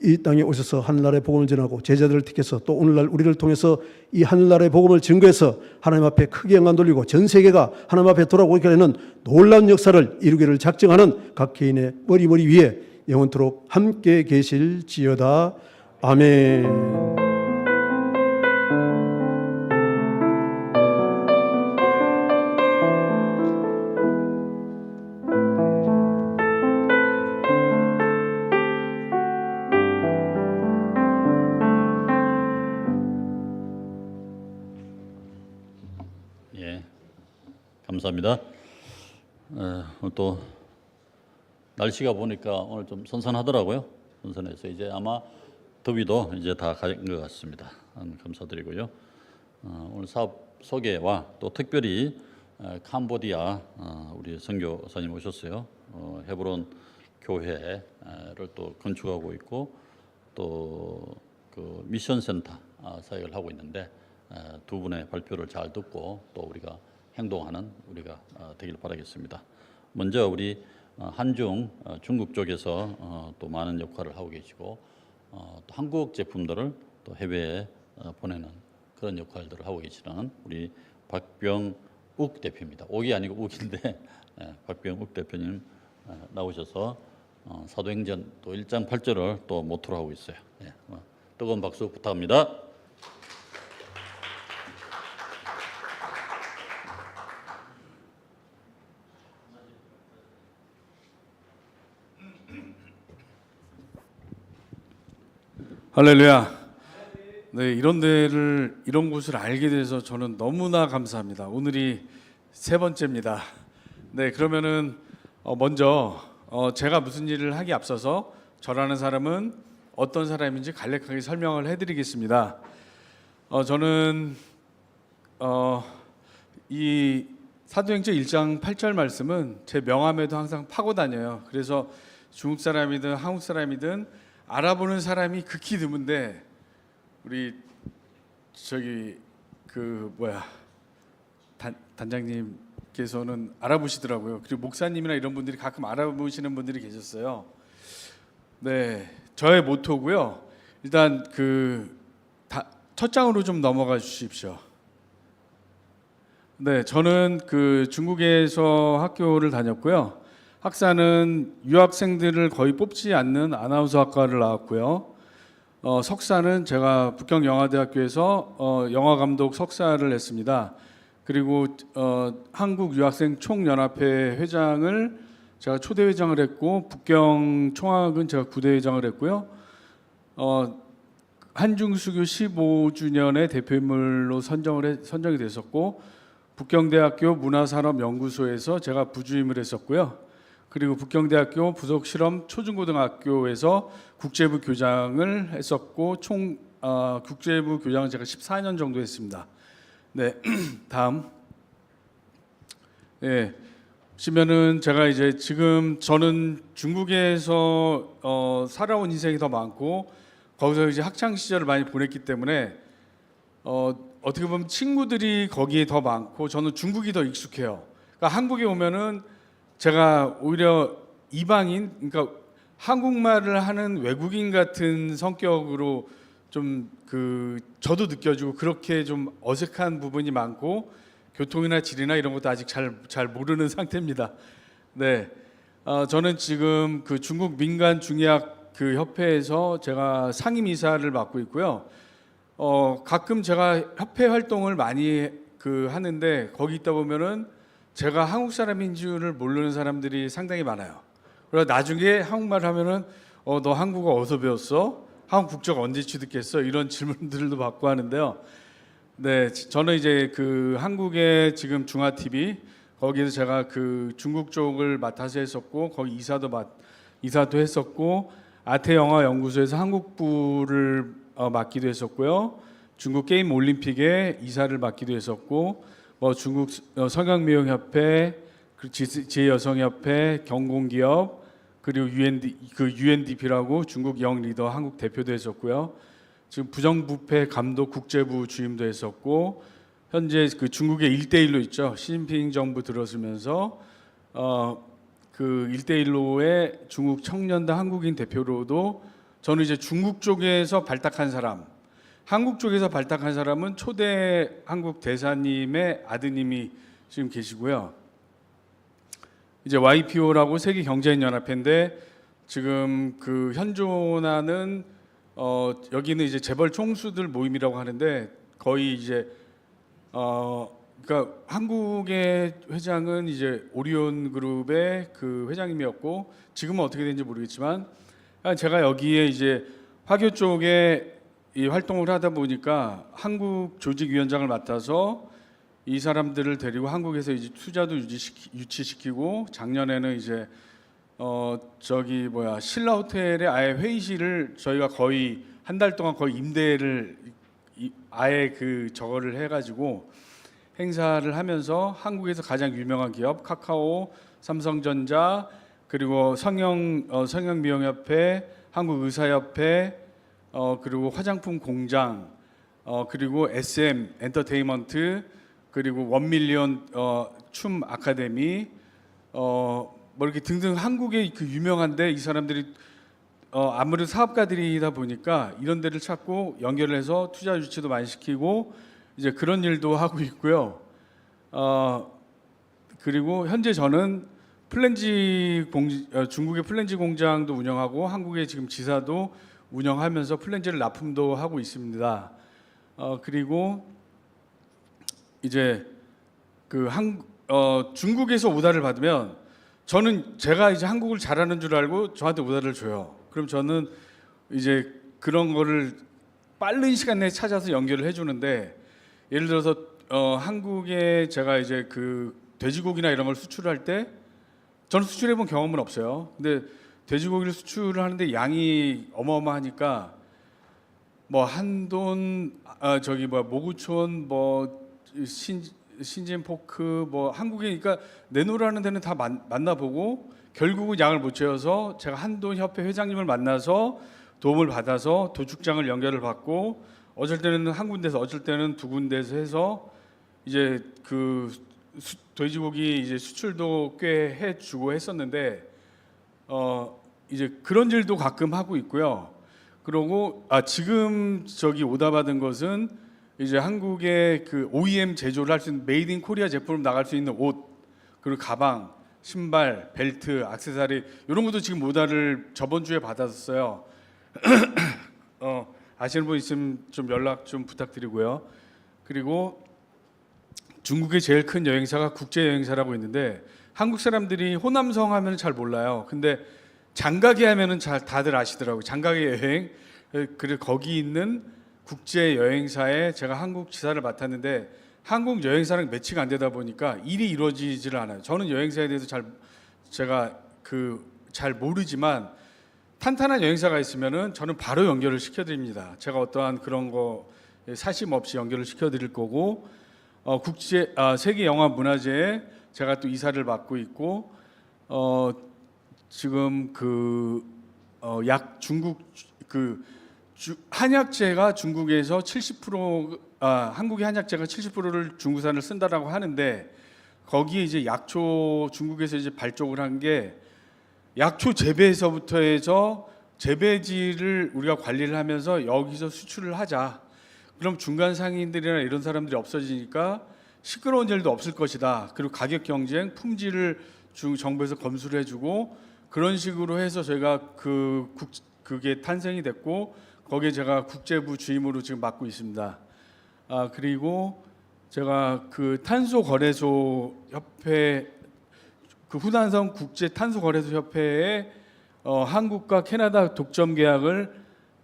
이 땅에 오셔서 하늘나라의 복음을 전하고 제자들을 택해서 또 오늘날 우리를 통해서 이 하늘나라의 복음을 증거해서 하나님 앞에 크게 영광 돌리고 전 세계가 하나님 앞에 돌아오게 하는 놀라운 역사를 이루기를 작정하는 각 개인의 머리 위에 영원토록 함께 계실지어다. 아멘. 감사합니다. 오늘 또 날씨가 보니까 오늘 좀 선선하더라고요. 선선해서 이제 아마 더위도 이제 다 간 것 같습니다. 감사드리고요. 오늘 사업 소개와 또 특별히 캄보디아 우리 선교사님 오셨어요. 헤브론 교회를 또 건축하고 있고 또 그 미션 센터 사역을 하고 있는데 두 분의 발표를 잘 듣고 또 우리가 행동하는 우리가 되길 바라겠습니다. 먼저 우리 한중 중국 쪽에서 또 많은 역할을 하고 계시고 또 한국 제품들을 또 해외에 보내는 그런 역할들을 하고 계시는 우리 박병욱 대표입니다. 옥이 아니고 욱인데 박병욱 대표님 나오셔서 사도행전 또 1장 8절을 또 모토로 하고 있어요. 뜨거운 박수 부탁합니다. 할렐루야. 네, 이런 곳을 알게 돼서 저는 너무나 감사합니다. 오늘이 세 번째입니다. 네, 그러면은 먼저 제가 무슨 일을 하기 앞서서 저라는 사람은 어떤 사람인지 간략하게 설명을 해드리겠습니다. 저는 이 사도행전 1장 8절 말씀은 제 명함에도 항상 파고 다녀요. 그래서 중국 사람이든 한국 사람이든 알아보는 사람이 극히 드문데 우리 저기 단장님께서는 알아보시더라고요. 그리고 목사님이나 이런 분들이 가끔 알아보시는 분들이 계셨어요. 네, 저의 모토고요. 일단 첫 장으로 좀 넘어가 주십시오. 네, 저는 중국에서 학교를 다녔고요. 학사는 유학생들을 거의 뽑지 않는 아나운서 학과를 나왔고요. 석사는 제가 북경영화대학교에서 영화감독 석사를 했습니다. 그리고 한국 유학생 총연합회 회장을 제가 초대 회장을 했고 북경 총학은 제가 부대 회장을 했고요. 한중수교 15주년의 대표인물로 선정이 됐었고 북경대학교 문화산업연구소에서 제가 부주임을 했었고요. 그리고 북경대학교 부속실험 초중고등학교에서 국제부 교장을 했었고 국제부 교장은 제가 14년 정도 했습니다. 네, 다음. 네, 보시면은 제가 이제 지금 저는 중국에서 살아온 인생이 더 많고 거기서 이제 학창 시절을 많이 보냈기 때문에 어떻게 보면 친구들이 거기에 더 많고 저는 중국이 더 익숙해요. 그러니까 한국에 오면은 제가 오히려 이방인, 그러니까 한국말을 하는 외국인 같은 성격으로 좀 저도 느껴지고 그렇게 좀 어색한 부분이 많고 교통이나 지리나 이런 것도 아직 잘 모르는 상태입니다. 네, 저는 지금 중국 민간 중의학 협회에서 제가 상임이사를 맡고 있고요. 가끔 제가 협회 활동을 많이 하는데 거기 있다 보면은 제가 한국 사람인 줄을 모르는 사람들이 상당히 많아요. 그래서 나중에 한국말 하면은 너 한국어 어디서 배웠어? 한국 국적 언제 취득했어? 이런 질문들도 받고 하는데요. 네, 저는 이제 한국의 지금 중화 TV 거기에서 제가 중국 쪽을 맡아서 했었고 거기 이사도 했었고 아태 영화 연구소에서 한국부를 맡기도 했었고요. 중국 게임 올림픽에 이사를 맡기도 했었고 중국 성형미용협회, 지혜여성협회, 경공기업 그리고 UNDP라고 중국 영 리더 한국 대표도 했었고요. 지금 부정부패 감독 국제부 주임도 했었고 현재 중국의 1대1로 있죠. 시진핑 정부 들어서면서 1대1로의 중국 청년단 한국인 대표로도 저는 이제 중국 쪽에서 발탁한 사람, 한국 쪽에서 발탁한 사람은 초대 한국 대사님의 아드님이 지금 계시고요. 이제 YPO라고 세계 경제인연합회인데 지금 현존하는 여기는 이제 재벌 총수들 모임이라고 하는데 거의 이제 그러니까 한국의 회장은 이제 오리온 그룹의 회장님이었고 지금은 어떻게 되는지 모르겠지만 제가 여기에 이제 화교 쪽에 이 활동을 하다 보니까 한국 조직위원장을 맡아서 이 사람들을 데리고 한국에서 이제 투자도 유치시키고 작년에는 이제 신라 호텔에 아예 회의실을 저희가 거의 한 달 동안 거의 임대를 아예 저거를 해가지고 행사를 하면서 한국에서 가장 유명한 기업 카카오, 삼성전자, 그리고 성형미용협회, 한국의사협회, 그리고 화장품 공장, 그리고 SM 엔터테인먼트, 그리고 원밀리언 춤 아카데미, 뭐 이렇게 등등 한국의 그 유명한데 이 사람들이 아무래도 사업가들이다 보니까 이런 데를 찾고 연결을 해서 투자 유치도 많이 시키고 이제 그런 일도 하고 있고요. 그리고 현재 저는 중국의 플랜지 공장도 운영하고 한국의 지금 지사도 운영하면서 플랜지를 납품도 하고 있습니다. 그리고 이제 중국에서 오다를 받으면 저는 제가 이제 한국을 잘하는 줄 알고 저한테 오다를 줘요. 그럼 저는 이제 그런 거를 빠른 시간 내에 찾아서 연결을 해주는데, 예를 들어서 한국에 제가 이제 그 돼지고기나 이런 걸 수출할 때 저는 수출해본 경험은 없어요. 근데 돼지고기를 수출을 하는데 양이 어마어마하니까 뭐 한돈, 모구촌, 뭐 신진포크, 뭐 한국에 그러니까 내놓으라는 데는 다 만나보고 결국은 양을 못 채워서 제가 한돈 협회 회장님을 만나서 도움을 받아서 도축장을 연결을 받고 어쩔 때는 한 군데서 어쩔 때는 두 군데서 해서 이제 그 돼지고기 이제 수출도 꽤 해주고 했었는데 이제 그런 일도 가끔 하고 있고요. 그러고 지금 오다 받은 것은 이제 한국의 그 OEM 제조를 할 수 있는 메이드 인 코리아 제품으로 나갈 수 있는 옷, 그리고 가방, 신발, 벨트, 액세서리 이런 것도 지금 오다를 저번 주에 받았어요. 아시는 분 있으면 좀 연락 좀 부탁드리고요. 그리고 중국의 제일 큰 여행사가 국제 여행사라고 있는데 한국 사람들이 호남성 하면 잘 몰라요. 근데 장가게 하면은 다들 아시더라고요. 장가게 여행. 그리고 거기 있는 국제 여행사에 제가 한국 지사를 맡았는데 한국 여행사랑 매치가 안 되다 보니까 일이 이루어지지를 않아요. 저는 여행사에 대해서 잘 모르지만 탄탄한 여행사가 있으면은 저는 바로 연결을 시켜드립니다. 제가 어떠한 그런 거 사심 없이 연결을 시켜드릴 거고, 세계 영화 문화제에 제가 또 이사를 맡고 있고, 지금 한약재가 중국에서 70%, 한국의 한약재가 70%를 중국산을 쓴다라고 하는데 거기에 이제 약초 중국에서 이제 발족을 한 게 약초 재배에서부터 해서 재배지를 우리가 관리를 하면서 여기서 수출을 하자. 그럼 중간 상인들이나 이런 사람들이 없어지니까 시끄러운 일도 없을 것이다. 그리고 가격 경쟁, 품질을 정부에서 검수를 해주고 그런 식으로 해서 저희가 그게 탄생이 됐고 거기에 제가 국제부 주임으로 지금 맡고 있습니다. 그리고 제가 그 탄소거래소 협회, 그 후난성 국제 탄소거래소 협회에 한국과 캐나다 독점 계약을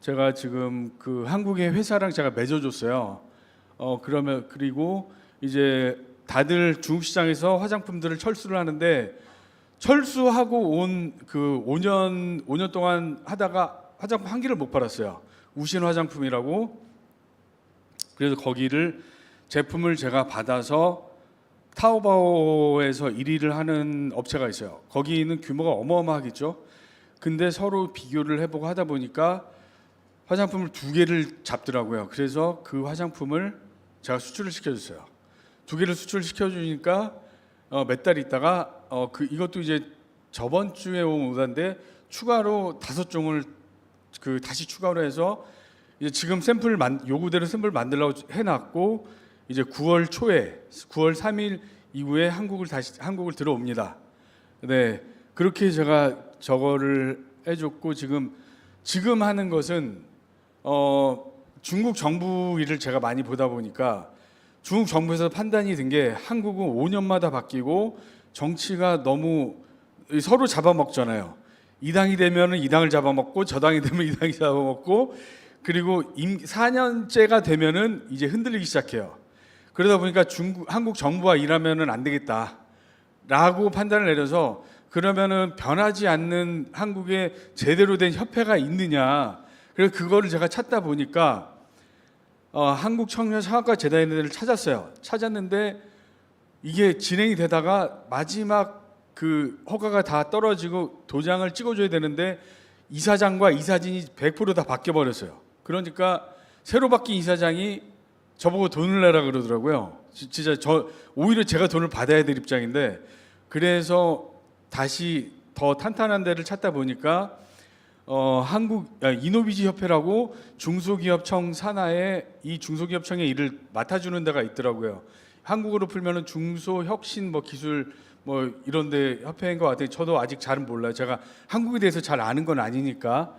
제가 지금 그 한국의 회사랑 제가 맺어줬어요. 그리고 이제 다들 중국 시장에서 화장품들을 철수를 하는데 철수하고 온 그 5년 동안 하다가 화장품 한 개를 못 팔았어요. 우신 화장품이라고. 그래서 거기를 제품을 제가 받아서 타오바오에서 1위를 하는 업체가 있어요. 거기는 규모가 어마어마하겠죠. 근데 서로 비교를 해보고 하다 보니까 화장품을 2개를 잡더라고요. 그래서 그 화장품을 제가 수출을 시켜줬어요. 2개를 수출시켜주니까 몇 달 있다가 이것도 이제 저번 주에 온 오다인데 추가로 5종을 다시 추가로 해서 이제 지금 요구대로 샘플 만들려고 해놨고 이제 9월 3일 이후에 한국을 들어옵니다. 네, 그렇게 제가 저거를 해줬고 지금 하는 것은 중국 정부 일을 제가 많이 보다 보니까 중국 정부에서 판단이 든 게 한국은 5년마다 바뀌고 정치가 너무 서로 잡아먹잖아요. 이 당이 되면은 이 당을 잡아먹고 저 당이 되면 이 당이 잡아먹고 그리고 4년째가 되면은 이제 흔들리기 시작해요. 그러다 보니까 한국 정부와 일하면은 안 되겠다라고 판단을 내려서 그러면은 변하지 않는 한국에 제대로 된 협회가 있느냐. 그래서 그거를 제가 찾다 보니까 한국 청년 사학과 재단을 찾았어요. 찾았는데 이게 진행이 되다가 마지막 그 허가가 다 떨어지고 도장을 찍어줘야 되는데 이사장과 이사진이 100% 다 바뀌어 버렸어요. 그러니까 새로 바뀐 이사장이 저보고 돈을 내라 그러더라고요. 진짜 오히려 제가 돈을 받아야 될 입장인데, 그래서 다시 더 탄탄한 데를 찾다 보니까 이노비지 협회라고 중소기업청 산하에 이 중소기업청의 일을 맡아주는 데가 있더라고요. 한국어로 풀면은 중소혁신 뭐 기술 뭐 이런데 협회인 것 같아요. 저도 아직 잘은 몰라요. 제가 한국에 대해서 잘 아는 건 아니니까.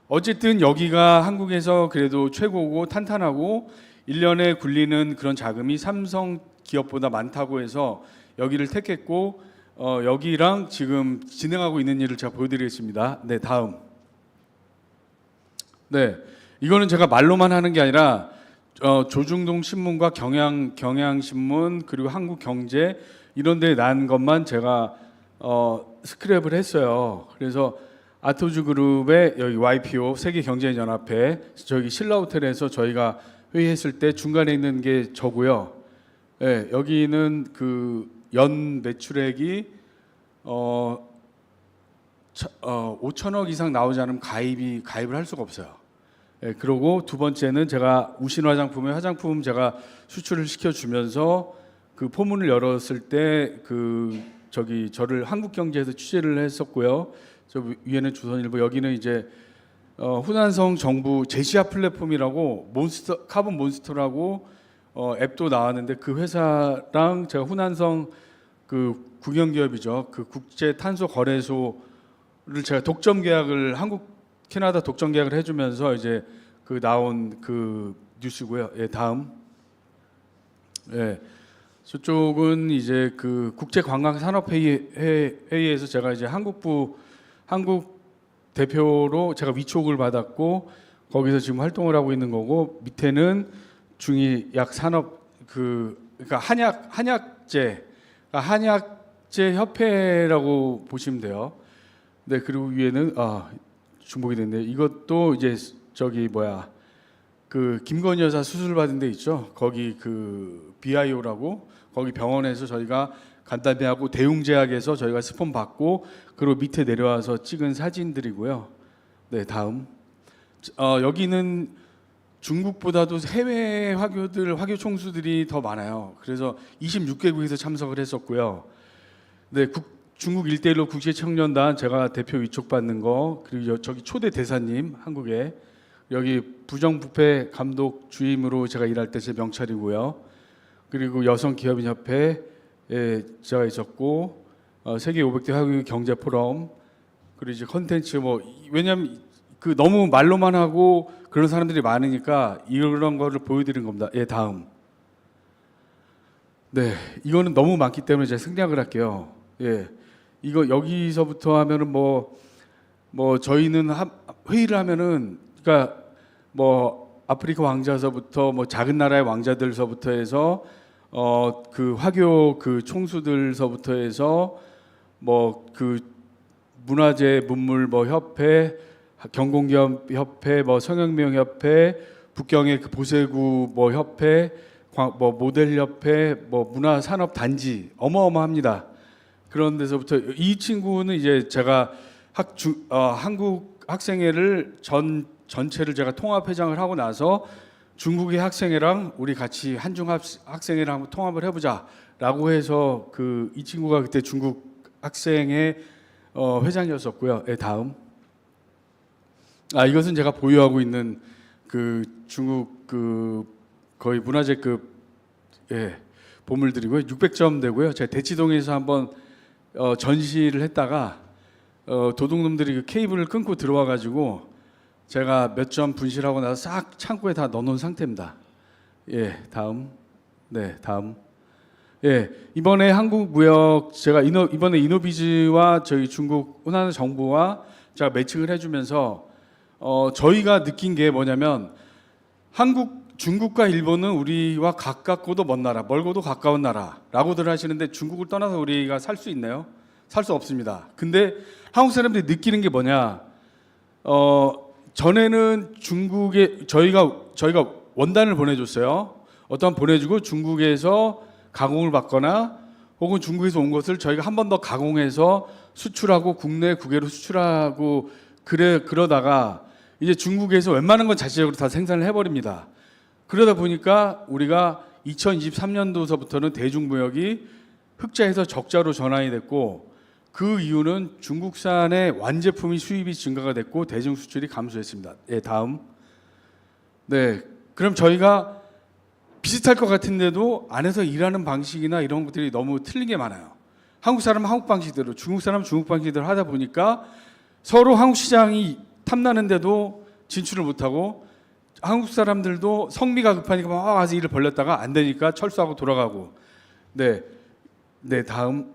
어쨌든 여기가 한국에서 그래도 최고고 탄탄하고 1년에 굴리는 그런 자금이 삼성 기업보다 많다고 해서 여기를 택했고, 여기랑 지금 진행하고 있는 일을 제가 보여드리겠습니다. 네, 다음. 네, 이거는 제가 말로만 하는 게 아니라 조중동 신문과 경향신문 그리고 한국경제 이런 데 난 것만 제가 스크랩을 했어요. 그래서 아토즈 그룹의 여기 YPO 세계경제연합회 저기 신라호텔에서 저희가 회의했을 때 중간에 있는 게 저고요. 네, 여기는 그 연 매출액이 5천억 이상 나오지 않으면 가입을 할 수가 없어요. 네, 그리고 두 번째는 제가 우신 화장품의 화장품 제가 수출을 시켜주면서 그 포문을 열었을 때 그 저기 저를 한국경제에서 취재를 했었고요. 저 위에는 조선일보, 여기는 이제 후난성 정부 제시아 플랫폼이라고 카본 몬스터라고 앱도 나왔는데 그 회사랑 제가 후난성 그 국영기업이죠. 그 국제 탄소 거래소를 제가 독점 계약을 캐나다 독점 계약을 해주면서 이제 그 나온 그 뉴스고요. 예, 다음. 예, 저쪽은 이제 그 국제관광산업회의에서 제가 이제 한국 대표로 제가 위촉을 받았고 거기서 지금 활동을 하고 있는 거고, 밑에는 중의약 산업 그러니까 한약재 협회라고 보시면 돼요. 네, 그리고 위에는 중복이 됐네요. 이것도 이제 저기 그 김건희 여사 수술 받은 데 있죠. 거기 그 BIO라고 거기 병원에서 저희가 간단히 하고 대웅제약에서 저희가 스폰 받고 그리고 밑에 내려와서 찍은 사진들이고요. 네, 다음. 여기는 중국보다도 해외 화교 총수들이 더 많아요. 그래서 26개국에서 참석을 했었고요. 네, 중국 1대1로 국제청년단 제가 대표 위촉받는 거, 그리고 저기 초대 대사님 한국에, 여기 부정부패 감독 주임으로 제가 일할 때 제 명찰이고요. 그리고 여성기업인협회에 제가 있었고, 세계 500대 화교 경제 포럼, 그리고 이제 컨텐츠 왜냐하면 그 너무 말로만 하고 그런 사람들이 많으니까 이런 거를 보여드린 겁니다. 예, 다음. 네, 이거는 너무 많기 때문에 제가 생략을 할게요. 예, 이거 여기서부터 하면은 저희는 회의를 하면은 그러니까 아프리카 왕자서부터 작은 나라의 왕자들서부터 해서 그 화교 그 총수들서부터 해서 그 문화재 문물 협회, 경공기업 협회, 성형미용 협회, 북경의 그 보세구 협회, 모델 협회, 문화산업 단지 어마어마합니다. 그런 데서부터 이 친구는 이제 제가 한국 학생회를 전체를 제가 통합회장을 하고 나서 중국의 학생회랑 우리 같이 한중 학생회랑 한번 통합을 해보자라고 해서 이 친구가 그때 중국 학생회 회장이었었고요. 네, 다음. 이것은 제가 보유하고 있는 그 중국 거의 문화재급 보물들이고요. 600점 되고요. 제가 대치동에서 한번 전시를 했다가 도둑놈들이 그 케이블을 끊고 들어와 가지고 제가 몇 점 분실하고 나서 싹 창고에 다 넣어놓은 상태입니다. 예, 다음. 네, 다음. 예, 이번에 한국무역 제가 이번에 이노비즈와 저희 중국 후난 정부와 제가 매칭을 해주면서 저희가 느낀 게 뭐냐면 중국과 일본은 우리와 가깝고도 먼 나라, 멀고도 가까운 나라라고들 하시는데 중국을 떠나서 우리가 살 수 있나요? 살 수 없습니다. 근데 한국 사람들이 느끼는 게 뭐냐? 전에는 중국에 저희가 원단을 보내줬어요. 어떤 보내주고 중국에서 가공을 받거나 혹은 중국에서 온 것을 저희가 한 번 더 가공해서 수출하고 국내 국외로 수출하고 그러다가 이제 중국에서 웬만한 건 자체적으로 다 생산을 해버립니다. 그러다 보니까 우리가 2023년도서부터는 대중무역이 흑자에서 적자로 전환이 됐고 그 이유는 중국산의 완제품이 수입이 증가가 됐고 대중 수출이 감소했습니다. 예, 다음. 네, 그럼 저희가 비슷할 것 같은데도 안에서 일하는 방식이나 이런 것들이 너무 틀린 게 많아요. 한국 사람은 한국 방식대로, 중국 사람은 중국 방식대로 하다 보니까 서로 한국 시장이 탐나는데도 진출을 못하고 한국 사람들도 성미가 급하니까 막 와서 일을 벌렸다가 안 되니까 철수하고 돌아가고. 네, 다음.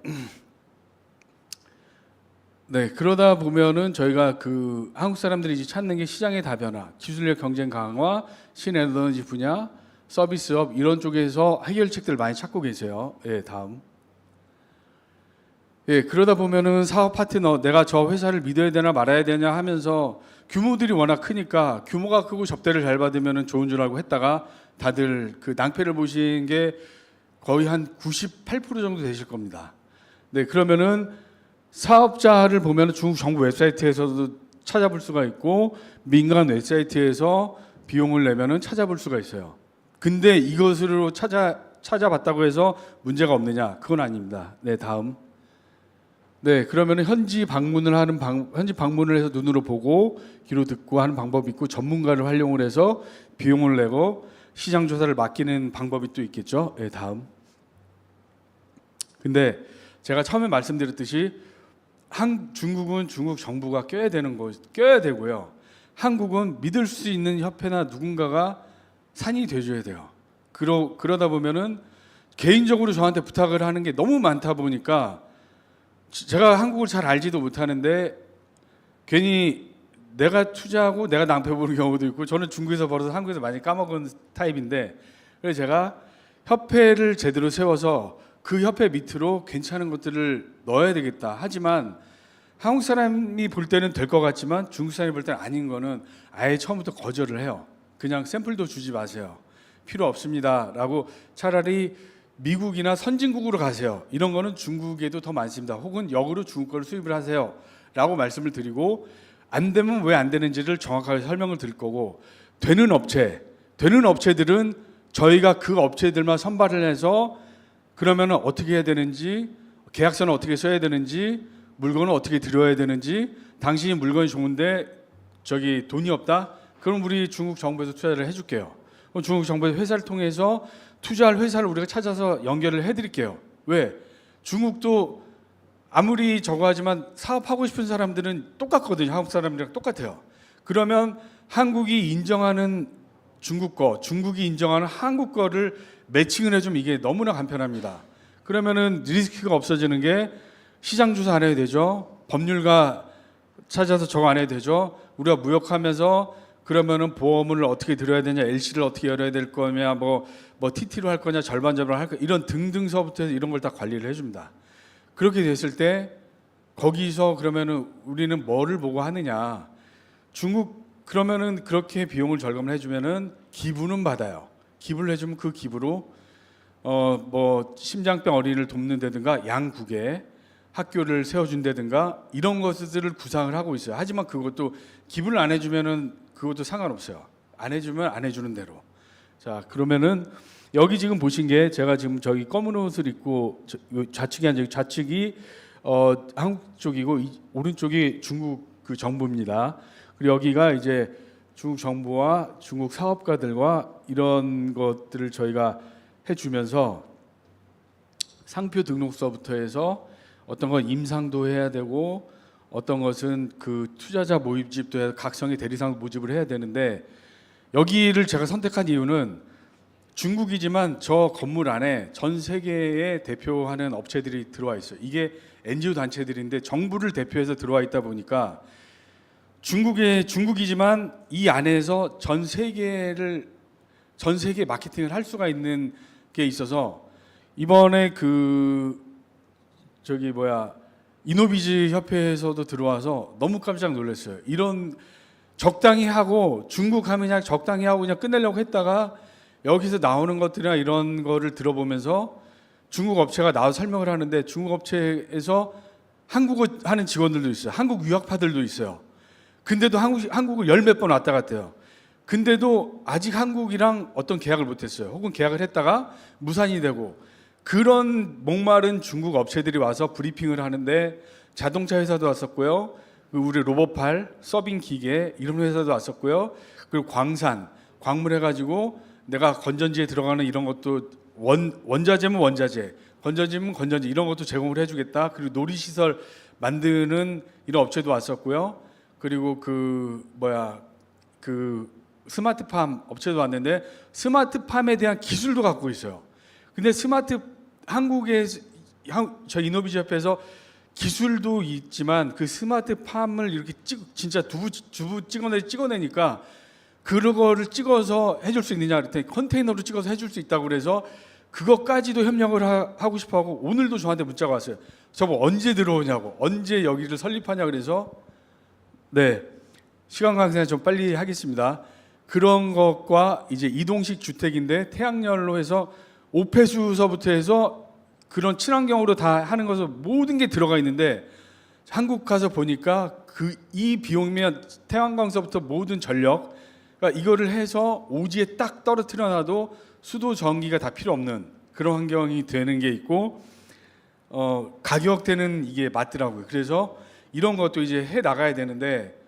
네, 그러다 보면은 저희가 그 한국 사람들이 이제 찾는 게 시장의 다변화, 기술력 경쟁 강화, 신에너지 분야, 서비스업 이런 쪽에서 해결책들을 많이 찾고 계세요. 예, 다음. 예, 그러다 보면은 사업 파트너, 내가 저 회사를 믿어야 되나 말아야 되냐 하면서 규모들이 워낙 크니까 규모가 크고 접대를 잘 받으면은 좋은 줄 알고 했다가 다들 그 낭패를 보신 게 거의 한 98% 정도 되실 겁니다. 네, 그러면은 사업자를 보면은 중국 정부 웹사이트에서도 찾아볼 수가 있고 민간 웹사이트에서 비용을 내면은 찾아볼 수가 있어요. 근데 이것으로 찾아봤다고 해서 문제가 없느냐? 그건 아닙니다. 네, 다음. 네, 그러면 현지 방문을 해서 눈으로 보고 귀로 듣고 하는 방법이 있고 전문가를 활용을 해서 비용을 내고 시장 조사를 맡기는 방법이 또 있겠죠. 네, 다음. 근데 제가 처음에 말씀드렸듯이 중국은 중국 정부가 껴야 되고요. 한국은 믿을 수 있는 협회나 누군가가 산이 돼줘야 돼요. 그러다 보면은 개인적으로 저한테 부탁을 하는 게 너무 많다 보니까 제가 한국을 잘 알지도 못하는데 괜히 내가 투자하고 내가 낭패 보는 경우도 있고 저는 중국에서 벌어서 한국에서 많이 까먹은 타입인데 그래서 제가 협회를 제대로 세워서 그 협회 밑으로 괜찮은 것들을 넣어야 되겠다. 하지만 한국 사람이 볼 때는 될 것 같지만 중국 사람이 볼 때는 아닌 거는 아예 처음부터 거절을 해요. 그냥 샘플도 주지 마세요. 필요 없습니다. 라고 차라리 미국이나 선진국으로 가세요. 이런 거는 중국에도 더 많습니다. 혹은 역으로 중국 거를 수입을 하세요. 라고 말씀을 드리고 안 되면 왜 안 되는지를 정확하게 설명을 드릴 거고 되는 업체들은 저희가 그 업체들만 선발을 해서 그러면 어떻게 해야 되는지 계약서는 어떻게 써야 되는지 물건을 어떻게 들여야 되는지 당신이 물건이 좋은데 저기 돈이 없다? 그럼 우리 중국 정부에서 투자를 해줄게요. 그럼 중국 정부에서 회사를 통해서 투자할 회사를 우리가 찾아서 연결을 해드릴게요. 왜? 중국도 아무리 저거 하지만 사업하고 싶은 사람들은 똑같거든요. 한국 사람들이랑 똑같아요. 그러면 한국이 인정하는 중국 거, 중국이 인정하는 한국 거를 매칭을 해주면 이게 너무나 간편합니다. 그러면은 리스크가 없어지는 게 시장 조사 안 해도 되죠. 법률가 찾아서 저거 안 해도 되죠. 우리가 무역하면서 그러면은 보험을 어떻게 들어야 되냐, LC를 어떻게 열어야 될 거냐, 뭐 TT로 할 거냐, 절반 할 거냐 이런 등등서부터 해서 이런 걸 다 관리를 해줍니다. 그렇게 됐을 때 거기서 그러면은 우리는 뭐를 보고 하느냐? 중국 그러면은 그렇게 비용을 절감을 해주면은 기부는 받아요. 기부를 해주면 그 기부로 뭐 심장병 어린이를 돕는다든가 양국에 학교를 세워준다든가 이런 것들을 구상을 하고 있어요. 하지만 그것도 기부를 안 해주면은 그것도 상관없어요. 안 해주면 안 해주는 대로. 자, 그러면은 여기 지금 보신 게 제가 지금 저기 검은 옷을 입고 좌측이 앉아 좌측이 한국 쪽이고 오른쪽이 중국 그 정부입니다. 그리고 여기가 이제 중국 정부와 중국 사업가들과 이런 것들을 저희가 해주면서 상표 등록서부터 해서 어떤 건 임상도 해야 되고 어떤 것은 그 투자자 모집도 해서 각성의 대리상 모집을 해야 되는데 여기를 제가 선택한 이유는 중국이지만 저 건물 안에 전 세계에 대표하는 업체들이 들어와 있어요. 이게 NGO 단체들인데 정부를 대표해서 들어와 있다 보니까 중국이지만 이 안에서 전 세계 마케팅을 할 수가 있는 게 있어서 이번에 이노비즈 협회에서도 들어와서 너무 깜짝 놀랐어요. 이런 적당히 하고 중국 하면 그냥 적당히 하고 그냥 끝내려고 했다가 여기서 나오는 것들이나 이런 거를 들어보면서 중국 업체가 나와서 설명을 하는데 중국 업체에서 한국어 하는 직원들도 있어요. 한국 유학파들도 있어요. 근데도 한국을 열 몇 번 왔다 갔대요. 근데도 아직 한국이랑 어떤 계약을 못했어요. 혹은 계약을 했다가 무산이 되고 그런 목마른 중국 업체들이 와서 브리핑을 하는데 자동차 회사도 왔었고요. 우리 로봇팔, 서빙 기계 이런 회사도 왔었고요. 그리고 광물 해가지고 내가 건전지에 들어가는 이런 것도 원자재면 원자재, 건전지면 건전지 이런 것도 제공을 해주겠다. 그리고 놀이시설 만드는 이런 업체도 왔었고요. 그리고 그 스마트팜 업체도 왔는데 스마트팜에 대한 기술도 갖고 있어요. 근데 한국의 저 이노비즈 협회에서 기술도 있지만 그 스마트팜을 이렇게 진짜 두부 찍어내니까 그거를 찍어서 해줄 수 있느냐 그랬더니 컨테이너로 찍어서 해줄 수 있다고 그래서 그것까지도 협력을 하고 싶어하고 오늘도 저한테 문자가 왔어요. 저거 언제 들어오냐고, 언제 여기를 설립하냐 그래서 네, 시간 관계상 좀 빨리 하겠습니다. 그런 것과 이제 이동식 주택인데 태양열로 해서 오폐수서부터 해서 그런 친환경으로 다 하는 것은 모든 게 들어가 있는데 한국 가서 보니까 이 비용이면 태양광서부터 모든 전력, 그러니까 이거를 해서 오지에 딱 떨어뜨려 놔도 수도 전기가 다 필요 없는 그런 환경이 되는 게 있고 가격대는 이게 맞더라고요. 그래서 이런 것도 이제 해 나가야 되는데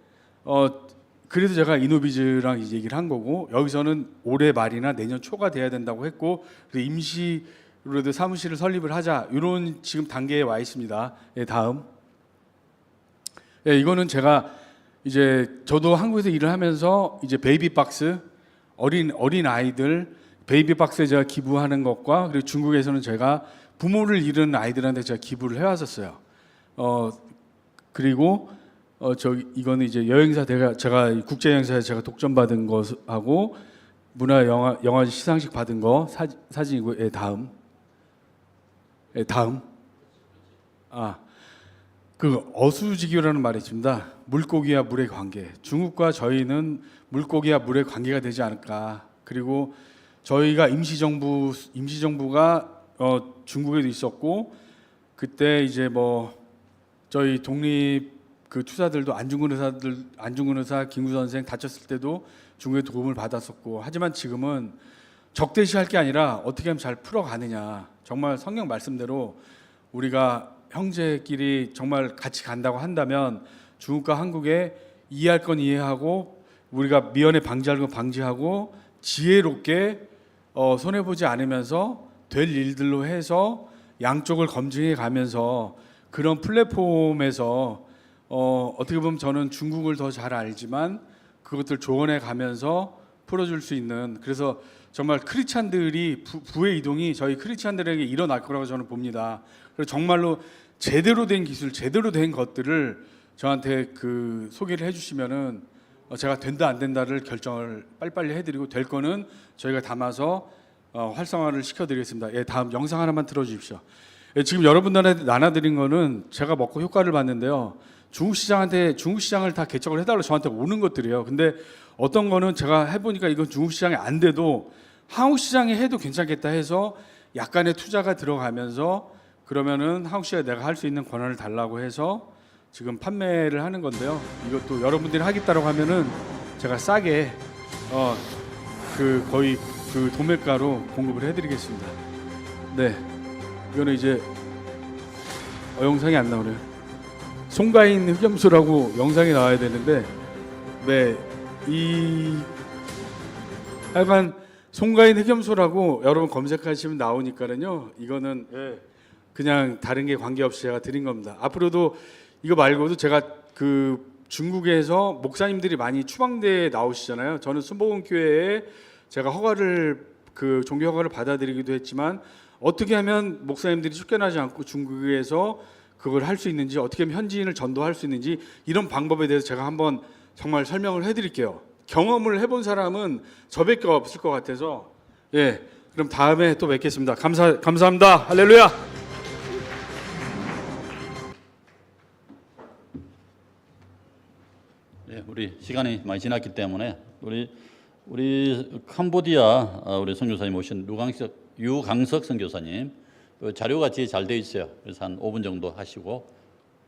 그래서 제가 이노비즈랑 이제 얘기를 한 거고 여기서는 올해 말이나 내년 초가 돼야 된다고 했고 임시로도 사무실을 설립을 하자 이런 지금 단계에 와 있습니다. 예, 다음. 예, 이거는 제가 이제 저도 한국에서 일을 하면서 이제 베이비박스 어린 아이들 베이비박스에 제가 기부하는 것과 그리고 중국에서는 제가 부모를 잃은 아이들한테 제가 기부를 해왔었어요. 그리고 이거는 이제 여행사 제가 국제 여행사에 제가 독점 받은 것하고 문화 영화 시상식 받은 거 사진이고 다음. 그 어수지교라는 말이 있습니다. 물고기와 물의 관계. 중국과 저희는 물고기와 물의 관계가 되지 않을까. 그리고 저희가 임시정부가 중국에도 있었고 그때 이제 저희 독립 그 투사들도 안중근 의사, 김구 선생 다쳤을 때도 중국의 도움을 받았었고 하지만 지금은 적대시할 게 아니라 어떻게 하면 잘 풀어가느냐. 정말 성경 말씀대로 우리가 형제끼리 정말 같이 간다고 한다면 중국과 한국에 이해할 건 이해하고 우리가 미연에 방지할 건 방지하고 지혜롭게 손해보지 않으면서 될 일들로 해서 양쪽을 검증해 가면서 그런 플랫폼에서 어떻게 보면 저는 중국을 더 잘 알지만 그것들 조언해 가면서 풀어줄 수 있는 그래서 정말 크리스찬들이 부의 이동이 저희 크리스찬들에게 일어날 거라고 저는 봅니다. 그래서 정말로 제대로 된 기술, 제대로 된 것들을 저한테 그 소개를 해주시면은 제가 된다 안 된다를 결정을 빨리빨리 해드리고 될 거는 저희가 담아서 활성화를 시켜드리겠습니다. 예, 다음 영상 하나만 틀어주십시오. 예, 지금 여러분들한테 나눠드린 거는 제가 먹고 효과를 봤는데요. 중국 시장을 다 개척을 해달라고 저한테 오는 것들이에요. 근데 어떤 거는 제가 해보니까 이건 중국 시장이 안 돼도 한국 시장에 해도 괜찮겠다 해서 약간의 투자가 들어가면서 그러면은 한국 시장에 내가 할 수 있는 권한을 달라고 해서 지금 판매를 하는 건데요. 이것도 여러분들이 하겠다고 하면은 제가 싸게 거의 그 도매가로 공급을 해드리겠습니다. 네, 이거는 이제 영상이 안 나오네요. 송가인 흑염소라고 영상이 나와야 되는데, 네, 하여간 송가인 흑염소라고 여러분 검색하시면 나오니까는요. 이거는 그냥 다른 게 관계없이 제가 드린 겁니다. 앞으로도 이거 말고도 제가 그 중국에서 목사님들이 많이 추방대에 나오시잖아요. 저는 순복음교회에 제가 종교 허가를 받아들이기도 했지만 어떻게 하면 목사님들이 쫓겨나지 않고 중국에서 그걸 할 수 있는지 어떻게 하면 현지인을 전도할 수 있는지 이런 방법에 대해서 제가 한번 정말 설명을 해드릴게요. 경험을 해본 사람은 저밖에 없을 것 같아서 예, 그럼 다음에 또 뵙겠습니다. 감사합니다. 할렐루야. 네, 우리 시간이 많이 지났기 때문에 우리 캄보디아 우리 선교사님 오신 유강석 선교사님 자료가 뒤에 잘 돼 있어요. 그래서 한 5분 정도 하시고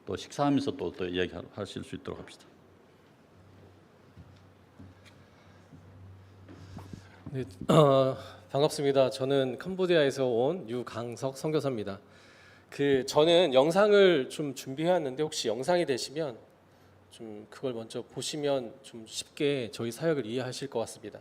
또 식사하면서 또 이야기하실 수 있도록 합시다. 네, 반갑습니다. 저는 캄보디아에서 온 유강석 선교사입니다. 저는 영상을 좀 준비해왔는데 혹시 영상이 되시면 좀 그걸 먼저 보시면 좀 쉽게 저희 사역을 이해하실 것 같습니다.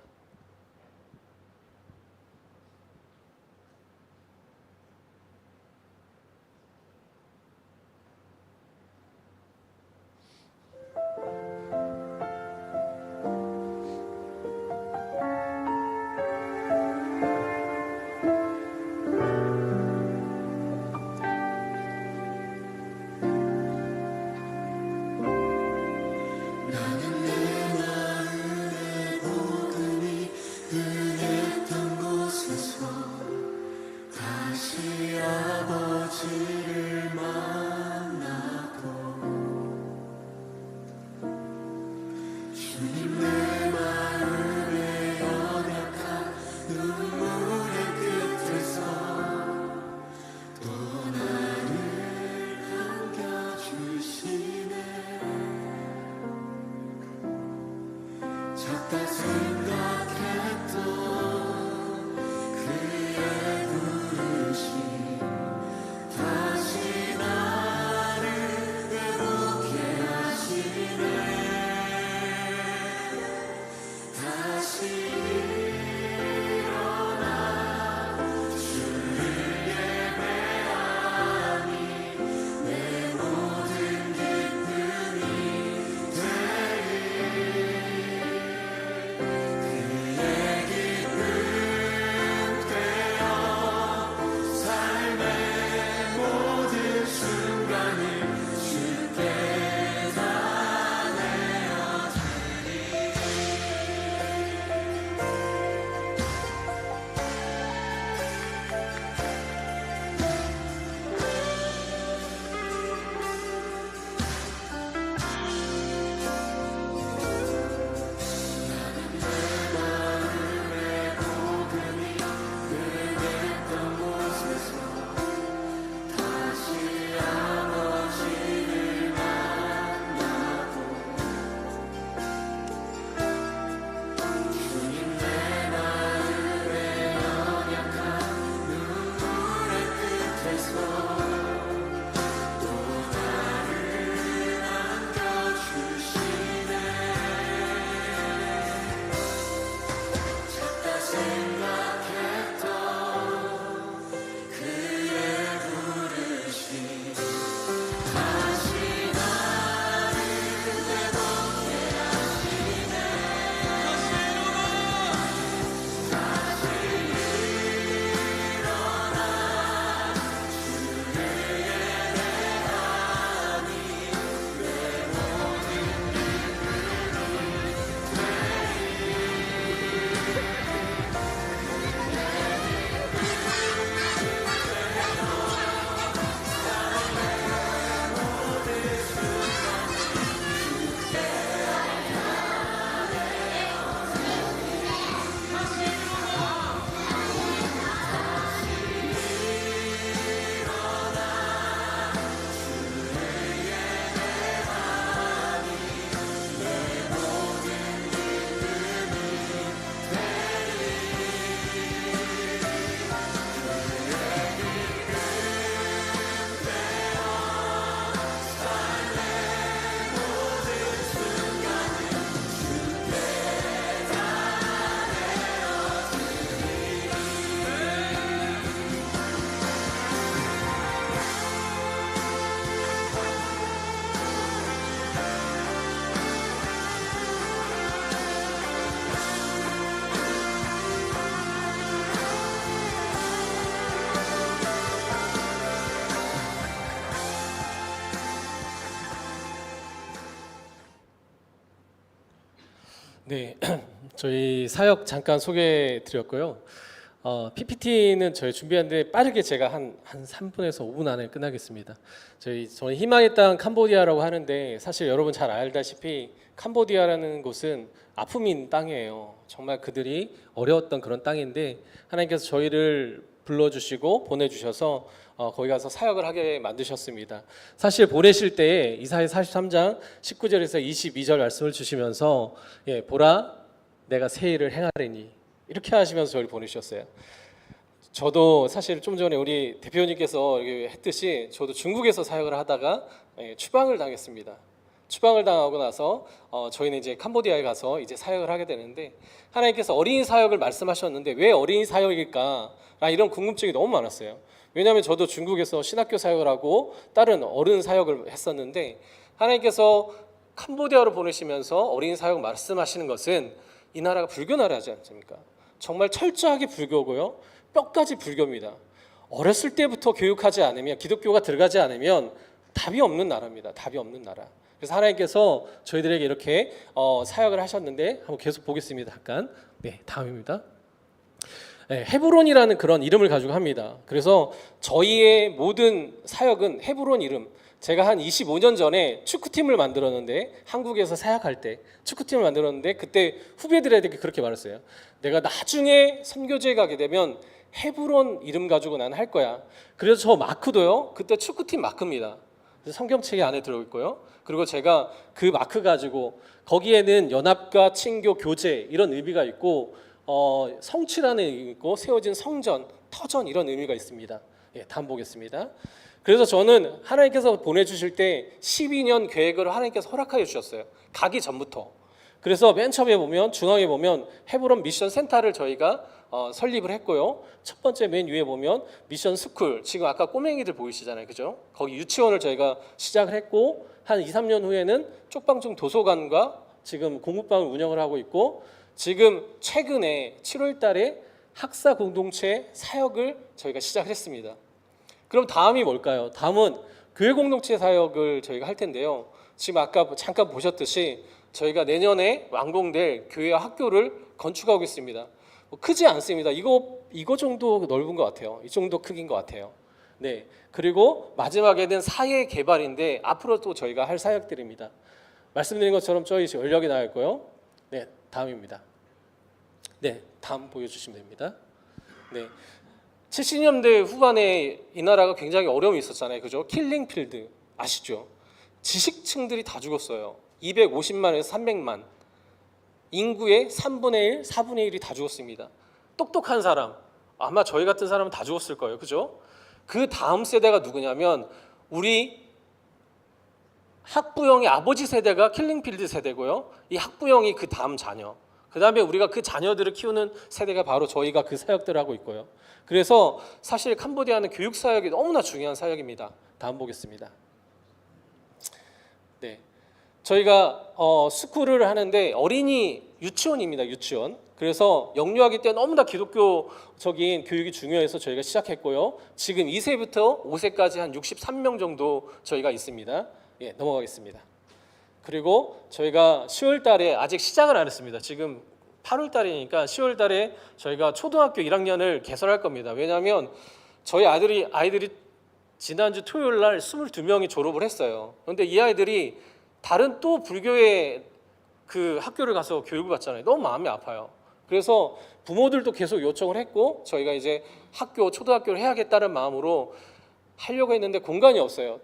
네, 저희 사역 잠깐 소개해 드렸고요. PPT는 저희 준비하는데 빠르게 제가 한 3분에서 5분 안에 끝나겠습니다. 저는 희망의 땅 캄보디아라고 하는데 사실 여러분 잘 알다시피 캄보디아라는 곳은 아픔인 땅이에요. 정말 그들이 어려웠던 그런 땅인데 하나님께서 저희를 불러주시고 보내주셔서 거기 가서 사역을 하게 만드셨습니다. 사실 보내실 때 이사야 43장 19절에서 22절 말씀을 주시면서 보라 내가 새 일을 행하리니 이렇게 하시면서 저를 보내주셨어요. 저도 사실 좀 전에 우리 대표님께서 했듯이 저도 중국에서 사역을 하다가 추방을 당했습니다. 추방을 당하고 나서 저희는 이제 캄보디아에 가서 이제 사역을 하게 되는데 하나님께서 어린이 사역을 말씀하셨는데 왜 어린이 사역일까? 이런 궁금증이 너무 많았어요. 왜냐하면 저도 중국에서 신학교 사역을 하고 다른 어른 사역을 했었는데 하나님께서 캄보디아로 보내시면서 어린이 사역 말씀하시는 것은 이 나라가 불교 나라지 않습니까? 정말 철저하게 불교고요. 뼈까지 불교입니다. 어렸을 때부터 교육하지 않으면 기독교가 들어가지 않으면 답이 없는 나라입니다. 답이 없는 나라. 그래서 하나님께서 저희들에게 이렇게 사역을 하셨는데 한번 계속 보겠습니다. 잠깐. 네, 다음입니다. 헤브론이라는 그런 이름을 가지고 합니다. 그래서 저희의 모든 사역은 헤브론 이름. 제가 한 25년 전에 축구팀을 만들었는데 한국에서 사역할 때 축구팀을 만들었는데 그때 후배들에게 그렇게 말했어요. 내가 나중에 선교지에 가게 되면 헤브론 이름 가지고 난 할 거야. 그래서 저 마크도요. 그때 축구팀 마크입니다. 그래서 성경책에 안에 들어있고요. 그리고 제가 그 마크 가지고 거기에는 연합과 친교, 교제 이런 의미가 있고 성취라는 의미 있고 세워진 성전, 터전 이런 의미가 있습니다. 다음 보겠습니다. 그래서 저는 하나님께서 보내주실 때 12년 계획을 하나님께서 허락하여 주셨어요. 가기 전부터. 그래서 맨 처음에 보면 중앙에 보면 헤브론 미션 센터를 저희가 설립을 했고요. 첫 번째 맨 위에 보면 미션 스쿨, 지금 아까 꼬맹이들 보이시잖아요, 그죠? 거기 유치원을 저희가 시작을 했고 한 2, 3년 후에는 쪽방중 도서관과 지금 공부방을 운영을 하고 있고 지금 최근에 7월 달에 학사 공동체 사역을 저희가 시작을 했습니다. 그럼 다음이 뭘까요? 다음은 교회 공동체 사역을 저희가 할 텐데요. 지금 아까 잠깐 보셨듯이 저희가 내년에 완공될 교회와 학교를 건축하고 있습니다. 크지 않습니다. 이거 정도 넓은 것 같아요. 이 정도 크기인 것 같아요. 네. 그리고 마지막에는 사회 개발인데 앞으로 또 저희가 할 사역들입니다. 말씀드린 것처럼 저희 연력이 나갈 거요. 네, 다음입니다. 네, 다음 보여주시면 됩니다. 네. 70년대 후반에 이 나라가 굉장히 어려움이 있었잖아요. 그죠? 킬링필드 아시죠? 지식층들이 다 죽었어요. 250만에서 300만. 인구의 3분의 1, 4분의 1이 다 죽었습니다. 똑똑한 사람, 아마 저희 같은 사람은 다 죽었을 거예요. 그죠? 그 다음 세대가 누구냐면 우리 학부형의 아버지 세대가 킬링필드 세대고요. 이 학부형이 그 다음 자녀. 그 다음에 우리가 그 자녀들을 키우는 세대가 바로 저희가 그 사역들을 하고 있고요. 그래서 사실 캄보디아는 교육 사역이 너무나 중요한 사역입니다. 다음 보겠습니다. 네, 저희가 스쿨을 하는데 어린이 유치원입니다. 유치원. 그래서 영유아기 때 너무나 기독교적인 교육이 중요해서 저희가 시작했고요. 지금 2세부터 5세까지 한 63명 정도 저희가 있습니다. 예, 넘어가겠습니다. 그리고 저희가 10월 달에 아직 시작을 안 했습니다. 지금 8월 달이니까 10월 달에 저희가 초등학교 1학년을 개설할 겁니다. 왜냐하면 저희 아이들이 지난주 토요일 날 22명이 졸업을 했어요. 그런데 이 아이들이 다른 또 불교의 그 학교를 가서 교육을 받잖아요. 너무 마음이 아파요. 그래서 부모들도 계속 요청을 했고 저희가 이제 초등학교를 해야겠다는 마음으로 하려고 했는데 공간이 없어요.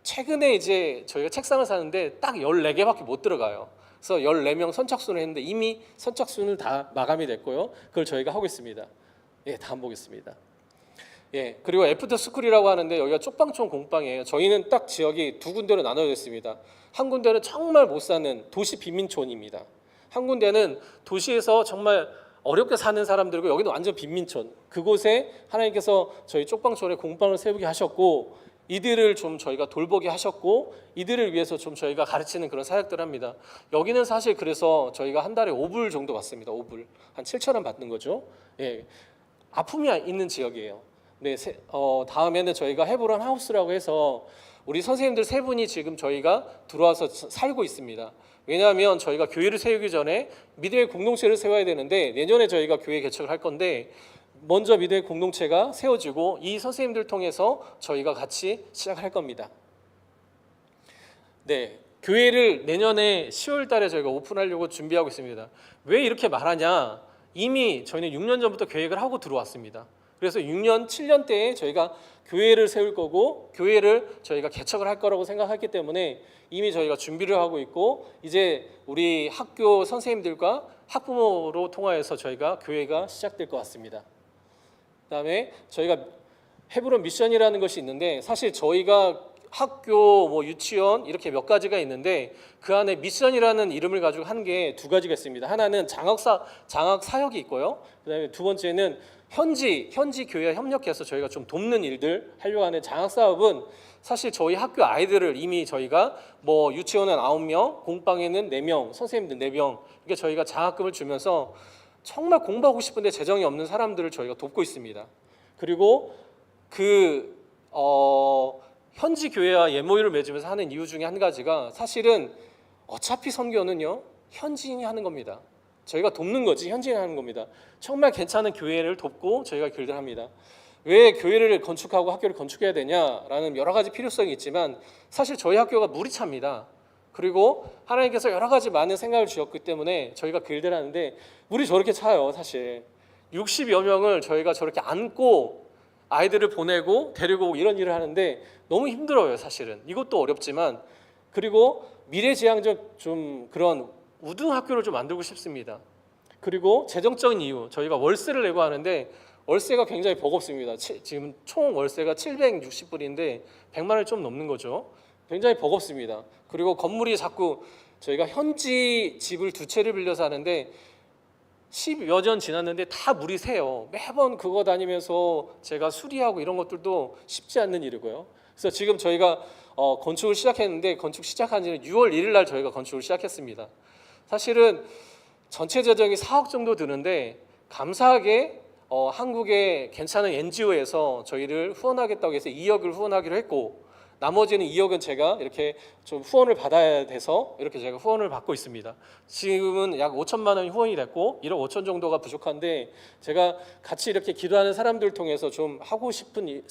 최근에 이제 저희가 책상을 사는데 딱 14개밖에 못 들어가요. 그래서 14명 선착순을 했는데 이미 선착순은 다 마감이 됐고요. 그걸 저희가 하고 있습니다. 예, 다음 보겠습니다. 예, 그리고 애프터 스쿨이라고 하는데 여기가 쪽방촌 공방이에요. 저희는 딱 지역이 두 군데로 나눠졌습니다. 한 군데는 정말 못 사는 도시 빈민촌입니다. 한 군데는 도시에서 정말 어렵게 사는 사람들이고 여기는 완전 빈민촌. 그곳에 하나님께서 저희 쪽방촌에 공방을 세우게 하셨고 이들을 좀 저희가 돌보게 하셨고 이들을 위해서 좀 저희가 가르치는 그런 사역들을 합니다. 여기는 사실 그래서 저희가 한 달에 5불 정도 받습니다. 5불. 한 7,000원 받는 거죠. 예, 아픔이 있는 지역이에요. 네, 다음에는 저희가 헤브론 하우스라고 해서 우리 선생님들 3분이 지금 저희가 들어와서 살고 있습니다. 왜냐하면 저희가 교회를 세우기 전에 믿음의 공동체를 세워야 되는데 내년에 저희가 교회 개척을 할 건데 먼저 믿음의 공동체가 세워지고 이 선생님들 통해서 저희가 같이 시작할 겁니다. 네, 교회를 내년에 10월 달에 저희가 오픈하려고 준비하고 있습니다. 왜 이렇게 말하냐? 이미 저희는 6년 전부터 계획을 하고 들어왔습니다. 그래서 6년, 7년 때에 저희가 교회를 세울 거고 교회를 저희가 개척을 할 거라고 생각했기 때문에 이미 저희가 준비를 하고 있고 이제 우리 학교 선생님들과 학부모로 통하여서 저희가 교회가 시작될 것 같습니다. 그다음에 저희가 헤브론 미션이라는 것이 있는데 사실 저희가 학교, 뭐 유치원 이렇게 몇 가지가 있는데 그 안에 미션이라는 이름을 가지고 한 게 두 가지가 있습니다. 하나는 장학 사역이 있고요. 그다음에 두 번째는 현지 교회와 협력해서 저희가 좀 돕는 일들 하려고 하는 장학 사업은 사실 저희 학교 아이들을 이미 저희가 뭐 유치원은 9명, 공방에는 4명, 선생님들 4명 이렇게 저희가 장학금을 주면서 정말 공부하고 싶은데 재정이 없는 사람들을 저희가 돕고 있습니다. 그리고 현지 교회와 예모임을 맺으면서 하는 이유 중에 한 가지가 사실은 어차피 선교는요 현지인이 하는 겁니다. 저희가 돕는 거지 현지인이 하는 겁니다. 정말 괜찮은 교회를 돕고 저희가 길들 합니다. 왜 교회를 건축하고 학교를 건축해야 되냐라는 여러 가지 필요성이 있지만 사실 저희 학교가 물이 찹니다. 그리고 하나님께서 여러 가지 많은 생각을 주셨기 때문에 저희가 길들 하는데 물이 저렇게 차요. 사실 60여 명을 저희가 저렇게 안고 아이들을 보내고 데리고 오고 이런 일을 하는데 너무 힘들어요. 사실은 이것도 어렵지만 그리고 미래지향적 좀 그런 우등학교를 좀 만들고 싶습니다. 그리고 재정적인 이유 저희가 월세를 내고 하는데 월세가 굉장히 버겁습니다. 지금 총 월세가 760불인데 100만 원이 좀 넘는 거죠. 굉장히 버겁습니다. 그리고 건물이 자꾸 저희가 현지 집을 2채를 빌려서 하는데 10여 년 지났는데 다 물이 새요. 매번 그거 다니면서 제가 수리하고 이런 것들도 쉽지 않는 일이고요. 그래서 지금 저희가 건축을 시작했는데 건축 시작한 지는 6월 1일 날 저희가 건축을 시작했습니다. 사실은 전체 재정이 4억 정도 드는데 감사하게 한국의 괜찮은 NGO에서 저희를 후원하겠다고 해서 2억을 후원하기로 했고 나머지는 2억은 제가 이렇게 좀 후원을 받아야 돼서 이렇게 제가 후원을 받고 있습니다. 지금은 약 5천만 원이 후원이 됐고 1억 5천 정도가 부족한데 제가 같이 이렇게 기도하는 사람들을 통해서 좀 하고 싶은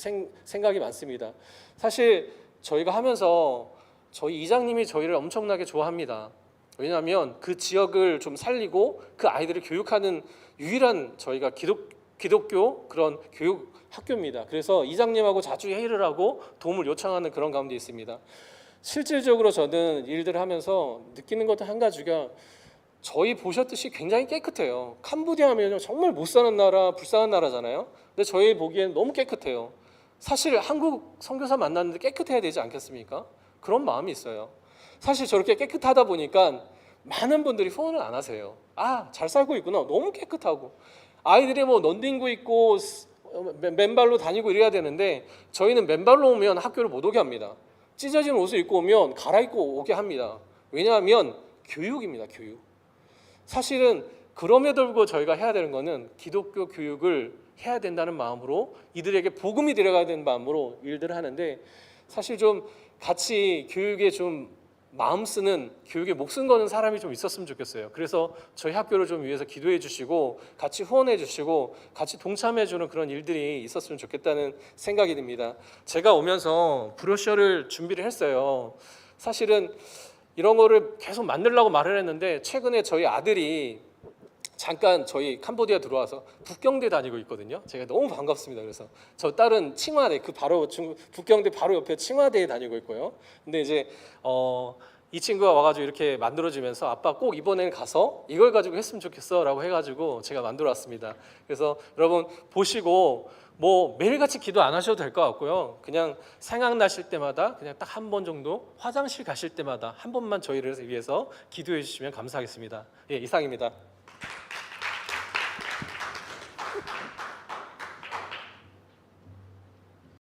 생각이 많습니다. 사실 저희가 하면서 저희 이장님이 저희를 엄청나게 좋아합니다. 왜냐하면 그 지역을 좀 살리고 그 아이들을 교육하는 유일한 저희가 기독교 그런 교육 학교입니다. 그래서 이장님하고 자주 회의를 하고 도움을 요청하는 그런 가운데 있습니다. 실질적으로 저는 일들을 하면서 느끼는 것도 한 가지가 저희 보셨듯이 굉장히 깨끗해요. 캄보디아 하면 정말 못 사는 나라, 불쌍한 나라잖아요. 근데 저희 보기엔 너무 깨끗해요. 사실 한국 선교사 만났는데 깨끗해야 되지 않겠습니까? 그런 마음이 있어요. 사실 저렇게 깨끗하다 보니까 많은 분들이 후원을 안 하세요. 잘 살고 있구나. 너무 깨끗하고 아이들이 뭐 넌딩구 입고 맨발로 다니고 이래야 되는데 저희는 맨발로 오면 학교를 못 오게 합니다. 찢어진 옷을 입고 오면 갈아입고 오게 합니다. 왜냐하면 교육입니다. 교육. 사실은 그럼에도 불구하고 저희가 해야 되는 거는 기독교 교육을 해야 된다는 마음으로 이들에게 복음이 들어가야 되는 마음으로 일들을 하는데 사실 좀 같이 교육에 좀 마음 쓰는 교육에 목숨 거는 사람이 좀 있었으면 좋겠어요. 그래서 저희 학교를 좀 위해서 기도해 주시고 같이 후원해 주시고 같이 동참해 주는 그런 일들이 있었으면 좋겠다는 생각이 듭니다. 제가 오면서 브로셔를 준비를 했어요. 사실은 이런 거를 계속 만들려고 말을 했는데 최근에 저희 아들이 잠깐 저희 캄보디아 들어와서 북경대 다니고 있거든요. 제가 너무 반갑습니다. 그래서 저 딸은 칭화대 그 바로 북경대 바로 옆에 칭화대에 다니고 있고요. 근데 이제 이 친구가 와가지고 이렇게 만들어주면서 아빠 꼭 이번에는 가서 이걸 가지고 했으면 좋겠어라고 해가지고 제가 만들어왔습니다. 그래서 여러분 보시고 뭐 매일같이 기도 안 하셔도 될 것 같고요. 그냥 생각나실 때마다 그냥 딱 한 번 정도 화장실 가실 때마다 한 번만 저희를 위해서 기도해 주시면 감사하겠습니다. 예, 이상입니다.